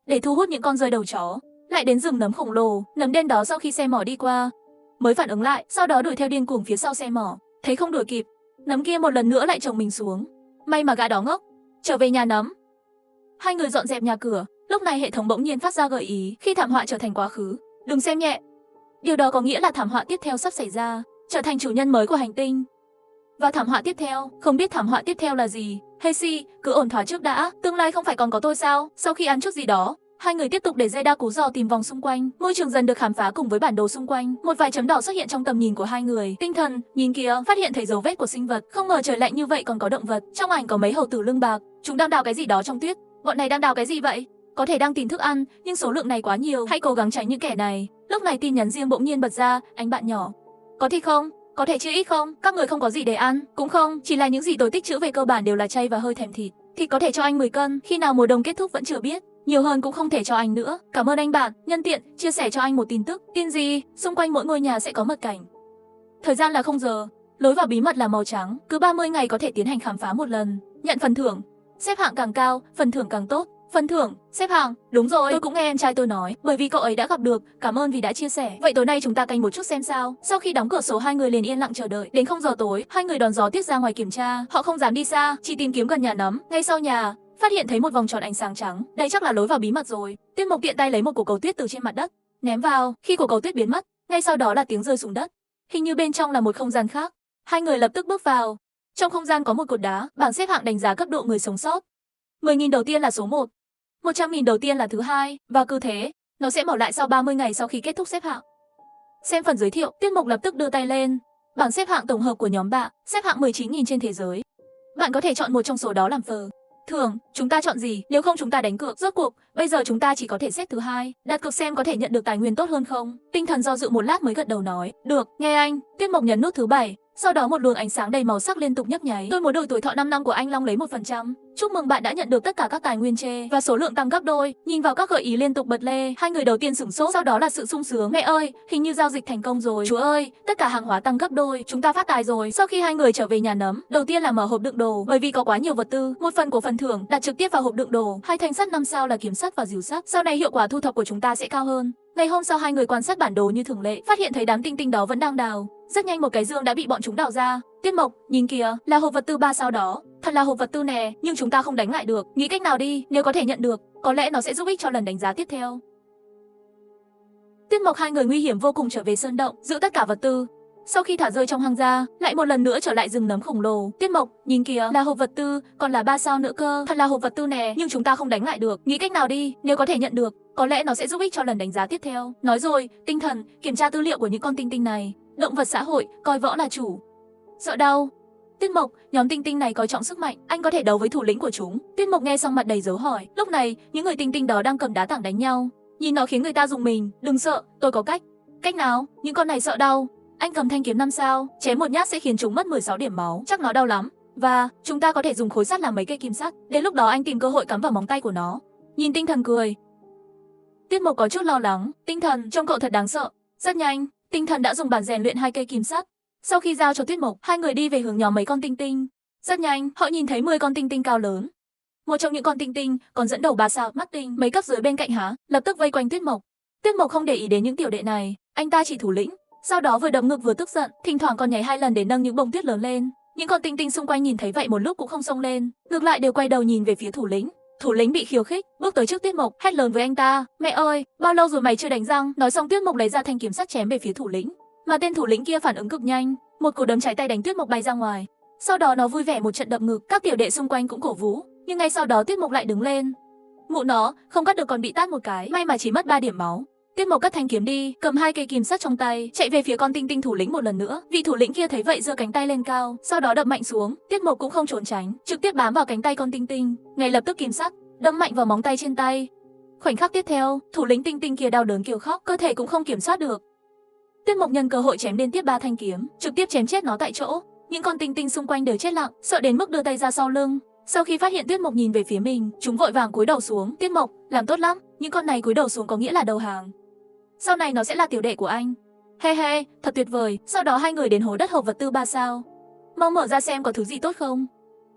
để thu hút những con rơi đầu chó. Lại đến rừng nấm khổng lồ, nấm đen đó sau khi xe mỏ đi qua, mới phản ứng lại, sau đó đuổi theo điên cuồng phía sau xe mỏ. Thấy không đuổi kịp, nấm kia một lần nữa lại chồng mình xuống. May mà gã đó ngốc. Trở về nhà nấm, hai người dọn dẹp nhà cửa. Lúc này hệ thống bỗng nhiên phát ra gợi ý, khi thảm họa trở thành quá khứ, đừng xem nhẹ. Điều đó có nghĩa là thảm họa tiếp theo sắp xảy ra, trở thành chủ nhân mới của hành tinh. Và thảm họa tiếp theo, không biết thảm họa tiếp theo là gì. Hesi, cứ ổn thỏa trước đã, tương lai không phải còn có tôi sao? Sau khi ăn chút gì đó, hai người tiếp tục để dây đa cú dò tìm vòng xung quanh. Môi trường dần được khám phá cùng với bản đồ xung quanh. Một vài chấm đỏ xuất hiện trong tầm nhìn của hai người. Tinh thần, nhìn kìa, phát hiện thấy dấu vết của sinh vật. Không ngờ trời lạnh như vậy còn có động vật. Trong ảnh có mấy hầu tử lưng bạc, chúng đang đào cái gì đó trong tuyết. Bọn này đang đào cái gì vậy? Có thể đang tìm thức ăn, nhưng số lượng này quá nhiều. Hãy cố gắng tránh những kẻ này. Lúc này tin nhắn riêng bỗng nhiên bật ra, anh bạn nhỏ. Có thịt không? Có thể chia ít không? Các người không có gì để ăn. Cũng không, chỉ là những gì tôi tích trữ về cơ bản đều là chay và hơi thèm thịt. Thịt có thể cho anh 10 cân, khi nào mùa đông kết thúc vẫn chưa biết. Nhiều hơn cũng không thể cho anh nữa. Cảm ơn anh bạn, nhân tiện, chia sẻ cho anh một tin tức. Tin gì? Xung quanh mỗi ngôi nhà sẽ có mật cảnh. Thời gian là 0 giờ. Lối vào bí mật là màu trắng. Cứ 30 ngày có thể tiến hành khám phá một lần. Nhận phần thưởng. Xếp hạng càng cao, phần thưởng càng tốt. Phần thưởng, xếp hạng, đúng rồi, tôi cũng nghe em trai tôi nói, bởi vì cậu ấy đã gặp được, cảm ơn vì đã chia sẻ. Vậy tối nay chúng ta canh một chút xem sao. Sau khi đóng cửa sổ hai người liền yên lặng chờ đợi. Đến 0 giờ tối, hai người đón gió tiết ra ngoài kiểm tra. Họ không dám đi xa, chỉ tìm kiếm gần nhà nấm. Ngay sau nhà, phát hiện thấy một vòng tròn ánh sáng trắng. Đây chắc là lối vào bí mật rồi. Tuyết Mộc tiện tay lấy một quả cầu tuyết từ trên mặt đất, ném vào. Khi quả cầu tuyết biến mất, ngay sau đó là tiếng rơi xuống đất. Hình như bên trong là một không gian khác. Hai người lập tức bước vào. Trong không gian có một cột đá, bảng xếp hạng đánh giá cấp độ người sống sót. 10.000 đầu tiên là số 1. 100.000 đầu tiên là thứ hai, và cứ thế, nó sẽ mở lại sau 30 ngày sau khi kết thúc xếp hạng. Xem phần giới thiệu, Tuyết Mộc lập tức đưa tay lên. Bảng xếp hạng tổng hợp của nhóm bạn, xếp hạng 19.000 trên thế giới. Bạn có thể chọn một trong số đó làm phờ. Thường, chúng ta chọn gì, nếu không chúng ta đánh cược. Rốt cuộc, bây giờ chúng ta chỉ có thể xếp thứ hai. Đặt cược xem có thể nhận được tài nguyên tốt hơn không. Tinh thần do dự một lát mới gật đầu nói, được, nghe anh. Tuyết Mộc nhấn nút thứ 7. Sau đó một luồng ánh sáng đầy màu sắc liên tục nhấp nháy. Tôi muốn đổi tuổi thọ 5 năm của anh Long lấy 1%. Chúc mừng bạn đã nhận được tất cả các tài nguyên chê và số lượng tăng gấp đôi. Nhìn vào các gợi ý liên tục bật lê, hai người đầu tiên sửng sốt, sau đó là sự sung sướng. Mẹ ơi, hình như giao dịch thành công rồi. Chúa ơi, tất cả hàng hóa tăng gấp đôi, chúng ta phát tài rồi. Sau khi hai người trở về nhà nấm, đầu tiên là mở hộp đựng đồ, bởi vì có quá nhiều vật tư. Một phần của phần thưởng đặt trực tiếp vào hộp đựng đồ. 2 thanh sắt 5 sao là kiếm sắt và rìu sắt. Sau này hiệu quả thu thập của chúng ta sẽ cao hơn. Ngày hôm sau hai người quan sát bản đồ như thường lệ, phát hiện thấy đám tinh tinh đó vẫn đang đào. Rất nhanh một cái dương đã bị bọn chúng đào ra. Tuyết Mộc, nhìn kìa, là hộp vật tư 3 sao đó. Thật là hộp vật tư nè, nhưng chúng ta không đánh lại được. Nghĩ cách nào đi, nếu có thể nhận được, có lẽ nó sẽ giúp ích cho lần đánh giá tiếp theo. Tuyết Mộc hai người nguy hiểm vô cùng trở về sơn động, giữ tất cả vật tư. Sau khi thả rơi trong hang ra, lại một lần nữa trở lại rừng nấm khổng lồ. Tuyết Mộc, nhìn kìa, là hộp vật tư, còn là 3 sao nữa cơ. Thật là hộp vật tư nè, nhưng chúng ta không đánh lại được. Nghĩ cách nào đi, nếu có thể nhận được, có lẽ nó sẽ giúp ích cho lần đánh giá tiếp theo. Nói rồi, tinh thần, kiểm tra tư liệu của những con tinh tinh này. Động vật xã hội, coi võ là chủ. Sợ đau. Tuyết Mộc, nhóm tinh tinh này coi trọng sức mạnh, anh có thể đấu với thủ lĩnh của chúng. Tuyết Mộc nghe xong mặt đầy dấu hỏi. Lúc này, những người tinh tinh đó đang cầm đá tảng đánh nhau. Nhìn nó khiến người ta rùng mình. Đừng sợ, tôi có cách. Cách nào? Những con này sợ đau. Anh cầm thanh kiếm 5 sao, chém một nhát sẽ khiến chúng mất 16 điểm máu, chắc nó đau lắm. Và chúng ta có thể dùng khối sắt làm mấy cây kim sắt. Đến lúc đó anh tìm cơ hội cắm vào móng tay của nó. Nhìn tinh thần cười. Tuyết Mộc có chút lo lắng. Tinh thần, trông cậu thật đáng sợ. Rất nhanh, tinh thần đã dùng bàn rèn luyện 2 cây kim sắt. Sau khi giao cho Tuyết Mộc, hai người đi về hướng nhóm mấy con tinh tinh. Rất nhanh, họ nhìn thấy 10 con tinh tinh cao lớn. Một trong những con tinh tinh còn dẫn đầu 3 sao, mắt tinh, mấy cấp dưới bên cạnh há, lập tức vây quanh Tuyết Mộc. Tuyết Mộc không để ý đến những tiểu đệ này, anh ta chỉ thủ lĩnh. Sau đó vừa đấm ngực vừa tức giận, thỉnh thoảng còn nhảy 2 lần để nâng những bông tuyết lớn lên. Những con tinh tinh xung quanh nhìn thấy vậy một lúc cũng không xông lên, ngược lại đều quay đầu nhìn về phía thủ lĩnh. Thủ lĩnh bị khiêu khích, bước tới trước Tuyết Mộc, hét lớn với anh ta, mẹ ơi, bao lâu rồi mày chưa đánh răng? Nói xong Tuyết Mộc lấy ra thanh kiếm sắt chém về phía thủ lĩnh, mà tên thủ lĩnh kia phản ứng cực nhanh, một cú đấm trái tay đánh Tuyết Mộc bay ra ngoài. Sau đó nó vui vẻ một trận đập ngực, các tiểu đệ xung quanh cũng cổ vũ, nhưng ngay sau đó Tuyết Mộc lại đứng lên. Mụ nó, không cắt được còn bị tát một cái, may mà chỉ mất 3 điểm máu. Tiết Mộc cất thanh kiếm đi, cầm 2 cây kìm sắt trong tay, chạy về phía con tinh tinh thủ lĩnh một lần nữa. Vị thủ lĩnh kia thấy vậy giơ cánh tay lên cao, sau đó đập mạnh xuống. Tiết Mộc cũng không trốn tránh, trực tiếp bám vào cánh tay con tinh tinh, ngay lập tức kìm sắt đâm mạnh vào móng tay trên tay. Khoảnh khắc tiếp theo, thủ lĩnh tinh tinh kia đau đớn kêu khóc, cơ thể cũng không kiểm soát được. Tiết Mộc nhân cơ hội chém liên tiếp 3 thanh kiếm, trực tiếp chém chết nó tại chỗ. Những con tinh tinh xung quanh đều chết lặng, sợ đến mức đưa tay ra sau lưng. Sau khi phát hiện Tiết Mộc nhìn về phía mình, chúng vội vàng cúi đầu xuống. Tiết Mộc, làm tốt lắm, những con này cúi đầu xuống có nghĩa là đầu hàng. Sau này nó sẽ là tiểu đệ của anh. He he, thật tuyệt vời. Sau đó 2 người đến hố đất hộp vật tư 3 sao. Mau mở ra xem có thứ gì tốt không.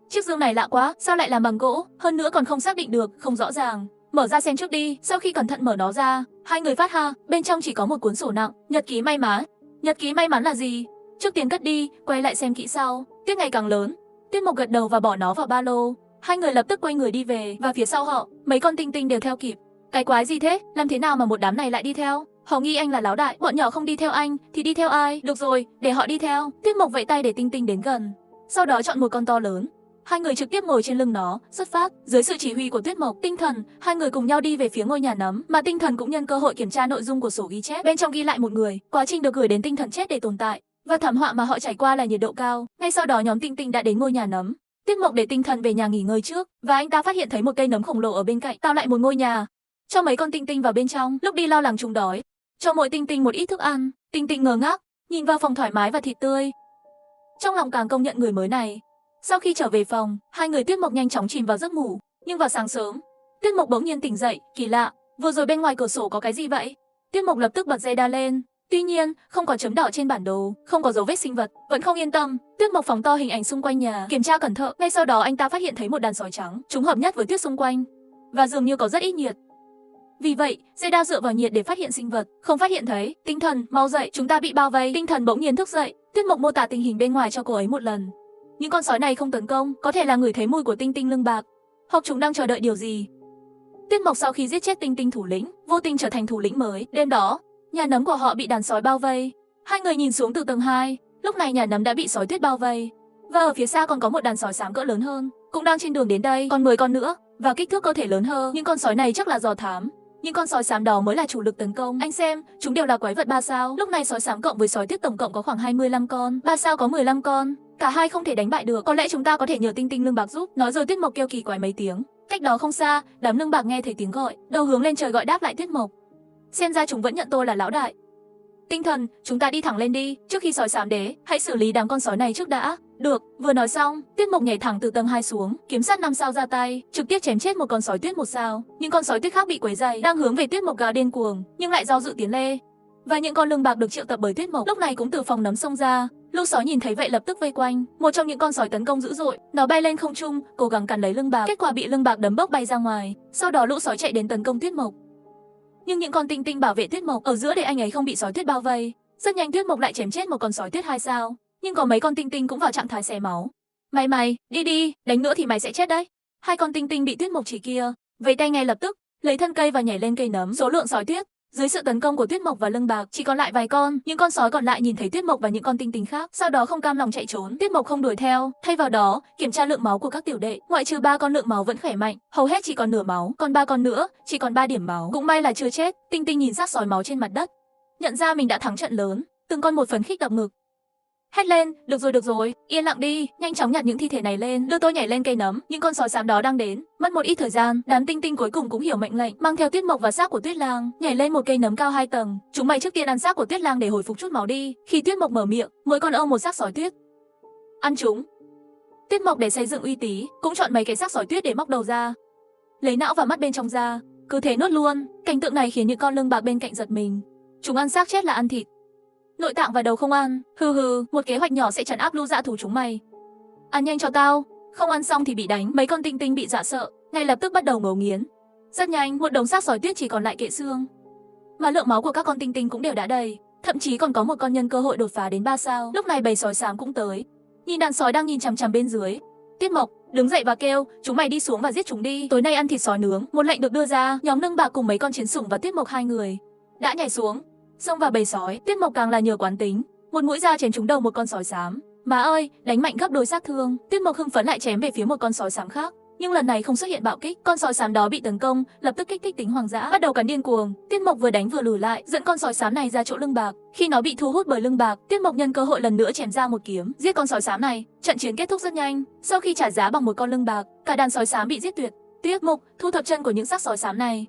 Chiếc dương này lạ quá, sao lại làm bằng gỗ, hơn nữa còn không xác định được, không rõ ràng. Mở ra xem trước đi. Sau khi cẩn thận mở nó ra, 2 người phát ha, bên trong chỉ có một cuốn sổ nặng, nhật ký may mắn. Nhật ký may mắn là gì? Trước tiên cất đi, quay lại xem kỹ sau. Tiết ngày càng lớn. Tiết Mộc gật đầu và bỏ nó vào ba lô. 2 người lập tức quay người đi về, và phía sau họ, mấy con tinh tinh đều theo kịp. Cái quái gì thế? Làm thế nào mà một đám này lại đi theo? Họ nghi anh là lão đại, bọn nhỏ không đi theo anh thì đi theo ai? Được rồi, để họ đi theo. Tiết Mộc vẫy tay để tinh tinh đến gần. Sau đó chọn một con to lớn. 2 người trực tiếp ngồi trên lưng nó, xuất phát. Dưới sự chỉ huy của Tiết Mộc, Tinh Thần, 2 người cùng nhau đi về phía ngôi nhà nấm, mà Tinh Thần cũng nhân cơ hội kiểm tra nội dung của sổ ghi chép. Bên trong ghi lại một người, quá trình được gửi đến Tinh Thần chết để tồn tại, và thảm họa mà họ trải qua là nhiệt độ cao. Ngay sau đó nhóm Tinh Tinh đã đến ngôi nhà nấm. Tiết Mộc để Tinh Thần về nhà nghỉ ngơi trước, và anh ta phát hiện thấy một cây nấm khổng lồ ở bên cạnh, tạo lại một ngôi nhà. Cho mấy con tinh tinh vào bên trong, lúc đi lo lắng chúng đói. Cho mỗi tinh tinh một ít thức ăn. Tinh tinh ngơ ngác, nhìn vào phòng thoải mái và thịt tươi. Trong lòng càng công nhận người mới này. Sau khi trở về phòng, 2 người Tiết Mộc nhanh chóng chìm vào giấc ngủ. Nhưng vào sáng sớm, Tiết Mộc bỗng nhiên tỉnh dậy, kỳ lạ, vừa rồi bên ngoài cửa sổ có cái gì vậy? Tiết Mộc lập tức bật radar lên. Tuy nhiên, không có chấm đỏ trên bản đồ, không có dấu vết sinh vật, vẫn không yên tâm. Tiết Mộc phóng to hình ảnh xung quanh nhà, kiểm tra cẩn thận. Ngay sau đó anh ta phát hiện thấy một đàn sói trắng, chúng hợp nhất với tuyết xung quanh, và dường như có rất ít nhiệt. Vì vậy, radar dựa vào nhiệt để phát hiện sinh vật, không phát hiện thấy. Tinh Thần, mau dậy, chúng ta bị bao vây. Tinh Thần bỗng nhiên thức dậy. Tiết Mộc mô tả tình hình bên ngoài cho cô ấy một lần. Những con sói này không tấn công, có thể là ngửi thấy mùi của tinh tinh lưng bạc, hoặc chúng đang chờ đợi điều gì. Tiết Mộc sau khi giết chết tinh tinh thủ lĩnh, vô tình trở thành thủ lĩnh mới. Đêm đó, nhà nấm của họ bị đàn sói bao vây. 2 người nhìn xuống từ tầng 2, lúc này nhà nấm đã bị sói tuyết bao vây, và ở phía xa còn có một đàn sói xám cỡ lớn hơn, cũng đang trên đường đến đây, còn 10 con nữa, và kích thước cơ thể lớn hơn. Những con sói này chắc là dò thám. Những con sói xám đó mới là chủ lực tấn công. Anh xem, chúng đều là quái vật 3 sao. Lúc này sói xám cộng với sói tuyết tổng cộng có khoảng 25 con, 3 sao có 15 con. Cả hai không thể đánh bại được. Có lẽ chúng ta có thể nhờ tinh tinh lưng bạc giúp. Nói rồi Tiết Mộc kêu kỳ quái mấy tiếng. Cách đó không xa, đám lưng bạc nghe thấy tiếng gọi, đầu hướng lên trời gọi đáp lại Tiết Mộc. Xem ra chúng vẫn nhận tôi là lão đại. Tinh Thần, chúng ta đi thẳng lên đi, trước khi sói xám đế, hãy xử lý đám con sói này trước đã. Được, vừa nói xong, Tiết Mộc nhảy thẳng từ tầng 2 xuống, kiếm sắt 5 sao ra tay, trực tiếp chém chết một con sói tuyết 1 sao. Những con sói tuyết khác bị quấy dày, đang hướng về Tiết Mộc gào điên cuồng, nhưng lại do dự tiến lê. Và những con lưng bạc được triệu tập bởi Tiết Mộc lúc này cũng từ phòng nấm xông ra. Lũ sói nhìn thấy vậy lập tức vây quanh. Một trong những con sói tấn công dữ dội, nó bay lên không trung, cố gắng cắn lấy lưng bạc, kết quả bị lưng bạc đấm bốc bay ra ngoài. Sau đó lũ sói chạy đến tấn công Tiết Mộc. Nhưng những con tinh tinh bảo vệ Tiết Mộc ở giữa để anh ấy không bị sói tuyết bao vây. Rất nhanh Tiết Mộc lại chém chết một con sói tuyết 2 sao, nhưng có mấy con tinh tinh cũng vào trạng thái xé máu. Mày, đi đi, đánh nữa thì mày sẽ chết đấy. 2 con tinh tinh bị Tiết Mộc chỉ kia, vẫy tay ngay lập tức, lấy thân cây và nhảy lên cây nấm. Số lượng sói tuyết dưới sự tấn công của Tiết Mộc và lưng bạc chỉ còn lại vài con. Những con sói còn lại nhìn thấy Tiết Mộc và những con tinh tinh khác, sau đó không cam lòng chạy trốn. Tiết Mộc không đuổi theo, thay vào đó kiểm tra lượng máu của các tiểu đệ. Ngoại trừ 3 con lượng máu vẫn khỏe mạnh, hầu hết chỉ còn nửa máu, còn 3 con nữa chỉ còn 3 điểm máu. Cũng may là chưa chết. Tinh tinh nhìn xác sói máu trên mặt đất, nhận ra mình đã thắng trận lớn, từng con một phấn khích đập ngực. Hét lên, được rồi, yên lặng đi, nhanh chóng nhặt những thi thể này lên, đưa tôi nhảy lên cây nấm. Những con sói xám đó đang đến. Mất một ít thời gian, đám tinh tinh cuối cùng cũng hiểu mệnh lệnh, mang theo Tiết Mộc và xác của Tuyết Lang, nhảy lên một cây nấm cao 2 tầng. Chúng mày trước tiên ăn xác của Tuyết Lang để hồi phục chút máu đi. Khi Tiết Mộc mở miệng, mỗi con ôm một xác sói tuyết. Ăn chúng. Tiết Mộc để xây dựng uy tí, cũng chọn mấy cái xác sói tuyết để móc đầu ra, lấy não và mắt bên trong ra, cứ thế nuốt luôn. Cảnh tượng này khiến những con lưng bạc bên cạnh giật mình. Chúng ăn xác chết là ăn thịt, nội tạng và đầu không ăn. Hừ, một kế hoạch nhỏ sẽ trấn áp lũ dã thú chúng mày. Ăn nhanh cho tao, không ăn xong thì bị đánh. Mấy con tinh tinh bị dọa sợ, ngay lập tức bắt đầu ngấu nghiến. Rất nhanh, một đống xác sói tuyết chỉ còn lại kệ xương, mà lượng máu của các con tinh tinh cũng đều đã đầy, thậm chí còn có một con nhân cơ hội đột phá đến 3 sao. Lúc này bầy sói xám cũng tới, nhìn đàn sói đang nhìn chằm chằm bên dưới. Tiết Mộc đứng dậy và kêu, chúng mày đi xuống và giết chúng đi, tối nay ăn thịt sói nướng. Một lệnh được đưa ra, nhóm lưng bạc cùng mấy con chiến sủng và Tiết Mộc 2 người đã nhảy xuống, xông vào bầy sói. Tiết Mộc càng là nhờ quán tính, một mũi dao chém trúng đầu một con sói xám. Má ơi, đánh mạnh gấp đôi sát thương. Tiết Mộc hưng phấn lại chém về phía một con sói xám khác. nhưng lần này không xuất hiện bạo kích. Con sói xám đó bị tấn công, lập tức kích thích tính hoang dã, bắt đầu cắn điên cuồng. Tiết Mộc vừa đánh vừa lùi lại, dẫn con sói xám này ra chỗ lưng bạc. Khi nó bị thu hút bởi lưng bạc, Tiết Mộc nhân cơ hội lần nữa chém ra một kiếm, giết con sói xám này. Trận chiến kết thúc rất nhanh. Sau khi trả giá bằng một con lưng bạc, cả đàn sói xám bị giết tuyệt. Tiết Mộc thu thập chân của những xác sói xám này.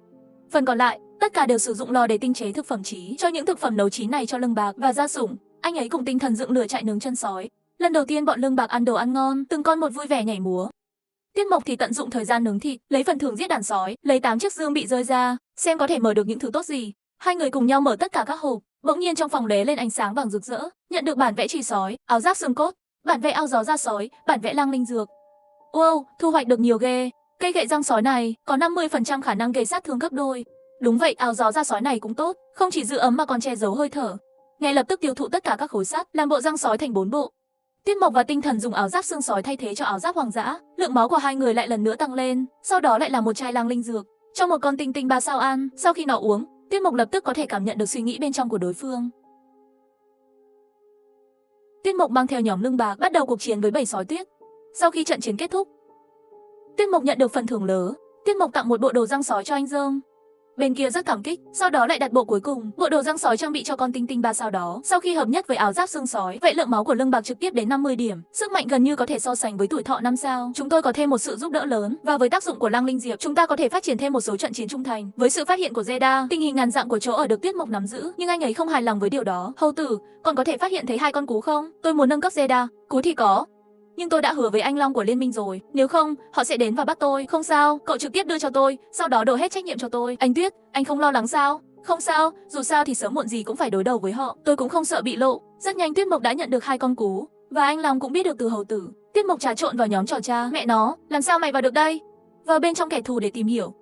Phần còn lại, tất cả đều sử dụng lò để tinh chế thực phẩm chí cho những thực phẩm nấu chín này cho lưng bạc và gia sủng. Anh ấy cùng tinh thần dựng lửa trại nướng chân sói. Lần đầu tiên bọn lưng bạc ăn đồ ăn ngon, từng con một vui vẻ nhảy múa. Tiết Mộc thì tận dụng thời gian nướng thịt, lấy phần thưởng giết đàn sói, lấy 8 chiếc dương bị rơi ra, xem có thể mở được những thứ tốt gì. Hai người cùng nhau mở tất cả các hộp, bỗng nhiên trong phòng lóe lên ánh sáng vàng rực rỡ, nhận được bản vẽ chì sói, áo giáp xương cốt, bản vẽ ao gió da sói, bản vẽ lang linh dược. Wow, thu hoạch được nhiều ghê. Cây gậy răng sói này có 50% khả năng gây sát thương gấp đôi. Đúng vậy, áo gió da sói này cũng tốt, không chỉ giữ ấm mà còn che giấu hơi thở. Ngay lập tức tiêu thụ tất cả các khối sắt, làm bộ răng sói thành 4 bộ. Tiết Mộc và tinh thần dùng áo giáp xương sói thay thế cho áo giáp hoang dã, lượng máu của hai người lại lần nữa tăng lên, sau đó lại là một chai lang linh dược cho một con tinh tinh 3 sao ăn. Sau khi nó uống, Tiết Mộc lập tức có thể cảm nhận được suy nghĩ bên trong của đối phương. Tiết Mộc mang theo nhóm lưng bạc bắt đầu cuộc chiến với bầy sói tuyết. Sau khi trận chiến kết thúc, Tiết Mộc nhận được phần thưởng lớn. Tiết Mộc tặng một bộ đồ răng sói cho anh Dương. Bên kia rất cảm kích, sau đó lại đặt bộ cuối cùng, bộ đồ răng sói trang bị cho con tinh tinh 3 sao đó. Sau khi hợp nhất với áo giáp xương sói, vậy lượng máu của lưng bạc trực tiếp đến 50 điểm, sức mạnh gần như có thể so sánh với tuổi thọ 5 sao. Chúng tôi có thêm một sự giúp đỡ lớn, và với tác dụng của lang linh diệp, chúng ta có thể phát triển thêm một số trận chiến trung thành. Với sự phát hiện của Zeda, tình hình ngàn dặm của chỗ ở được Tiết Mộc nắm giữ, nhưng anh ấy không hài lòng với điều đó. Hầu tử, còn có thể phát hiện thấy 2 con cú không? Tôi muốn nâng cấp Zeda. Cú thì có, nhưng tôi đã hứa với anh Long của liên minh rồi, nếu không, họ sẽ đến và bắt tôi. Không sao, cậu trực tiếp đưa cho tôi, sau đó đổ hết trách nhiệm cho tôi. Anh Tuyết, anh không lo lắng sao? Không sao, dù sao thì sớm muộn gì cũng phải đối đầu với họ, tôi cũng không sợ bị lộ. Rất nhanh Tiết Mộc đã nhận được 2 con cú, và anh Long cũng biết được từ hầu tử. Tiết Mộc trà trộn vào nhóm trò cha. Mẹ nó, làm sao mày vào được đây? Vào bên trong kẻ thù để tìm hiểu.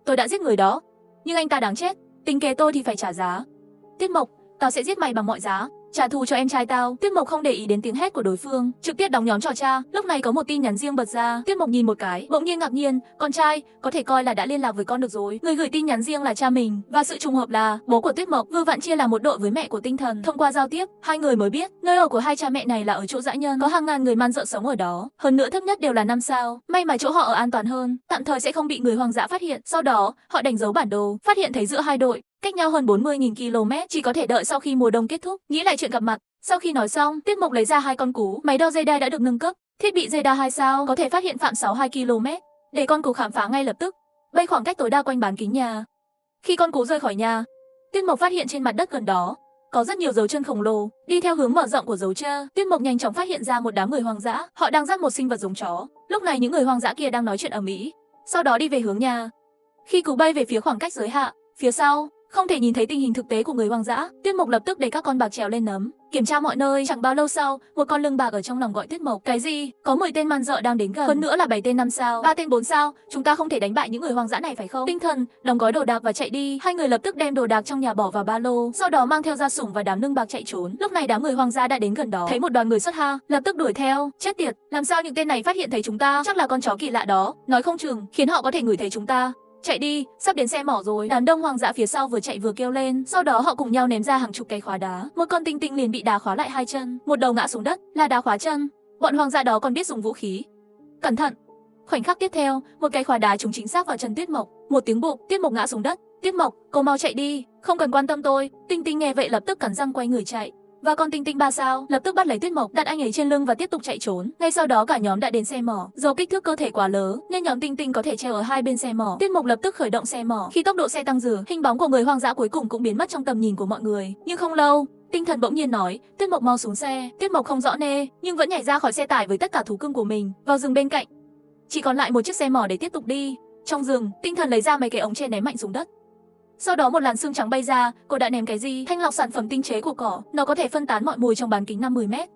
Tôi đã giết người đó, nhưng anh ta đáng chết, tính kế tôi thì phải trả giá. Tiết Mộc, tao sẽ giết mày bằng mọi giá, trả thù cho em trai tao. Tiết Mộc không để ý đến tiếng hét của đối phương, trực tiếp đóng nhóm trò cha. Lúc này có một tin nhắn riêng bật ra, Tiết Mộc nhìn một cái, bỗng nhiên ngạc nhiên, con trai, có thể coi là đã liên lạc với con được rồi. Người gửi tin nhắn riêng là cha mình, và sự trùng hợp là bố của Tiết Mộc vừa vặn chia là một đội với mẹ của tinh thần. Thông qua giao tiếp, hai người mới biết nơi ở của hai cha mẹ này là ở chỗ dã nhân, có hàng ngàn người man dợ sống ở đó, hơn nữa thấp nhất đều là 5 sao. May mà chỗ họ ở an toàn hơn, tạm thời sẽ không bị người hoang dã phát hiện. Sau đó, họ đánh dấu bản đồ, phát hiện thấy giữa hai đội cách nhau hơn 40.000 km, chỉ có thể đợi sau khi mùa đông kết thúc, nghĩ lại chuyện gặp mặt. Sau khi nói xong, Tiết Mộc lấy ra 2 con cú, máy đo radar đã được nâng cấp, thiết bị radar 2 sao có thể phát hiện phạm 62 km, để con cú khám phá ngay lập tức, bay khoảng cách tối đa quanh bán kính nhà. Khi con cú rời khỏi nhà, Tiết Mộc phát hiện trên mặt đất gần đó có rất nhiều dấu chân khổng lồ, đi theo hướng mở rộng của dấu chân, Tiết Mộc nhanh chóng phát hiện ra một đám người hoang dã, họ đang dắt một sinh vật giống chó. Lúc này những người hoang dã kia đang nói chuyện ầm ĩ, sau đó đi về hướng nhà. Khi cú bay về phía khoảng cách giới hạn, phía sau không thể nhìn thấy tình hình thực tế của người hoang dã, Tiết Mộc lập tức để các con bạc trèo lên nấm, kiểm tra mọi nơi. Chẳng bao lâu sau, một con lưng bạc ở trong lòng gọi Tiết Mộc. Cái gì? Có 10 tên man dợ đang đến gần, hơn nữa là 7 tên 5 sao, 3 tên 4 sao, chúng ta không thể đánh bại những người hoang dã này phải không? Tinh thần, đóng gói đồ đạc và chạy đi. Hai người lập tức đem đồ đạc trong nhà bỏ vào ba lô, sau đó mang theo gia sủng và đám lưng bạc chạy trốn. Lúc này đám người hoang dã đã đến gần đó, thấy một đoàn người xuất ha, lập tức đuổi theo. Chết tiệt, làm sao những tên này phát hiện thấy chúng ta? Chắc là con chó kỳ lạ đó, nói không chừng khiến họ có thể ngửi thấy chúng ta. Chạy đi, sắp đến xe mỏ rồi. Đám đông hoang dã phía sau vừa chạy vừa kêu lên, sau đó họ cùng nhau ném ra hàng chục cái khóa đá. Một con tinh tinh liền bị đá khóa lại 2 chân, một đầu ngã xuống đất, là đá khóa chân. Bọn hoang dã đó còn biết dùng vũ khí. Cẩn thận! Khoảnh khắc tiếp theo, một cái khóa đá trúng chính xác vào chân Tiết Mộc. Một tiếng bụp, Tiết Mộc ngã xuống đất. Tiết Mộc, cô mau chạy đi, không cần quan tâm tôi. Tinh tinh nghe vậy lập tức cắn răng quay người chạy. Và con tinh tinh 3 sao lập tức bắt lấy Tiết Mộc, đặt anh ấy trên lưng và tiếp tục chạy trốn. Ngay sau đó cả nhóm đã đến xe mỏ. Do kích thước cơ thể quá lớn nên nhóm tinh tinh có thể treo ở hai bên xe mỏ. Tiết Mộc lập tức khởi động xe mỏ. Khi tốc độ xe tăng dần, hình bóng của người hoang dã cuối cùng cũng biến mất trong tầm nhìn của mọi người. Nhưng không lâu, tinh thần bỗng nhiên nói, Tiết Mộc mau xuống xe. Tiết Mộc không rõ nê, nhưng vẫn nhảy ra khỏi xe tải với tất cả thú cưng của mình vào rừng bên cạnh. Chỉ còn lại một chiếc xe mỏ để tiếp tục đi. Trong rừng, tinh thần lấy ra mấy cái ống tre ném mạnh xuống đất. Sau đó một làn sương trắng bay ra. Cô đã ném cái gì? Thanh lọc sản phẩm tinh chế của cỏ, nó có thể phân tán mọi mùi trong bán kính 50 mét.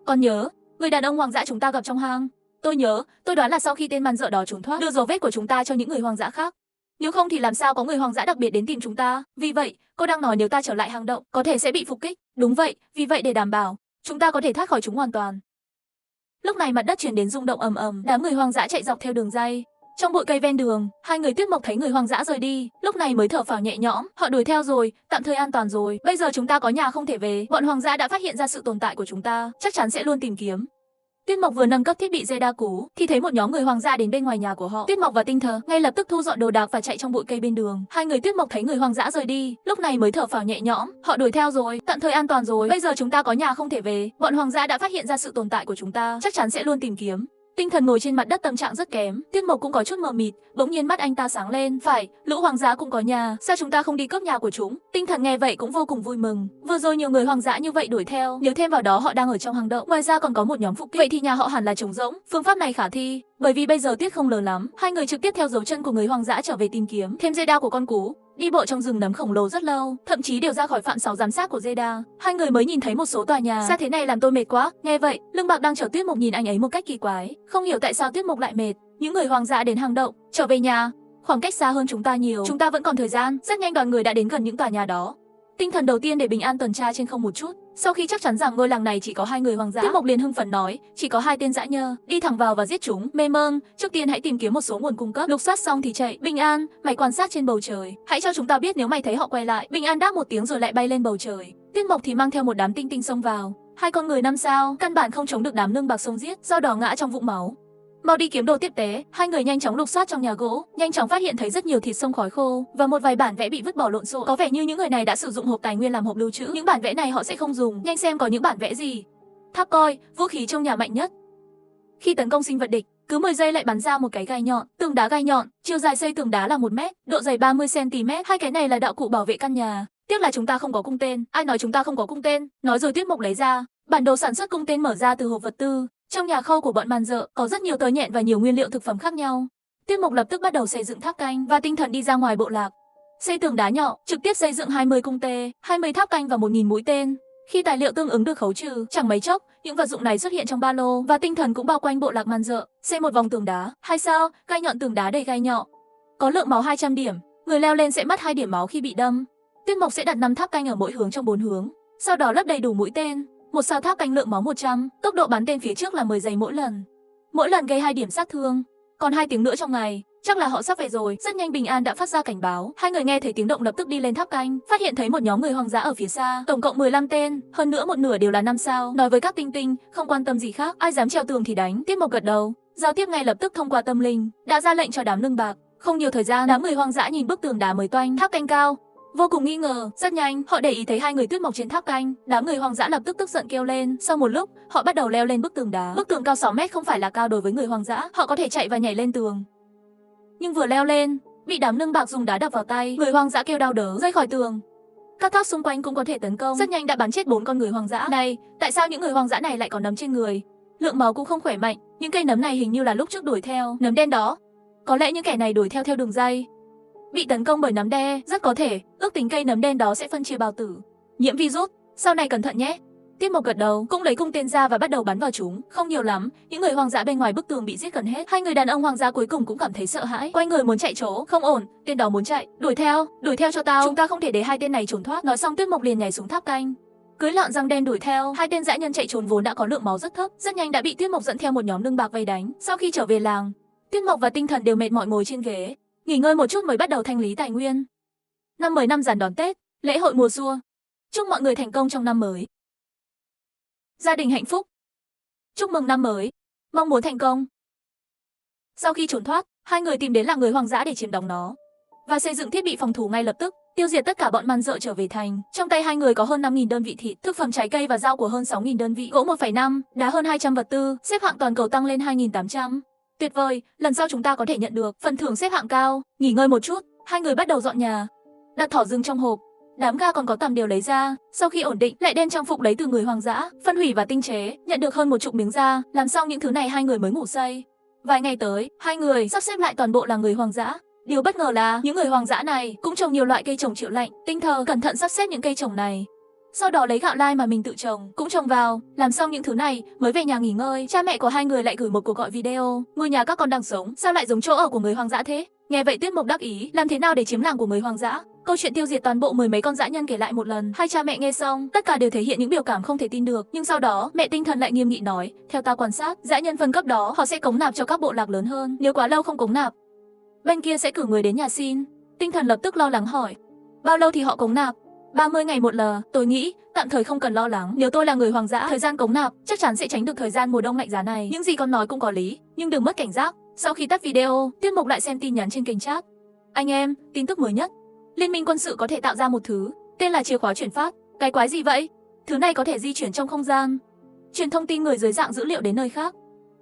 Còn nhớ người đàn ông hoang dã chúng ta gặp trong hang? Tôi nhớ, tôi đoán là sau khi tên man dợ đó trốn thoát, đưa dấu vết của chúng ta cho những người hoang dã khác. Nếu không thì làm sao có người hoang dã đặc biệt đến tìm chúng ta? Vì vậy, cô đang nói nếu ta trở lại hang động, có thể sẽ bị phục kích. Đúng vậy, vì vậy để đảm bảo chúng ta có thể thoát khỏi chúng hoàn toàn. Lúc này mặt đất truyền đến rung động ầm ầm, đám người hoang dã chạy dọc theo đường ray. Trong bụi cây ven đường, hai người Tiết Mộc thấy người hoang dã rời đi, lúc này mới thở phào nhẹ nhõm, họ đuổi theo rồi, tạm thời an toàn rồi. Bây giờ chúng ta có nhà không thể về, bọn hoang dã đã phát hiện ra sự tồn tại của chúng ta, chắc chắn sẽ luôn tìm kiếm. Tuyết Mộc vừa nâng cấp thiết bị dây đa cú thì thấy một nhóm người hoàng dã đến bên ngoài nhà của họ. Tuyết Mộc và Tinh Thờ ngay lập tức thu dọn đồ đạc và chạy trong bụi cây bên đường. Hai người Tuyết Mộc thấy người hoàng dã rời đi, lúc này mới thở phào nhẹ nhõm. Họ đuổi theo rồi, tận thời an toàn rồi. Bây giờ chúng ta có nhà không thể về. Bọn hoàng dã đã phát hiện ra sự tồn tại của chúng ta, chắc chắn sẽ luôn tìm kiếm. Tinh Thần ngồi trên mặt đất tâm trạng rất kém. Tuyết Mộc cũng có chút mờ mịt, bỗng nhiên mắt anh ta sáng lên. Phải, lũ hoàng dã cũng có nhà, sao chúng ta không đi cướp nhà của chúng? Tinh Thần nghe vậy cũng vô cùng vui mừng. Vừa rồi nhiều người hoàng dã như vậy đuổi theo, nếu thêm vào đó họ đang ở trong hang động, ngoài ra còn có một nhóm phục kích, vậy thì nhà họ hẳn là trống rỗng. Phương pháp này khả thi, bởi vì bây giờ tuyết không lớn lắm. Hai người trực tiếp theo dấu chân của người hoàng dã trở về tìm kiếm, thêm dây đao của con cú. Đi bộ trong rừng nấm khổng lồ rất lâu, thậm chí đều ra khỏi phạm sáu giám sát của Zeda. Hai người mới nhìn thấy một số tòa nhà. Xa thế này làm tôi mệt quá. Nghe vậy, Lương Bạc đang chở Tuyết Mộc nhìn anh ấy một cách kỳ quái, không hiểu tại sao Tuyết Mộc lại mệt. Những người hoàng dã đến hang động, trở về nhà, khoảng cách xa hơn chúng ta nhiều. Chúng ta vẫn còn thời gian. Rất nhanh đoàn người đã đến gần những tòa nhà đó. Tinh Thần đầu tiên để bình an tuần tra trên không một chút. Sau khi chắc chắn rằng ngôi làng này chỉ có hai người hoàng dã, Tuyết Mộc liền hưng phấn nói, chỉ có hai tên dã nhơ, đi thẳng vào và giết chúng. Mê mơn, trước tiên hãy tìm kiếm một số nguồn cung cấp, lục soát xong thì chạy. Bình an, mày quan sát trên bầu trời, hãy cho chúng ta biết nếu mày thấy họ quay lại. Bình an đáp một tiếng rồi lại bay lên bầu trời. Tuyết Mộc thì mang theo một đám tinh tinh xông vào. Hai con người 5 sao, căn bản không chống được đám Lương Bạc xông giết, do đó ngã trong vũng máu. Mau đi kiếm đồ tiếp tế. Hai người nhanh chóng lục soát trong nhà gỗ, nhanh chóng phát hiện thấy rất nhiều thịt xông khói khô và một vài bản vẽ bị vứt bỏ lộn xộn. Có vẻ như những người này đã sử dụng hộp tài nguyên làm hộp lưu trữ. Những bản vẽ này họ sẽ không dùng. Nhanh xem có những bản vẽ gì. Tháp coi, vũ khí trong nhà mạnh nhất. Khi tấn công sinh vật địch, cứ 10 giây lại bắn ra một cái gai nhọn. Tường đá gai nhọn, chiều dài xây tường đá là 1 mét, độ dày 30 cm. Hai cái này là đạo cụ bảo vệ căn nhà. Tiếc là chúng ta không có cung tên. Ai nói chúng ta không có cung tên? Nói rồi Tuyết Mộc lấy ra bản đồ sản xuất cung tên mở ra từ hộp vật tư. Trong nhà kho của bọn man dợ có rất nhiều tơ nhện và nhiều nguyên liệu thực phẩm khác nhau. Tuyết Mộc lập tức bắt đầu xây dựng tháp canh và Tinh Thần đi ra ngoài bộ lạc. Xây tường đá nhỏ, trực tiếp xây dựng 20 cung tê, 20 tháp canh và 1000 mũi tên. Khi tài liệu tương ứng được khấu trừ, chẳng mấy chốc, những vật dụng này xuất hiện trong ba lô và Tinh Thần cũng bao quanh bộ lạc man dợ, xây một vòng tường đá. 2 sao, gai nhọn tường đá đầy gai nhọn. Có lượng máu 200 điểm, người leo lên sẽ mất 2 điểm máu khi bị đâm. Tuyết Mộc sẽ đặt 5 tháp canh ở mỗi hướng trong 4 hướng, sau đó lấp đầy đủ mũi tên. Một sao tháp canh lượng máu 100, tốc độ bắn tên phía trước là 10 giây mỗi lần. Mỗi lần gây 2 điểm sát thương. Còn 2 tiếng nữa trong ngày, chắc là họ sắp về rồi. Rất nhanh Bình An đã phát ra cảnh báo. Hai người nghe thấy tiếng động lập tức đi lên tháp canh, phát hiện thấy một nhóm người hoang dã ở phía xa, tổng cộng 15 tên, hơn nữa một nửa đều là 5 sao. Nói với các tinh tinh, không quan tâm gì khác, ai dám trèo tường thì đánh. Tuyết Mộc gật đầu, giao tiếp ngay lập tức thông qua tâm linh, đã ra lệnh cho đám Lương Bạc. Không nhiều thời gian, đám người hoang dã nhìn bức tường đá mới toanh, tháp canh cao, vô cùng nghi ngờ. Rất nhanh, họ để ý thấy hai người Tuyết Mộc trên tháp canh. Đám người hoang dã lập tức tức giận kêu lên. Sau một lúc, họ bắt đầu leo lên bức tường đá. Bức tường cao 6 mét không phải là cao đối với người hoang dã, họ có thể chạy và nhảy lên tường. Nhưng vừa leo lên, bị đám Lương Bạc dùng đá đập vào tay, người hoang dã kêu đau đớn, rơi khỏi tường. Các tháp xung quanh cũng có thể tấn công. Rất nhanh đã bắn chết 4 con người hoang dã. Này, tại sao những người hoang dã này lại có nấm trên người? Lượng máu cũng không khỏe mạnh. Những cây nấm này hình như là lúc trước đuổi theo nấm đen đó. Có lẽ những kẻ này đuổi theo đường dây, bị tấn công bởi nấm đen, rất có thể. Ước tính cây nấm đen đó sẽ phân chia bào tử, nhiễm virus. Sau này cẩn thận nhé. Tuyết Mộc gật đầu, cũng lấy cung tên ra và bắt đầu bắn vào chúng. Không nhiều lắm, những người hoang dã bên ngoài bức tường bị giết gần hết. Hai người đàn ông hoang dã cuối cùng cũng cảm thấy sợ hãi, quay người muốn chạy trốn. Không ổn, tên đó muốn chạy. Đuổi theo cho tao. Chúng ta không thể để hai tên này trốn thoát. Nói xong Tuyết Mộc liền nhảy xuống tháp canh, cưỡi lợn răng đen đuổi theo. Hai tên dã nhân chạy trốn vốn đã có lượng máu rất thấp, rất nhanh đã bị Tuyết Mộc dẫn theo một nhóm Lương Bạc vây đánh. Sau khi trở về làng, Tuyết Mộc và Tinh Thần đều mệt mỏi ngồi trên ghế, nghỉ ngơi một chút mới bắt đầu thanh lý tài nguyên. Năm mới năm Giản đón Tết, lễ hội mùa xua. Chúc mọi người thành công trong năm mới. Gia đình hạnh phúc. Chúc mừng năm mới. Mong muốn thành công. Sau khi trốn thoát, hai người tìm đến làng người hoang dã để chiếm đóng nó và xây dựng thiết bị phòng thủ ngay lập tức, tiêu diệt tất cả bọn man dợ trở về thành. Trong tay hai người có hơn 5.000 đơn vị thịt, thực phẩm trái cây và rau của hơn 6.000 đơn vị, gỗ 1,5, đá hơn 200 vật tư, xếp hạng toàn cầu tăng lên 2.800. Tuyệt vời, lần sau chúng ta có thể nhận được phần thưởng xếp hạng cao. Nghỉ ngơi một chút, hai người bắt đầu dọn nhà, đặt thỏ rừng trong hộp. Đám ga còn có tằm đều lấy ra. Sau khi ổn định, lại đem trang phục lấy từ người hoang dã, phân hủy và tinh chế, nhận được hơn 10 miếng da. Làm xong những thứ này hai người mới ngủ say. Vài ngày tới, hai người sắp xếp lại toàn bộ là người hoang dã. Điều bất ngờ là những người hoang dã này cũng trồng nhiều loại cây trồng chịu lạnh. Tinh Thờ cẩn thận sắp xếp những cây trồng này, sau đó lấy gạo lai mà mình tự trồng cũng trồng vào. Làm xong những thứ này mới về nhà nghỉ ngơi. Cha mẹ của hai người lại gửi một cuộc gọi video. Ngôi nhà các con đang sống sao lại giống chỗ ở của người hoang dã thế? Nghe vậy Tuyết Mộc đắc ý, làm thế nào để chiếm làng của người hoang dã? Câu chuyện tiêu diệt toàn bộ 10 mấy con dã nhân kể lại một lần. Hai cha mẹ nghe xong, tất cả đều thể hiện những biểu cảm không thể tin được. Nhưng sau đó, mẹ Tinh Thần lại nghiêm nghị nói, theo ta quan sát, dã nhân phân cấp đó họ sẽ cống nạp cho các bộ lạc lớn hơn. Nếu quá lâu không cống nạp, bên kia sẽ cử người đến nhà xin. Tinh Thần lập tức lo lắng hỏi, bao lâu thì họ cống nạp? 30 ngày một lờ, tôi nghĩ tạm thời không cần lo lắng. Nếu tôi là người hoang dã, thời gian cống nạp chắc chắn sẽ tránh được thời gian mùa đông lạnh giá này. Những gì con nói cũng có lý, nhưng đừng mất cảnh giác. Sau khi tắt video, Tiết Mục lại xem tin nhắn trên kênh chat. Anh em, tin tức mới nhất. Liên minh quân sự có thể tạo ra một thứ tên là chìa khóa chuyển phát. Cái quái gì vậy? Thứ này có thể di chuyển trong không gian, truyền thông tin người dưới dạng dữ liệu đến nơi khác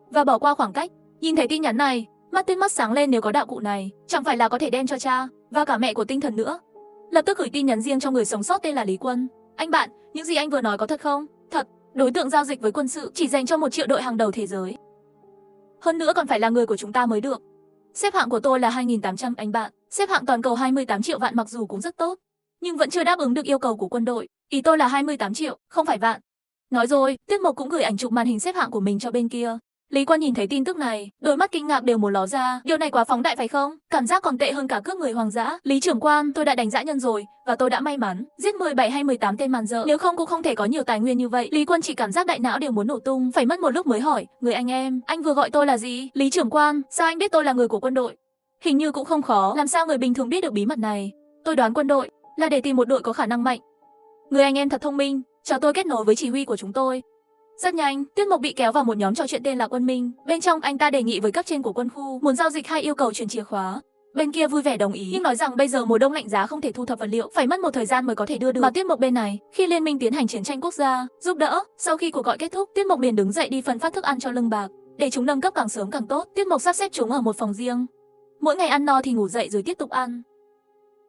và bỏ qua khoảng cách. Nhìn thấy tin nhắn này, mắt Tuyết mắt sáng lên, nếu có đạo cụ này, chẳng phải là có thể đem cho cha và cả mẹ của Tinh Thần nữa. Lập tức gửi tin nhắn riêng cho người sống sót tên là Lý Quân. Anh bạn, những gì anh vừa nói có thật không? Thật, đối tượng giao dịch với quân sự chỉ dành cho 1 triệu đội hàng đầu thế giới. Hơn nữa còn phải là người của chúng ta mới được. Xếp hạng của tôi là 2.800 anh bạn. Xếp hạng toàn cầu 28 triệu vạn mặc dù cũng rất tốt, nhưng vẫn chưa đáp ứng được yêu cầu của quân đội. Ý tôi là 28 triệu, không phải vạn. Nói rồi, Tiết Mục cũng gửi ảnh chụp màn hình xếp hạng của mình cho bên kia. Lý Quân nhìn thấy tin tức này, đôi mắt kinh ngạc đều muốn ló ra. Điều này quá phóng đại phải không? Cảm giác còn tệ hơn cả cướp người hoang dã. Lý trưởng quan, tôi đã đánh dã nhân rồi, và tôi đã may mắn giết 17 hay 18 tên màn dợ. Nếu không cũng không thể có nhiều tài nguyên như vậy. Lý Quân chỉ cảm giác đại não đều muốn nổ tung, phải mất một lúc mới hỏi, người anh em, anh vừa gọi tôi là gì? Lý trưởng quan, sao anh biết tôi là người của quân đội? Hình như cũng không khó, làm sao người bình thường biết được bí mật này? Tôi đoán quân đội là để tìm một đội có khả năng mạnh. Người anh em thật thông minh, cho tôi kết nối với chỉ huy của chúng tôi. Rất nhanh, Tiết Mục bị kéo vào một nhóm trò chuyện tên là Quân Minh. Bên trong anh ta đề nghị với cấp trên của quân khu muốn giao dịch hay yêu cầu chuyển chìa khóa. Bên kia vui vẻ đồng ý, nhưng nói rằng bây giờ mùa đông lạnh giá không thể thu thập vật liệu, phải mất một thời gian mới có thể đưa được. Mà Tiết Mục bên này, khi liên minh tiến hành chiến tranh quốc gia, giúp đỡ. Sau khi cuộc gọi kết thúc, Tiết Mục liền đứng dậy đi phân phát thức ăn cho lưng bạc, để chúng nâng cấp càng sớm càng tốt. Tiết Mục sắp xếp chúng ở một phòng riêng. Mỗi ngày ăn no thì ngủ dậy rồi tiếp tục ăn.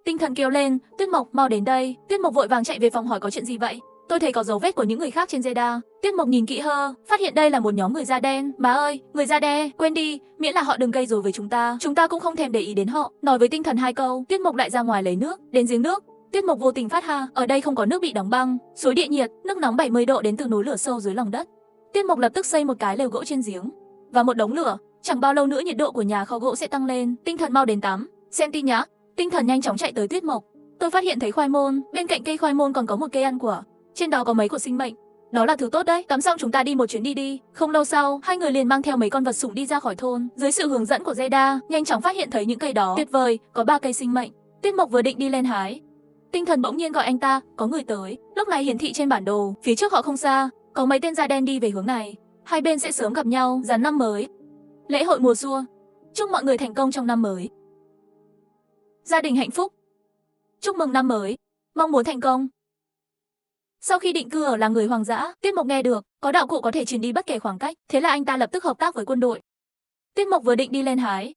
Tinh Thần kêu lên, Tiết Mục mau đến đây. Tiết Mục vội vàng chạy về phòng hỏi có chuyện gì vậy. Tôi thấy có dấu vết của những người khác trên Zeda. Tiết Mục nhìn kỹ hơ, phát hiện đây là một nhóm người da đen. Má ơi, người da đen, quên đi, miễn là họ đừng gây rối với chúng ta cũng không thèm để ý đến họ. Nói với Tinh Thần 2 câu, Tiết Mục lại ra ngoài lấy nước. Đến giếng nước, Tiết Mục vô tình phát ha, ở đây không có nước bị đóng băng, suối địa nhiệt, nước nóng 70 độ đến từ núi lửa sâu dưới lòng đất. Tiết Mục lập tức xây một cái lều gỗ trên giếng và một đống lửa. Chẳng bao lâu nữa nhiệt độ của nhà kho gỗ sẽ tăng lên. Tinh Thần mau đến tắm, xem tin nhá. Tinh Thần nhanh chóng chạy tới Tiết Mục. Tôi phát hiện thấy khoai môn, bên cạnh cây khoai môn còn có một cây ăn quả. Trên đó có mấy của sinh mệnh. Đó là thứ tốt đấy. Tắm xong chúng ta đi một chuyến đi. Không lâu sau, hai người liền mang theo mấy con vật sủng đi ra khỏi thôn. Dưới sự hướng dẫn của Zeda, nhanh chóng phát hiện thấy những cây đó. Tuyệt vời, có 3 cây sinh mệnh. Tiết Mục vừa định đi lên hái, Tinh Thần bỗng nhiên gọi anh ta, có người tới. Lúc này hiển thị trên bản đồ, phía trước họ không xa, có mấy tên da đen đi về hướng này. Hai bên sẽ sớm gặp nhau, dàn năm mới. Lễ hội mùa xuân. Chúc mọi người thành công trong năm mới. Gia đình hạnh phúc. Chúc mừng năm mới. Mong muốn thành công. Sau khi định cư ở làng người hoang dã, Tiết Mục nghe được có đạo cụ có thể truyền đi bất kể khoảng cách, thế là anh ta lập tức hợp tác với quân đội. Tiết Mục vừa định đi lên hái,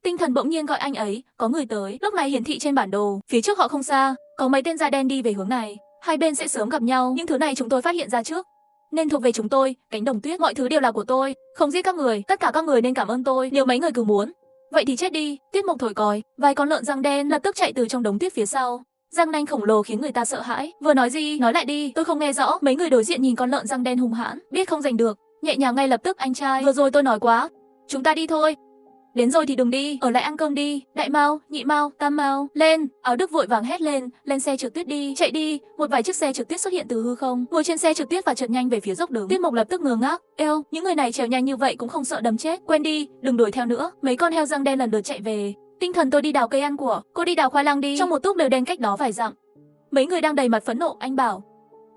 Tinh Thần bỗng nhiên gọi anh ấy, có người tới. Lúc này hiển thị trên bản đồ, phía trước họ không xa, có mấy tên da đen đi về hướng này. Hai bên sẽ sớm gặp nhau, những thứ này chúng tôi phát hiện ra trước, nên thuộc về chúng tôi. Cánh đồng tuyết, mọi thứ đều là của tôi, không giết các người, tất cả các người nên cảm ơn tôi. Nếu mấy người cứ muốn, vậy thì chết đi. Tiết Mục thổi còi, vài con lợn răng đen lập tức chạy từ trong đống tuyết phía sau. Răng nanh khổng lồ khiến người ta sợ hãi. Vừa nói gì, nói lại đi, tôi không nghe rõ. Mấy người đối diện nhìn con lợn răng đen hung hãn, biết không giành được, nhẹ nhàng ngay lập tức. Anh trai, vừa rồi tôi nói quá, chúng ta đi thôi. Đến rồi thì đừng đi, ở lại ăn cơm đi. Đại Mao, Nhị Mao, Tam Mao, lên. Áo Đức vội vàng hét lên xe trượt tuyết đi, chạy đi. Một vài chiếc xe trượt tuyết xuất hiện từ hư không, ngồi trên xe trượt tuyết và trượt nhanh về phía dốc đường. Tiết Mục lập tức ngơ ngác, eo, những người này trèo nhanh như vậy cũng không sợ đâm chết. Quên đi, đừng đuổi theo nữa. Mấy con heo răng đen lần lượt chạy về. Tinh Thần, tôi đi đào cây ăn của, cô đi đào khoai lang đi. Trong một túp lều đen cách đó vài dặm, mấy người đang đầy mặt phẫn nộ. Anh bảo,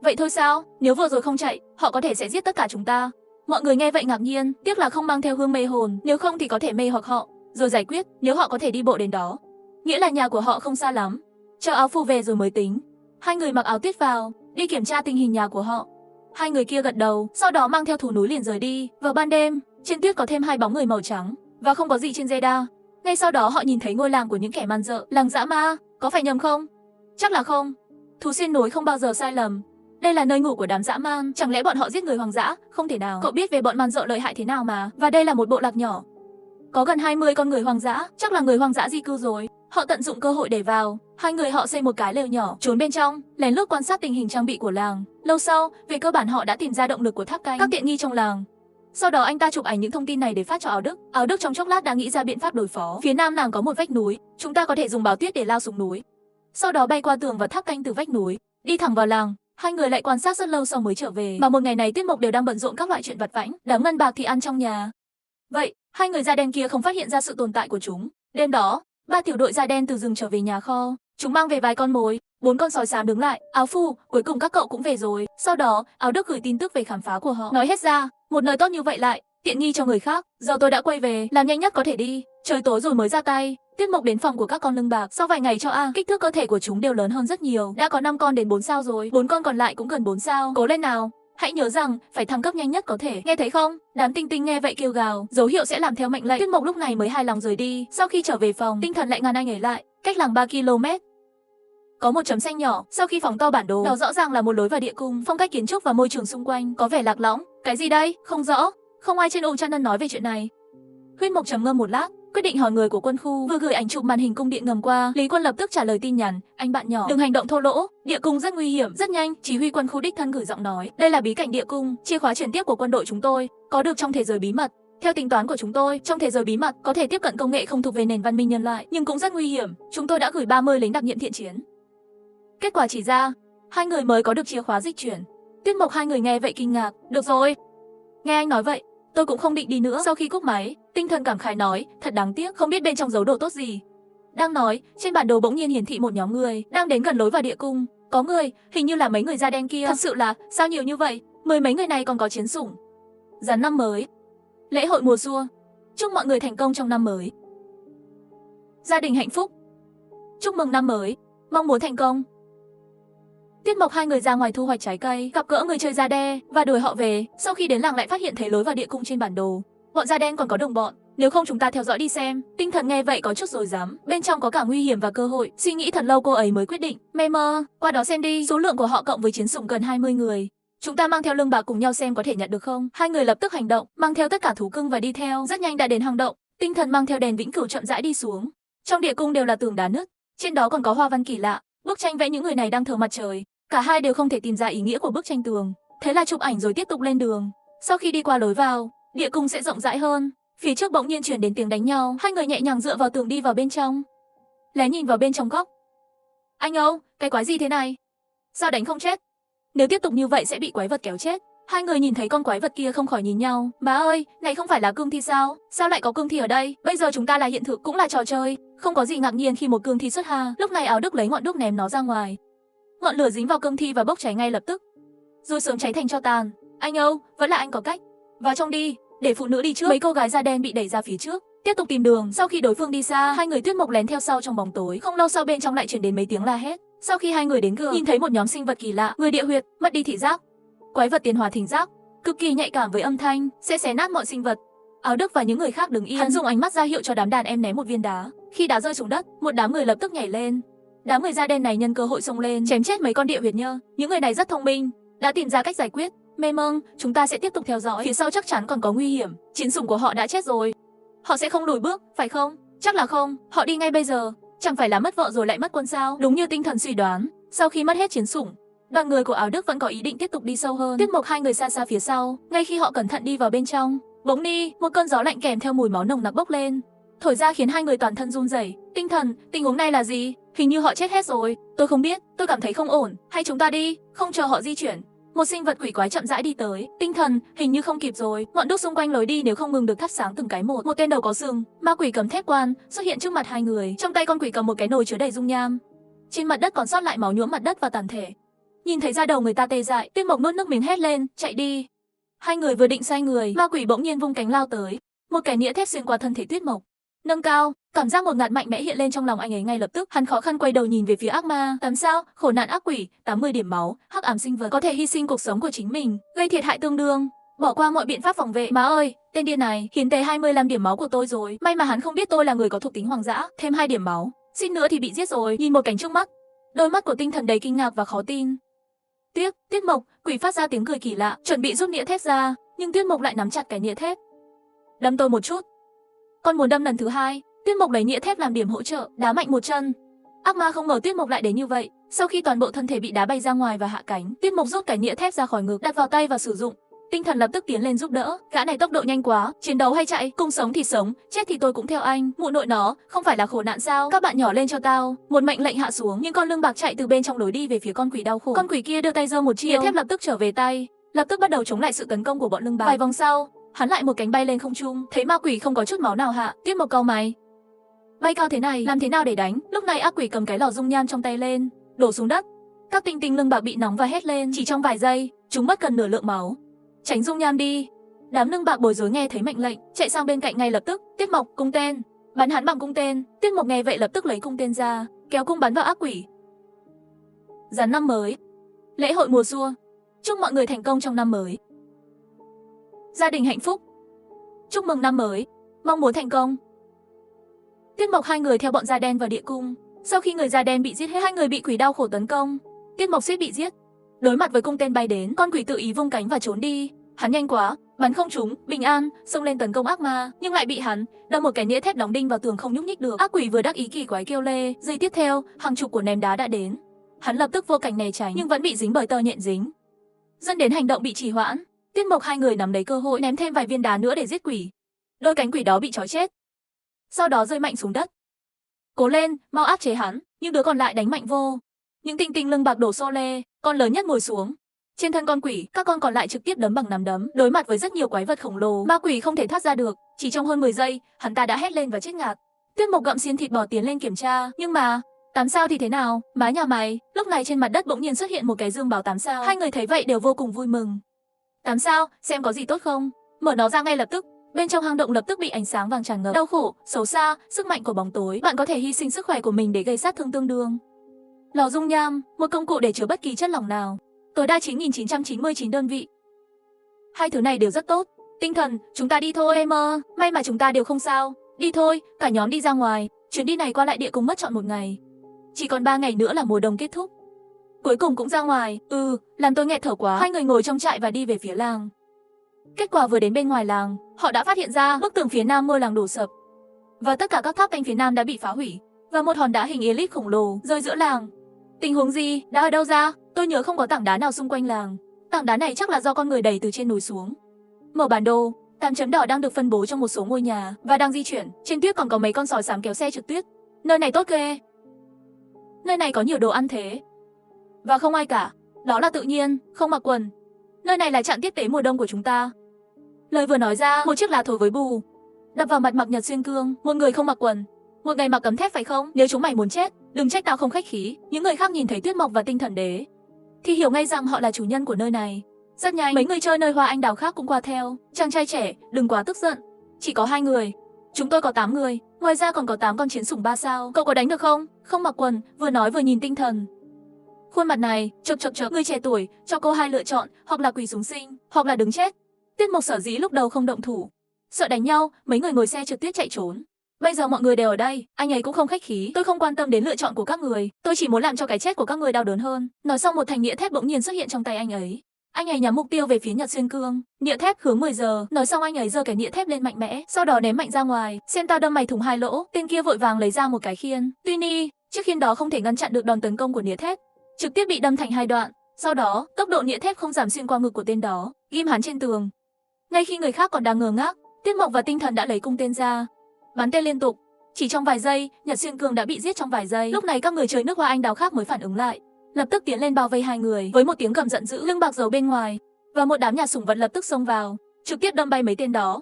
vậy thôi sao? Nếu vừa rồi không chạy, họ có thể sẽ giết tất cả chúng ta. Mọi người nghe vậy ngạc nhiên, tiếc là không mang theo hương mê hồn, nếu không thì có thể mê hoặc họ, rồi giải quyết. Nếu họ có thể đi bộ đến đó, nghĩa là nhà của họ không xa lắm. Cho áo phù về rồi mới tính. Hai người mặc áo tuyết vào, đi kiểm tra tình hình nhà của họ. Hai người kia gật đầu, sau đó mang theo thủ núi liền rời đi. Vào ban đêm, trên tuyết có thêm 2 bóng người màu trắng, và không có gì trên Zeda. Ngay sau đó họ nhìn thấy ngôi làng của những kẻ man dợ, làng dã ma, có phải nhầm không? Chắc là không. Thú xuyên núi không bao giờ sai lầm. Đây là nơi ngủ của đám dã man, chẳng lẽ bọn họ giết người hoang dã? Không thể nào. Cậu biết về bọn man dợ lợi hại thế nào mà. Và đây là một bộ lạc nhỏ, có gần 20 con người hoang dã, chắc là người hoang dã di cư rồi. Họ tận dụng cơ hội để vào. Hai người họ xây một cái lều nhỏ, trốn bên trong, lén lút quan sát tình hình trang bị của làng. Lâu sau, về cơ bản họ đã tìm ra động lực của tháp canh, các tiện nghi trong làng. Sau đó anh ta chụp ảnh những thông tin này để phát cho Áo Đức. Áo Đức trong chốc lát đã nghĩ ra biện pháp đối phó. Phía nam làng có một vách núi, chúng ta có thể dùng báo tuyết để lao xuống núi, sau đó bay qua tường và tháp canh từ vách núi, đi thẳng vào làng. Hai người lại quan sát rất lâu sau mới trở về. Mà một ngày này Tiết Mục đều đang bận rộn các loại chuyện vặt vãnh, đám ngân bạc thì ăn trong nhà. Vậy, hai người da đen kia không phát hiện ra sự tồn tại của chúng. Đêm đó, 3 tiểu đội da đen từ rừng trở về nhà kho. Chúng mang về vài con mồi. 4 con sói xám đứng lại. Áo Phu, cuối cùng các cậu cũng về rồi. Sau đó, Áo Đức gửi tin tức về khám phá của họ. Nói hết ra, một nơi tốt như vậy lại tiện nghi cho người khác. Giờ tôi đã quay về, làm nhanh nhất có thể đi. Trời tối rồi mới ra tay. Tuyết Mộc đến phòng của các con lưng bạc. Sau vài ngày cho ăn, kích thước cơ thể của chúng đều lớn hơn rất nhiều. Đã có 5 con đến 4 sao rồi. 4 con còn lại cũng gần 4 sao. Cố lên nào. Hãy nhớ rằng phải thăng cấp nhanh nhất có thể. Nghe thấy không? Đám tinh tinh nghe vậy kêu gào, dấu hiệu sẽ làm theo mệnh lệnh. Tuyết Mộc lúc này mới hài lòng rời đi. Sau khi trở về phòng, tinh thần lại ngàn anh ấy lại. Cách làng 3 km. Có một chấm xanh nhỏ, sau khi phóng to bản đồ, đó rõ ràng là một lối vào địa cung. Phong cách kiến trúc và môi trường xung quanh có vẻ lạc lõng. Cái gì đây? Không rõ. Không ai trên U Channel nói về chuyện này. Huyết Mộc trầm ngâm một lát, quyết định hỏi người của quân khu. Vừa gửi ảnh chụp màn hình cung điện ngầm qua, Lý Quân lập tức trả lời tin nhắn, anh bạn nhỏ, đừng hành động thô lỗ, địa cung rất nguy hiểm. Rất nhanh, chỉ huy quân khu đích thân gửi giọng nói, đây là bí cảnh địa cung, chìa khóa chuyển tiếp của quân đội chúng tôi, có được trong thế giới bí mật. Theo tính toán của chúng tôi, trong thế giới bí mật có thể tiếp cận công nghệ không thuộc về nền văn minh nhân loại, nhưng cũng rất nguy hiểm. Chúng tôi đã gửi 30 lính đặc nhiệm thiện chiến. Kết quả chỉ ra, 2 người mới có được chìa khóa dịch chuyển. Tuyết Mộc 2 người nghe vậy kinh ngạc, được rồi. Nghe anh nói vậy, tôi cũng không định đi nữa. Sau khi cúp máy, tinh thần cảm khái nói, thật đáng tiếc, không biết bên trong giấu đồ tốt gì. Đang nói, trên bản đồ bỗng nhiên hiển thị một nhóm người đang đến gần lối vào địa cung. Có người, hình như là mấy người da đen kia. Thật sự là, sao nhiều như vậy? Mười mấy người này còn có chiến sủng. Rắn năm mới, lễ hội mùa xua. Chúc mọi người thành công trong năm mới. Gia đình hạnh phúc. Chúc mừng năm mới, mong muốn thành công. Tuyết Mộc 2 người ra ngoài thu hoạch trái cây, gặp gỡ người chơi da đen và đuổi họ về. Sau khi đến làng lại phát hiện thấy lối vào địa cung trên bản đồ. Bọn da đen còn có đồng bọn, nếu không chúng ta theo dõi đi xem. Tinh thần nghe vậy có chút rồi dám, bên trong có cả nguy hiểm và cơ hội. Suy nghĩ thật lâu cô ấy mới quyết định, mê mơ, qua đó xem đi. Số lượng của họ cộng với chiến sủng gần 20 người. Chúng ta mang theo lưng bạc cùng nhau xem có thể nhận được không. 2 người lập tức hành động, mang theo tất cả thú cưng và đi theo. Rất nhanh đã đến hang động. Tinh thần mang theo đèn vĩnh cửu chậm rãi đi xuống. Trong địa cung đều là tường đá nứt, trên đó còn có hoa văn kỳ lạ. Bức tranh vẽ những người này đang thờ mặt trời. Cả hai đều không thể tìm ra ý nghĩa của bức tranh tường. Thế là chụp ảnh rồi tiếp tục lên đường. Sau khi đi qua lối vào, địa cung sẽ rộng rãi hơn. Phía trước bỗng nhiên truyền đến tiếng đánh nhau. 2 người nhẹ nhàng dựa vào tường đi vào bên trong. Lé nhìn vào bên trong góc. Anh âu, cái quái gì thế này? Sao đánh không chết? Nếu tiếp tục như vậy sẽ bị quái vật kéo chết. 2 người nhìn thấy con quái vật kia không khỏi nhìn nhau. Má ơi, này không phải là cương thi sao? Sao lại có cương thi ở đây? Bây giờ chúng ta là hiện thực cũng là trò chơi. Không có gì ngạc nhiên khi một cương thi xuất ha. Lúc này Áo Đức lấy ngọn đuốc ném nó ra ngoài. Ngọn lửa dính vào cương thi và bốc cháy ngay lập tức, rồi sớm cháy thành tro tàn. Anh âu, vẫn là anh có cách. Vào trong đi, để phụ nữ đi trước. Mấy cô gái da đen bị đẩy ra phía trước, tiếp tục tìm đường. Sau khi đối phương đi xa, 2 người Tuyết Mộc lén theo sau trong bóng tối. Không lâu sau bên trong lại truyền đến mấy tiếng la hét. Sau khi 2 người đến gần, nhìn thấy một nhóm sinh vật kỳ lạ, người địa huyệt, mất đi thị giác. Quái vật tiến hóa thính giác, cực kỳ nhạy cảm với âm thanh, sẽ xé nát mọi sinh vật. Áo Đức và những người khác đứng yên. Hắn dùng ánh mắt ra hiệu cho đám đàn em ném một viên đá. Khi đá rơi xuống đất, một đám người lập tức nhảy lên. Đám người da đen này nhân cơ hội xông lên, chém chết mấy con địa huyệt nhơ. Những người này rất thông minh, đã tìm ra cách giải quyết. Mê mông, chúng ta sẽ tiếp tục theo dõi. Phía sau chắc chắn còn có nguy hiểm. Chiến sủng của họ đã chết rồi. Họ sẽ không lùi bước, phải không? Chắc là không. Họ đi ngay bây giờ. Chẳng phải là mất vợ rồi lại mất quân sao? Đúng như tinh thần suy đoán. Sau khi mất hết chiến sủng, đoàn người của Áo Đức vẫn có ý định tiếp tục đi sâu hơn. Tuyết Mộc 2 người xa xa phía sau. Ngay khi họ cẩn thận đi vào bên trong, bỗng ni, một cơn gió lạnh kèm theo mùi máu nồng nặc bốc lên, thổi ra khiến 2 người toàn thân run rẩy. Tinh thần, tình huống này là gì? Hình như họ chết hết rồi. Tôi không biết, tôi cảm thấy không ổn. Hay chúng ta đi, không chờ họ di chuyển. Một sinh vật quỷ quái chậm rãi đi tới. Tinh thần, hình như không kịp rồi. Ngọn đuốc xung quanh lối đi nếu không ngừng được thắp sáng từng cái một. Một tên đầu có sừng, ma quỷ cầm thép quan xuất hiện trước mặt 2 người. Trong tay con quỷ cầm một cái nồi chứa đầy dung nham. Trên mặt đất còn sót lại máu nhuốm mặt đất và tàn thể. Nhìn thấy da đầu người ta tê dại, Tuyết Mộc nuốt nước miếng hét lên, chạy đi. 2 người vừa định xoay người, ma quỷ bỗng nhiên vung cánh lao tới. Một cái nĩa thép xuyên qua thân thể Tuyết Mộc. Nâng cao, cảm giác một ngạt mạnh mẽ hiện lên trong lòng anh ấy ngay lập tức. Hắn khó khăn quay đầu nhìn về phía ác ma. 8 sao, khổ nạn ác quỷ, 80 điểm máu, hắc ám sinh vật có thể hy sinh cuộc sống của chính mình, gây thiệt hại tương đương, bỏ qua mọi biện pháp phòng vệ. Má ơi, tên điên này hiến tế 25 điểm máu của tôi rồi. May mà hắn không biết tôi là người có thuộc tính hoang dã. Thêm 2 điểm máu, xin nữa thì bị giết rồi. Nhìn một cảnh trước mắt, đôi mắt của tinh thần đầy kinh ngạc và khó tin. Tuyết Mộc, quỷ phát ra tiếng cười kỳ lạ, chuẩn bị rút nĩa thép ra, nhưng Tuyết Mộc lại nắm chặt cái nĩa thép. Đâm tôi một chút. Con muốn đâm lần thứ 2. Tuyết Mộc lấy nĩa thép làm điểm hỗ trợ, đá mạnh một chân. Ác ma không ngờ Tuyết Mộc lại đến như vậy. Sau khi toàn bộ thân thể bị đá bay ra ngoài và hạ cánh, Tuyết Mộc rút cái nĩa thép ra khỏi ngực, đặt vào tay và sử dụng. Tinh thần lập tức tiến lên giúp đỡ. Gã này tốc độ nhanh quá, chiến đấu hay chạy, cùng sống thì sống, chết thì tôi cũng theo anh. Mụ nội nó, không phải là khổ nạn sao? Các bạn nhỏ lên cho tao. Một mệnh lệnh hạ xuống, nhưng con lưng bạc chạy từ bên trong lối đi về phía con quỷ đau khổ. Con quỷ kia đưa tay giơ một chiêu, nĩa thép lập tức trở về tay, lập tức bắt đầu chống lại sự tấn công của bọn lưng bạc. Vài vòng sau, hắn lại một cánh bay lên không trung, thấy ma quỷ không có chút máu nào hạ. Tuyết Mộc cau mày. Bay cao thế này, làm thế nào để đánh? Lúc này ác quỷ cầm cái lò dung nham trong tay lên, đổ xuống đất. Các tinh tinh lưng bạc bị nóng và hét lên, chỉ trong vài giây, chúng mất gần nửa lượng máu. Tránh dung nham đi. Đám lưng bạc bối rối nghe thấy mệnh lệnh, chạy sang bên cạnh ngay lập tức. Tiết Mộc, cung tên, bắn hắn bằng cung tên. Tiết Mộc nghe vậy lập tức lấy cung tên ra, kéo cung bắn vào ác quỷ. Rắn năm mới, lễ hội mùa xua. Chúc mọi người thành công trong năm mới. Gia đình hạnh phúc. Chúc mừng năm mới, mong muốn thành công. Tiết Mộc hai người theo bọn da đen vào địa cung. Sau khi người da đen bị giết hết, hai người bị quỷ đau khổ tấn công. Tiết Mộc suýt bị giết. Đối mặt với cung tên bay đến, con quỷ tự ý vung cánh và trốn đi. Hắn nhanh quá, bắn không trúng, bình an, xông lên tấn công ác ma, nhưng lại bị hắn đâm một cái nĩa thép đóng đinh vào tường không nhúc nhích được. Ác quỷ vừa đắc ý kỳ quái kêu lê, giây tiếp theo, hàng chục của ném đá đã đến. Hắn lập tức vô cảnh né tránh, nhưng vẫn bị dính bởi tơ nhện dính, dẫn đến hành động bị trì hoãn. Tiết Mộc hai người nắm lấy cơ hội ném thêm vài viên đá nữa để giết quỷ. Đôi cánh quỷ đó bị trói chết, sau đó rơi mạnh xuống đất. Cố lên, mau áp chế hắn, nhưng đứa còn lại đánh mạnh vô. Những tinh tinh lưng bạc đổ xô lê, con lớn nhất ngồi xuống. Trên thân con quỷ, các con còn lại trực tiếp đấm bằng nắm đấm. Đối mặt với rất nhiều quái vật khổng lồ, ma quỷ không thể thoát ra được. Chỉ trong hơn 10 giây, hắn ta đã hét lên và chết ngạt. Tiết Mộc gặm xiên thịt bò tiến lên kiểm tra, nhưng mà 8 sao thì thế nào? Má nhà mày. Lúc này trên mặt đất bỗng nhiên xuất hiện một cái dương báo 8 sao. Hai người thấy vậy đều vô cùng vui mừng. 8 sao, xem có gì tốt không? Mở nó ra ngay lập tức. Bên trong hang động lập tức bị ánh sáng vàng tràn ngập. Đau khổ, xấu xa, sức mạnh của bóng tối. Bạn có thể hy sinh sức khỏe của mình để gây sát thương tương đương. Lò dung nham, một công cụ để chứa bất kỳ chất lỏng nào. Tối đa 9.999 đơn vị. Hai thứ này đều rất tốt. Tinh thần, chúng ta đi thôi em ơ. May mà chúng ta đều không sao. Đi thôi, cả nhóm đi ra ngoài. Chuyến đi này qua lại địa cung mất trọn một ngày. Chỉ còn 3 ngày nữa là mùa đông kết thúc. Cuối cùng cũng ra ngoài. Làm tôi nghẹt thở quá. Hai người ngồi trong trại và đi về phía làng. Kết quả vừa đến bên ngoài làng, họ đã phát hiện ra bức tường phía nam ngôi làng đổ sập. Và tất cả các tháp canh phía nam đã bị phá hủy. Và một hòn đá hình elip khổng lồ rơi giữa làng. Tình huống gì? Đã ở đâu ra? Tôi nhớ không có tảng đá nào xung quanh làng. Tảng đá này chắc là do con người đẩy từ trên núi xuống. Mở bản đồ, 8 chấm đỏ đang được phân bố trong một số ngôi nhà và đang di chuyển. Trên tuyết còn có mấy con sói xám kéo xe trượt tuyết. Nơi này tốt ghê. Nơi này có nhiều đồ ăn thế. Và không ai cả. Đó là tự nhiên, không mặc quần. Nơi này là trạm tiếp tế mùa đông của chúng ta. Lời vừa nói ra, một chiếc lá thối với bù đập vào mặt Mạc Nhật Xuyên Cương. Một người không mặc quần, một ngày mặc cấm thép phải không? Nếu chúng mày muốn chết, đừng trách tao không khách khí. Những người khác nhìn thấy Tuyết Mộc và Tinh Thần Đế thì hiểu ngay rằng họ là chủ nhân của nơi này. Rất nhanh, mấy người chơi nơi hoa anh đào khác cũng qua theo. Chàng trai trẻ, đừng quá tức giận. Chỉ có 2 người. Chúng tôi có 8 người. Ngoài ra còn có 8 con chiến sủng 3 sao. Cậu có đánh được không? Không mặc quần, vừa nói vừa nhìn Tinh Thần. Khuôn mặt này, chậc, người trẻ tuổi, cho cô 2 lựa chọn, hoặc là quỳ xuống sinh, hoặc là đứng chết. Tiết Mộc sở dĩ lúc đầu không động thủ, sợ đánh nhau, mấy người ngồi xe trượt tuyết chạy trốn. Bây giờ mọi người đều ở đây, anh ấy cũng không khách khí. Tôi không quan tâm đến lựa chọn của các người, tôi chỉ muốn làm cho cái chết của các người đau đớn hơn. Nói xong một thanh nĩa thép bỗng nhiên xuất hiện trong tay anh ấy. Anh ấy nhắm mục tiêu về phía Nhật Xuyên Cương. Nĩa thép hướng 10 giờ. Nói xong anh ấy giơ cái nĩa thép lên mạnh mẽ, sau đó ném mạnh ra ngoài. Xem tao đâm mày thủng 2 lỗ. Tên kia vội vàng lấy ra một cái khiên. Tuy nhiên, chiếc khiên đó không thể ngăn chặn được đòn tấn công của nĩa thép, trực tiếp bị đâm thành 2 đoạn. Sau đó, tốc độ nĩa thép không giảm xuyên qua ngực của tên đó, ghim hắn trên tường. Ngay khi người khác còn đang ngơ ngác, Tiết Mộc và Tinh Thần đã lấy cung tên ra, bắn tên liên tục. Chỉ trong vài giây, Nhật Xuyên Cương đã bị giết trong vài giây. Lúc này các người chơi nước hoa anh đào khác mới phản ứng lại, lập tức tiến lên bao vây 2 người. Với một tiếng gầm giận dữ, lưng bạc giấu bên ngoài, và một đám nhà sủng vật lập tức xông vào, trực tiếp đâm bay mấy tên đó.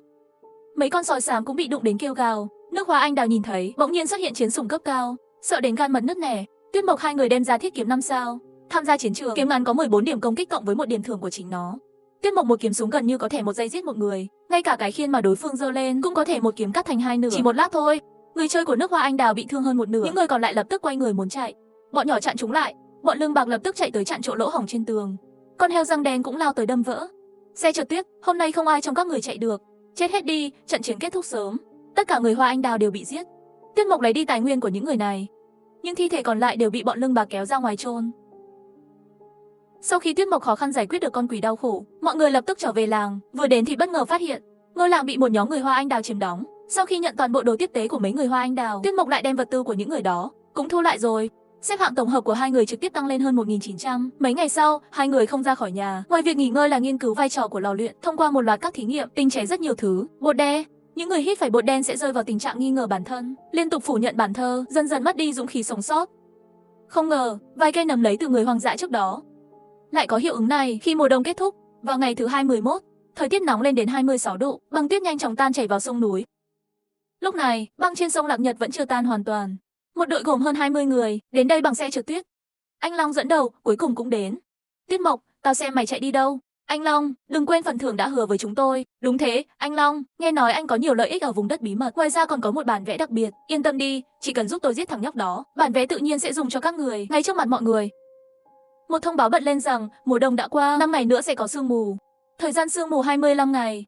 Mấy con sói xám cũng bị đụng đến kêu gào. Nước hoa anh đào nhìn thấy, bỗng nhiên xuất hiện chiến sủng cấp cao, sợ đến gan mật nứt nẻ. Tiết Mộc 2 người đem ra thiết kiếm 5 sao. Tham gia chiến trường, kiếm ngắn có 14 điểm công kích cộng với 1 điểm thưởng của chính nó. Tiết Mộc một kiếm súng gần như có thể một giây giết một người, ngay cả cái khiên mà đối phương giơ lên cũng có thể một kiếm cắt thành 2 nửa. Chỉ một lát thôi, người chơi của nước hoa anh đào bị thương hơn 1 nửa. Những người còn lại lập tức quay người muốn chạy. Bọn nhỏ chặn chúng lại, bọn lưng bạc lập tức chạy tới chặn chỗ lỗ hổng trên tường. Con heo răng đen cũng lao tới đâm vỡ. Xe trượt tuyết, hôm nay không ai trong các người chạy được. Chết hết đi, trận chiến kết thúc sớm. Tất cả người hoa anh đào đều bị giết. Tiết Mộc lấy đi tài nguyên của những người này, nhưng thi thể còn lại đều bị bọn lưng bạc kéo ra ngoài chôn. Sau khi Tiết Mộc khó khăn giải quyết được con quỷ đau khổ, mọi người lập tức trở về làng. Vừa đến thì bất ngờ phát hiện ngôi làng bị một nhóm người hoa anh đào chiếm đóng. Sau khi nhận toàn bộ đồ tiếp tế của mấy người hoa anh đào, Tiết Mộc lại đem vật tư của những người đó cũng thu lại rồi. Xếp hạng tổng hợp của 2 người trực tiếp tăng lên hơn 1.900. Mấy ngày sau, 2 người không ra khỏi nhà, ngoài việc nghỉ ngơi là nghiên cứu vai trò của lò luyện. Thông qua một loạt các thí nghiệm, tinh chế rất nhiều thứ. Bột đen, những người hít phải bột đen sẽ rơi vào tình trạng nghi ngờ bản thân, liên tục phủ nhận bản thơ, dần dần mất đi dũng khí sống sót. Không ngờ, vài cây nấm lấy từ người hoang dã trước đó lại có hiệu ứng này. Khi mùa đông kết thúc, vào ngày thứ 21, thời tiết nóng lên đến 26 độ, băng tuyết nhanh chóng tan chảy vào sông núi. Lúc này, băng trên sông Lạc Nhật vẫn chưa tan hoàn toàn. Một đội gồm hơn 20 người, đến đây bằng xe trượt tuyết. Anh Long dẫn đầu, cuối cùng cũng đến. Tuyết Mộc, tao xem mày chạy đi đâu. Anh Long, đừng quên phần thưởng đã hứa với chúng tôi. Đúng thế, anh Long, nghe nói anh có nhiều lợi ích ở vùng đất bí mật. Ngoài ra còn có một bản vẽ đặc biệt. Yên tâm đi, chỉ cần giúp tôi giết thằng nhóc đó, bản vẽ tự nhiên sẽ dùng cho các người, ngay trước mặt mọi người. Một thông báo bật lên rằng mùa đông đã qua, 5 ngày nữa sẽ có sương mù. Thời gian sương mù 25 ngày.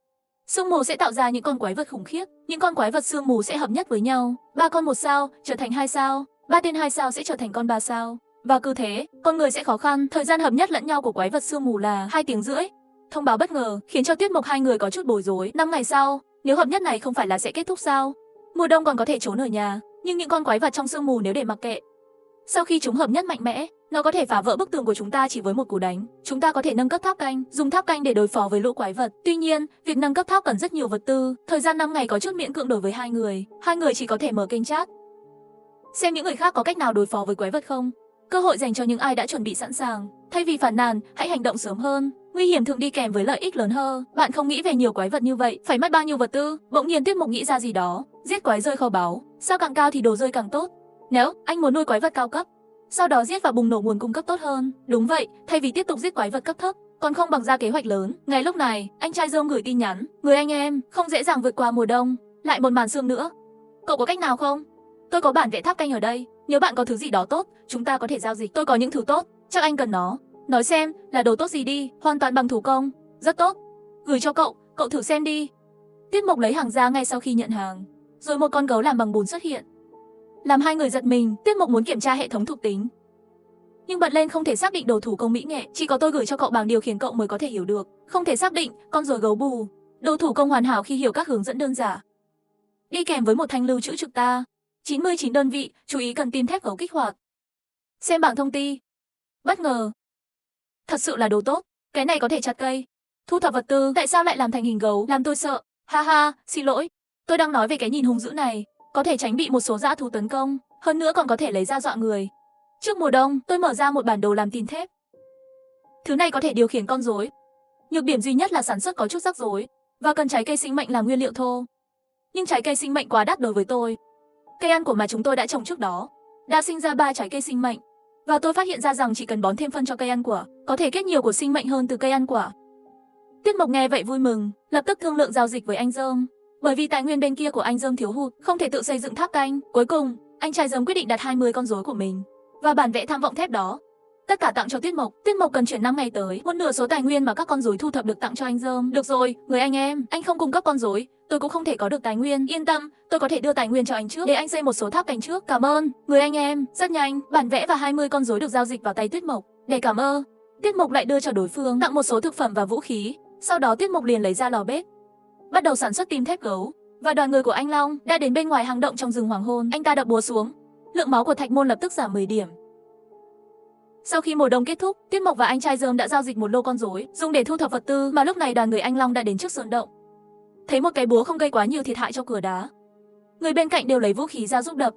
Sương mù sẽ tạo ra những con quái vật khủng khiếp. Những con quái vật sương mù sẽ hợp nhất với nhau. 3 con 1 sao trở thành 2 sao, 3 tên 2 sao sẽ trở thành con 3 sao. Và cứ thế, con người sẽ khó khăn. Thời gian hợp nhất lẫn nhau của quái vật sương mù là 2 tiếng rưỡi. Thông báo bất ngờ khiến cho Tuyết Mộc hai người có chút bối rối. 5 ngày sau, nếu hợp nhất này không phải là sẽ kết thúc sao? Mùa đông còn có thể trốn ở nhà, nhưng những con quái vật trong sương mù nếu để mặc kệ, sau khi chúng hợp nhất mạnh mẽ, nó có thể phá vỡ bức tường của chúng ta chỉ với một cú đánh. Chúng ta có thể nâng cấp tháp canh, dùng tháp canh để đối phó với lũ quái vật. Tuy nhiên, việc nâng cấp tháp cần rất nhiều vật tư. Thời gian 5 ngày có chút miễn cưỡng đối với hai người. Hai người chỉ có thể mở kênh chat, xem những người khác có cách nào đối phó với quái vật không. Cơ hội dành cho những ai đã chuẩn bị sẵn sàng. Thay vì phàn nàn, hãy hành động sớm hơn. Nguy hiểm thường đi kèm với lợi ích lớn hơn. Bạn không nghĩ về nhiều quái vật như vậy, phải mất bao nhiêu vật tư. Bỗng nhiên Tuyết Mộc nghĩ ra gì đó. Giết quái rơi kho báu. Sao càng cao thì đồ rơi càng tốt. Nếu anh muốn nuôi quái vật cao cấp, sau đó giết và bùng nổ nguồn cung cấp tốt hơn. Đúng vậy, thay vì tiếp tục giết quái vật cấp thấp, còn không bằng ra kế hoạch lớn. Ngay lúc này, anh trai Dơm gửi tin nhắn. Người anh em, không dễ dàng vượt qua mùa đông. Lại một màn sương nữa. Cậu có cách nào không? Tôi có bản vẽ tháp canh ở đây. Nếu bạn có thứ gì đó tốt, chúng ta có thể giao dịch. Tôi có những thứ tốt, chắc anh cần nó. Nói xem, là đồ tốt gì đi, hoàn toàn bằng thủ công. Rất tốt. Gửi cho cậu thử xem đi. Tuyết Mộc lấy hàng ra ngay sau khi nhận hàng. Rồi một con gấu làm bằng bùn xuất hiện. Làm hai người giật mình, Tuyết Mộc muốn kiểm tra hệ thống thuộc tính. Nhưng bật lên không thể xác định đồ thủ công mỹ nghệ, chỉ có tôi gửi cho cậu bảng điều khiển cậu mới có thể hiểu được. Không thể xác định, con rồi gấu bù. Đồ thủ công hoàn hảo khi hiểu các hướng dẫn đơn giản. Đi kèm với một thanh lưu trữ trực ta. 99 đơn vị, chú ý cần tim thép gấu kích hoạt. Xem bảng thông tin. Bất ngờ. Thật sự là đồ tốt, cái này có thể chặt cây. Thu thập vật tư, tại sao lại làm thành hình gấu, làm tôi sợ. Ha ha, xin lỗi. Tôi đang nói về cái nhìn hung dữ này, có thể tránh bị một số dã thú tấn công, hơn nữa còn có thể lấy ra dọa người. Trước mùa đông, tôi mở ra một bản đồ làm tin thép. Thứ này có thể điều khiển con rối. Nhược điểm duy nhất là sản xuất có chút rắc rối và cần trái cây sinh mệnh làm nguyên liệu thô. Nhưng trái cây sinh mệnh quá đắt đối với tôi. Cây ăn của mà chúng tôi đã trồng trước đó đã sinh ra 3 trái cây sinh mệnh, và tôi phát hiện ra rằng chỉ cần bón thêm phân cho cây ăn quả, có thể kết nhiều của sinh mệnh hơn từ cây ăn quả. Tuyết Mộc nghe vậy vui mừng, lập tức thương lượng giao dịch với anh Dơm. Bởi vì tài nguyên bên kia của anh Dơm thiếu hụt, không thể tự xây dựng tháp canh. Cuối cùng, anh trai Dơm quyết định đặt 20 con rối của mình và bản vẽ tham vọng thép đó. Tất cả tặng cho Tuyết Mộc. Tuyết Mộc cần chuyển 5 ngày tới, một nửa số tài nguyên mà các con rối thu thập được tặng cho anh Dơm. Được rồi, người anh em, anh không cung cấp con rối, tôi cũng không thể có được tài nguyên. Yên tâm, tôi có thể đưa tài nguyên cho anh trước để anh xây một số tháp canh trước. Cảm ơn, người anh em. Rất nhanh, bản vẽ và 20 con rối được giao dịch vào tay Tuyết Mộc. Để cảm ơn, Tuyết Mộc lại đưa cho đối phương tặng một số thực phẩm và vũ khí. Sau đó Tuyết Mộc liền lấy ra lò bếp, bắt đầu sản xuất tim thép gấu. Và đoàn người của anh Long đã đến bên ngoài hang động trong rừng hoàng hôn. Anh ta đập búa xuống, lượng máu của Thạch Môn lập tức giảm 10 điểm. Sau khi mùa đông kết thúc, Tuyết Mộc và anh trai Dơm đã giao dịch một lô con rối dùng để thu thập vật tư, mà lúc này đoàn người anh Long đã đến trước sơn động. Thấy một cái búa không gây quá nhiều thiệt hại cho cửa đá, người bên cạnh đều lấy vũ khí ra giúp đập.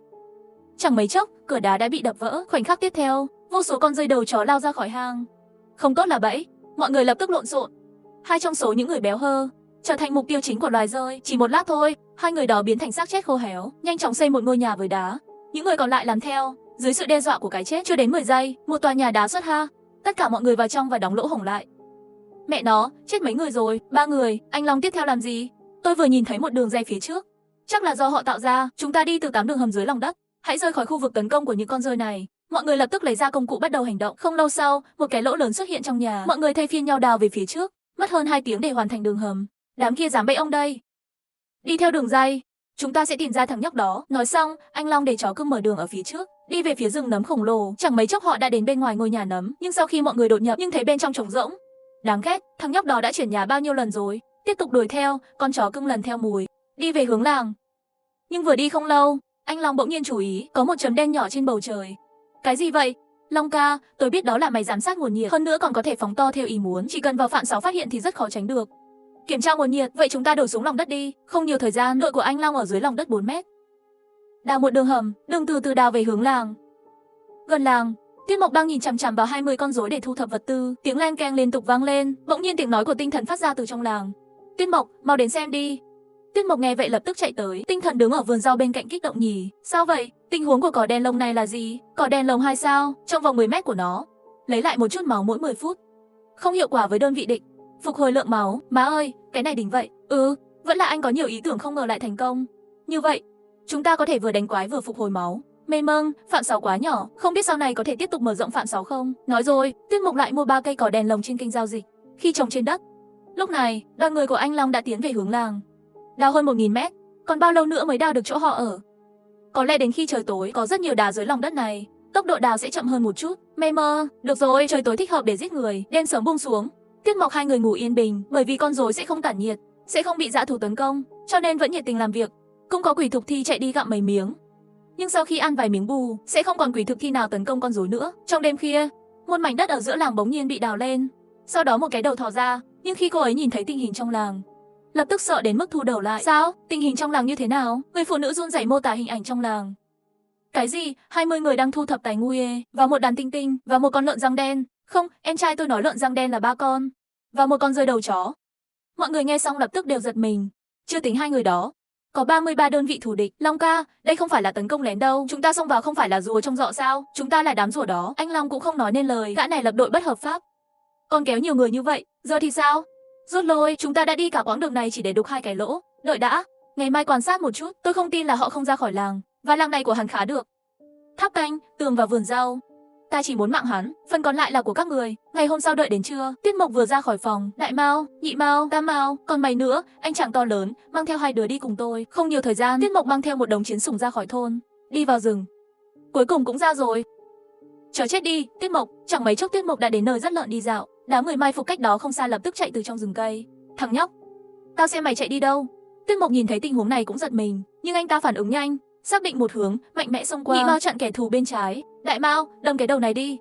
Chẳng mấy chốc, cửa đá đã bị đập vỡ. Khoảnh khắc tiếp theo, vô số con rơi đầu chó lao ra khỏi hang. Không tốt là bẫy, mọi người lập tức lộn xộn. Hai trong số những người béo hơ trở thành mục tiêu chính của loài rơi. Chỉ một lát thôi, hai người đó biến thành xác chết khô héo, nhanh chóng xây một ngôi nhà với đá. Những người còn lại làm theo. Dưới sự đe dọa của cái chết, chưa đến 10 giây, một tòa nhà đá xuất ha. Tất cả mọi người vào trong và đóng lỗ hổng lại. Mẹ nó, chết mấy người rồi? 3 người. Anh Long tiếp theo làm gì? Tôi vừa nhìn thấy một đường ray phía trước. Chắc là do họ tạo ra. Chúng ta đi từ 8 đường hầm dưới lòng đất. Hãy rời khỏi khu vực tấn công của những con rơi này. Mọi người lập tức lấy ra công cụ bắt đầu hành động. Không lâu sau, một cái lỗ lớn xuất hiện trong nhà. Mọi người thay phiên nhau đào về phía trước. Mất hơn 2 tiếng để hoàn thành đường hầm. Đám kia dám bẫy ông đây. Đi theo đường ray, chúng ta sẽ tìm ra thằng nhóc đó. Nói xong, anh Long để chó cưng mở đường ở phía trước, đi về phía rừng nấm khổng lồ. Chẳng mấy chốc họ đã đến bên ngoài ngôi nhà nấm, nhưng sau khi mọi người đột nhập nhưng thấy bên trong trống rỗng. Đáng ghét, thằng nhóc đó đã chuyển nhà bao nhiêu lần rồi. Tiếp tục đuổi theo, con chó cưng lần theo mùi, đi về hướng làng. Nhưng vừa đi không lâu, anh Long bỗng nhiên chú ý, có một chấm đen nhỏ trên bầu trời. Cái gì vậy? Long ca, tôi biết đó là máy giám sát nguồn nhiệt, hơn nữa còn có thể phóng to theo ý muốn, chỉ cần vào phạm 6 phát hiện thì rất khó tránh được. Kiểm tra nguồn nhiệt, vậy chúng ta đổ xuống lòng đất đi. Không nhiều thời gian, đội của anh Long ở dưới lòng đất 4 mét. Đào một đường hầm, đường từ từ đào về hướng làng. Gần làng, Tuyết Mộc đang nhìn chằm chằm vào 20 con rối để thu thập vật tư. Tiếng len keng liên tục vang lên, bỗng nhiên tiếng nói của tinh thần phát ra từ trong làng. Tuyết Mộc, mau đến xem đi. Tuyết Mộc nghe vậy lập tức chạy tới, tinh thần đứng ở vườn rau bên cạnh kích động nhỉ. Sao vậy? Tình huống của cỏ đen lông này là gì? Cỏ đen lông 2 sao? Trong vòng 10 mét của nó, lấy lại một chút máu mỗi 10 phút. Không hiệu quả với đơn vị địch. Phục hồi lượng máu. Má ơi, cái này đỉnh vậy. Vẫn là anh có nhiều ý tưởng không ngờ lại thành công. Như vậy, chúng ta có thể vừa đánh quái vừa phục hồi máu. Mê mông, phạm 6 quá nhỏ, không biết sau này có thể tiếp tục mở rộng phạm 6 không? Nói rồi, Tuyết Mộc lại mua 3 cây cỏ đèn lồng trên kênh giao dịch. Khi trồng trên đất, lúc này, đoàn người của anh Long đã tiến về hướng làng. Đào hơn 1000 mét, còn bao lâu nữa mới đào được chỗ họ ở? Có lẽ đến khi trời tối, có rất nhiều đá dưới lòng đất này, tốc độ đào sẽ chậm hơn một chút. Mê mơ, được rồi, trời tối thích hợp để giết người, đêm sớm buông xuống. Tuyết Mộc hai người ngủ yên bình, bởi vì con rối sẽ không tản nhiệt, sẽ không bị dã thú tấn công, cho nên vẫn nhiệt tình làm việc. Cũng có quỷ thực thi chạy đi gặm mấy miếng, nhưng sau khi ăn vài miếng bù, sẽ không còn quỷ thực thi nào tấn công con rối nữa. Trong đêm khuya, một mảnh đất ở giữa làng bỗng nhiên bị đào lên, sau đó một cái đầu thò ra, nhưng khi cô ấy nhìn thấy tình hình trong làng, lập tức sợ đến mức thu đầu lại. Sao? Tình hình trong làng như thế nào? Người phụ nữ run rẩy mô tả hình ảnh trong làng. Cái gì? 20 người đang thu thập tài nguy và một đàn tinh tinh và một con lợn răng đen. Không, em trai tôi nói lợn răng đen là 3 con và một con rơi đầu chó. Mọi người nghe xong lập tức đều giật mình. Chưa tính 2 người đó, có 33 đơn vị thù địch. Long ca, đây không phải là tấn công lén đâu. Chúng ta xông vào không phải là rùa trong rọ sao? Chúng ta là đám rùa đó. Anh Long cũng không nói nên lời. Gã này lập đội bất hợp pháp. Còn kéo nhiều người như vậy, giờ thì sao? Rút lui, chúng ta đã đi cả quãng đường này chỉ để đục 2 cái lỗ. Đợi đã, ngày mai quan sát một chút. Tôi không tin là họ không ra khỏi làng, và làng này của hắn khá được. Tháp canh, tường và vườn rau. Ta chỉ muốn mạng hắn, phần còn lại là của các người. Ngày hôm sau đợi đến trưa, Tuyết Mộc vừa ra khỏi phòng. Đại Mao, Nhị Mao, Tam Mao, còn mày nữa, anh chàng to lớn, mang theo 2 đứa đi cùng tôi. Không nhiều thời gian, Tuyết Mộc mang theo một đống chiến sủng ra khỏi thôn, đi vào rừng. Cuối cùng cũng ra rồi. Chờ chết đi, Tuyết Mộc. Chẳng mấy chốc Tuyết Mộc đã đến nơi dắt lợn đi dạo. Đám người mai phục cách đó không xa lập tức chạy từ trong rừng cây. Thằng nhóc, tao xem mày chạy đi đâu. Tuyết Mộc nhìn thấy tình huống này cũng giật mình, nhưng anh ta phản ứng nhanh, xác định một hướng, mạnh mẽ xông qua. Nhị Mao chặn kẻ thù bên trái. Đại Mao, đâm cái đầu này đi.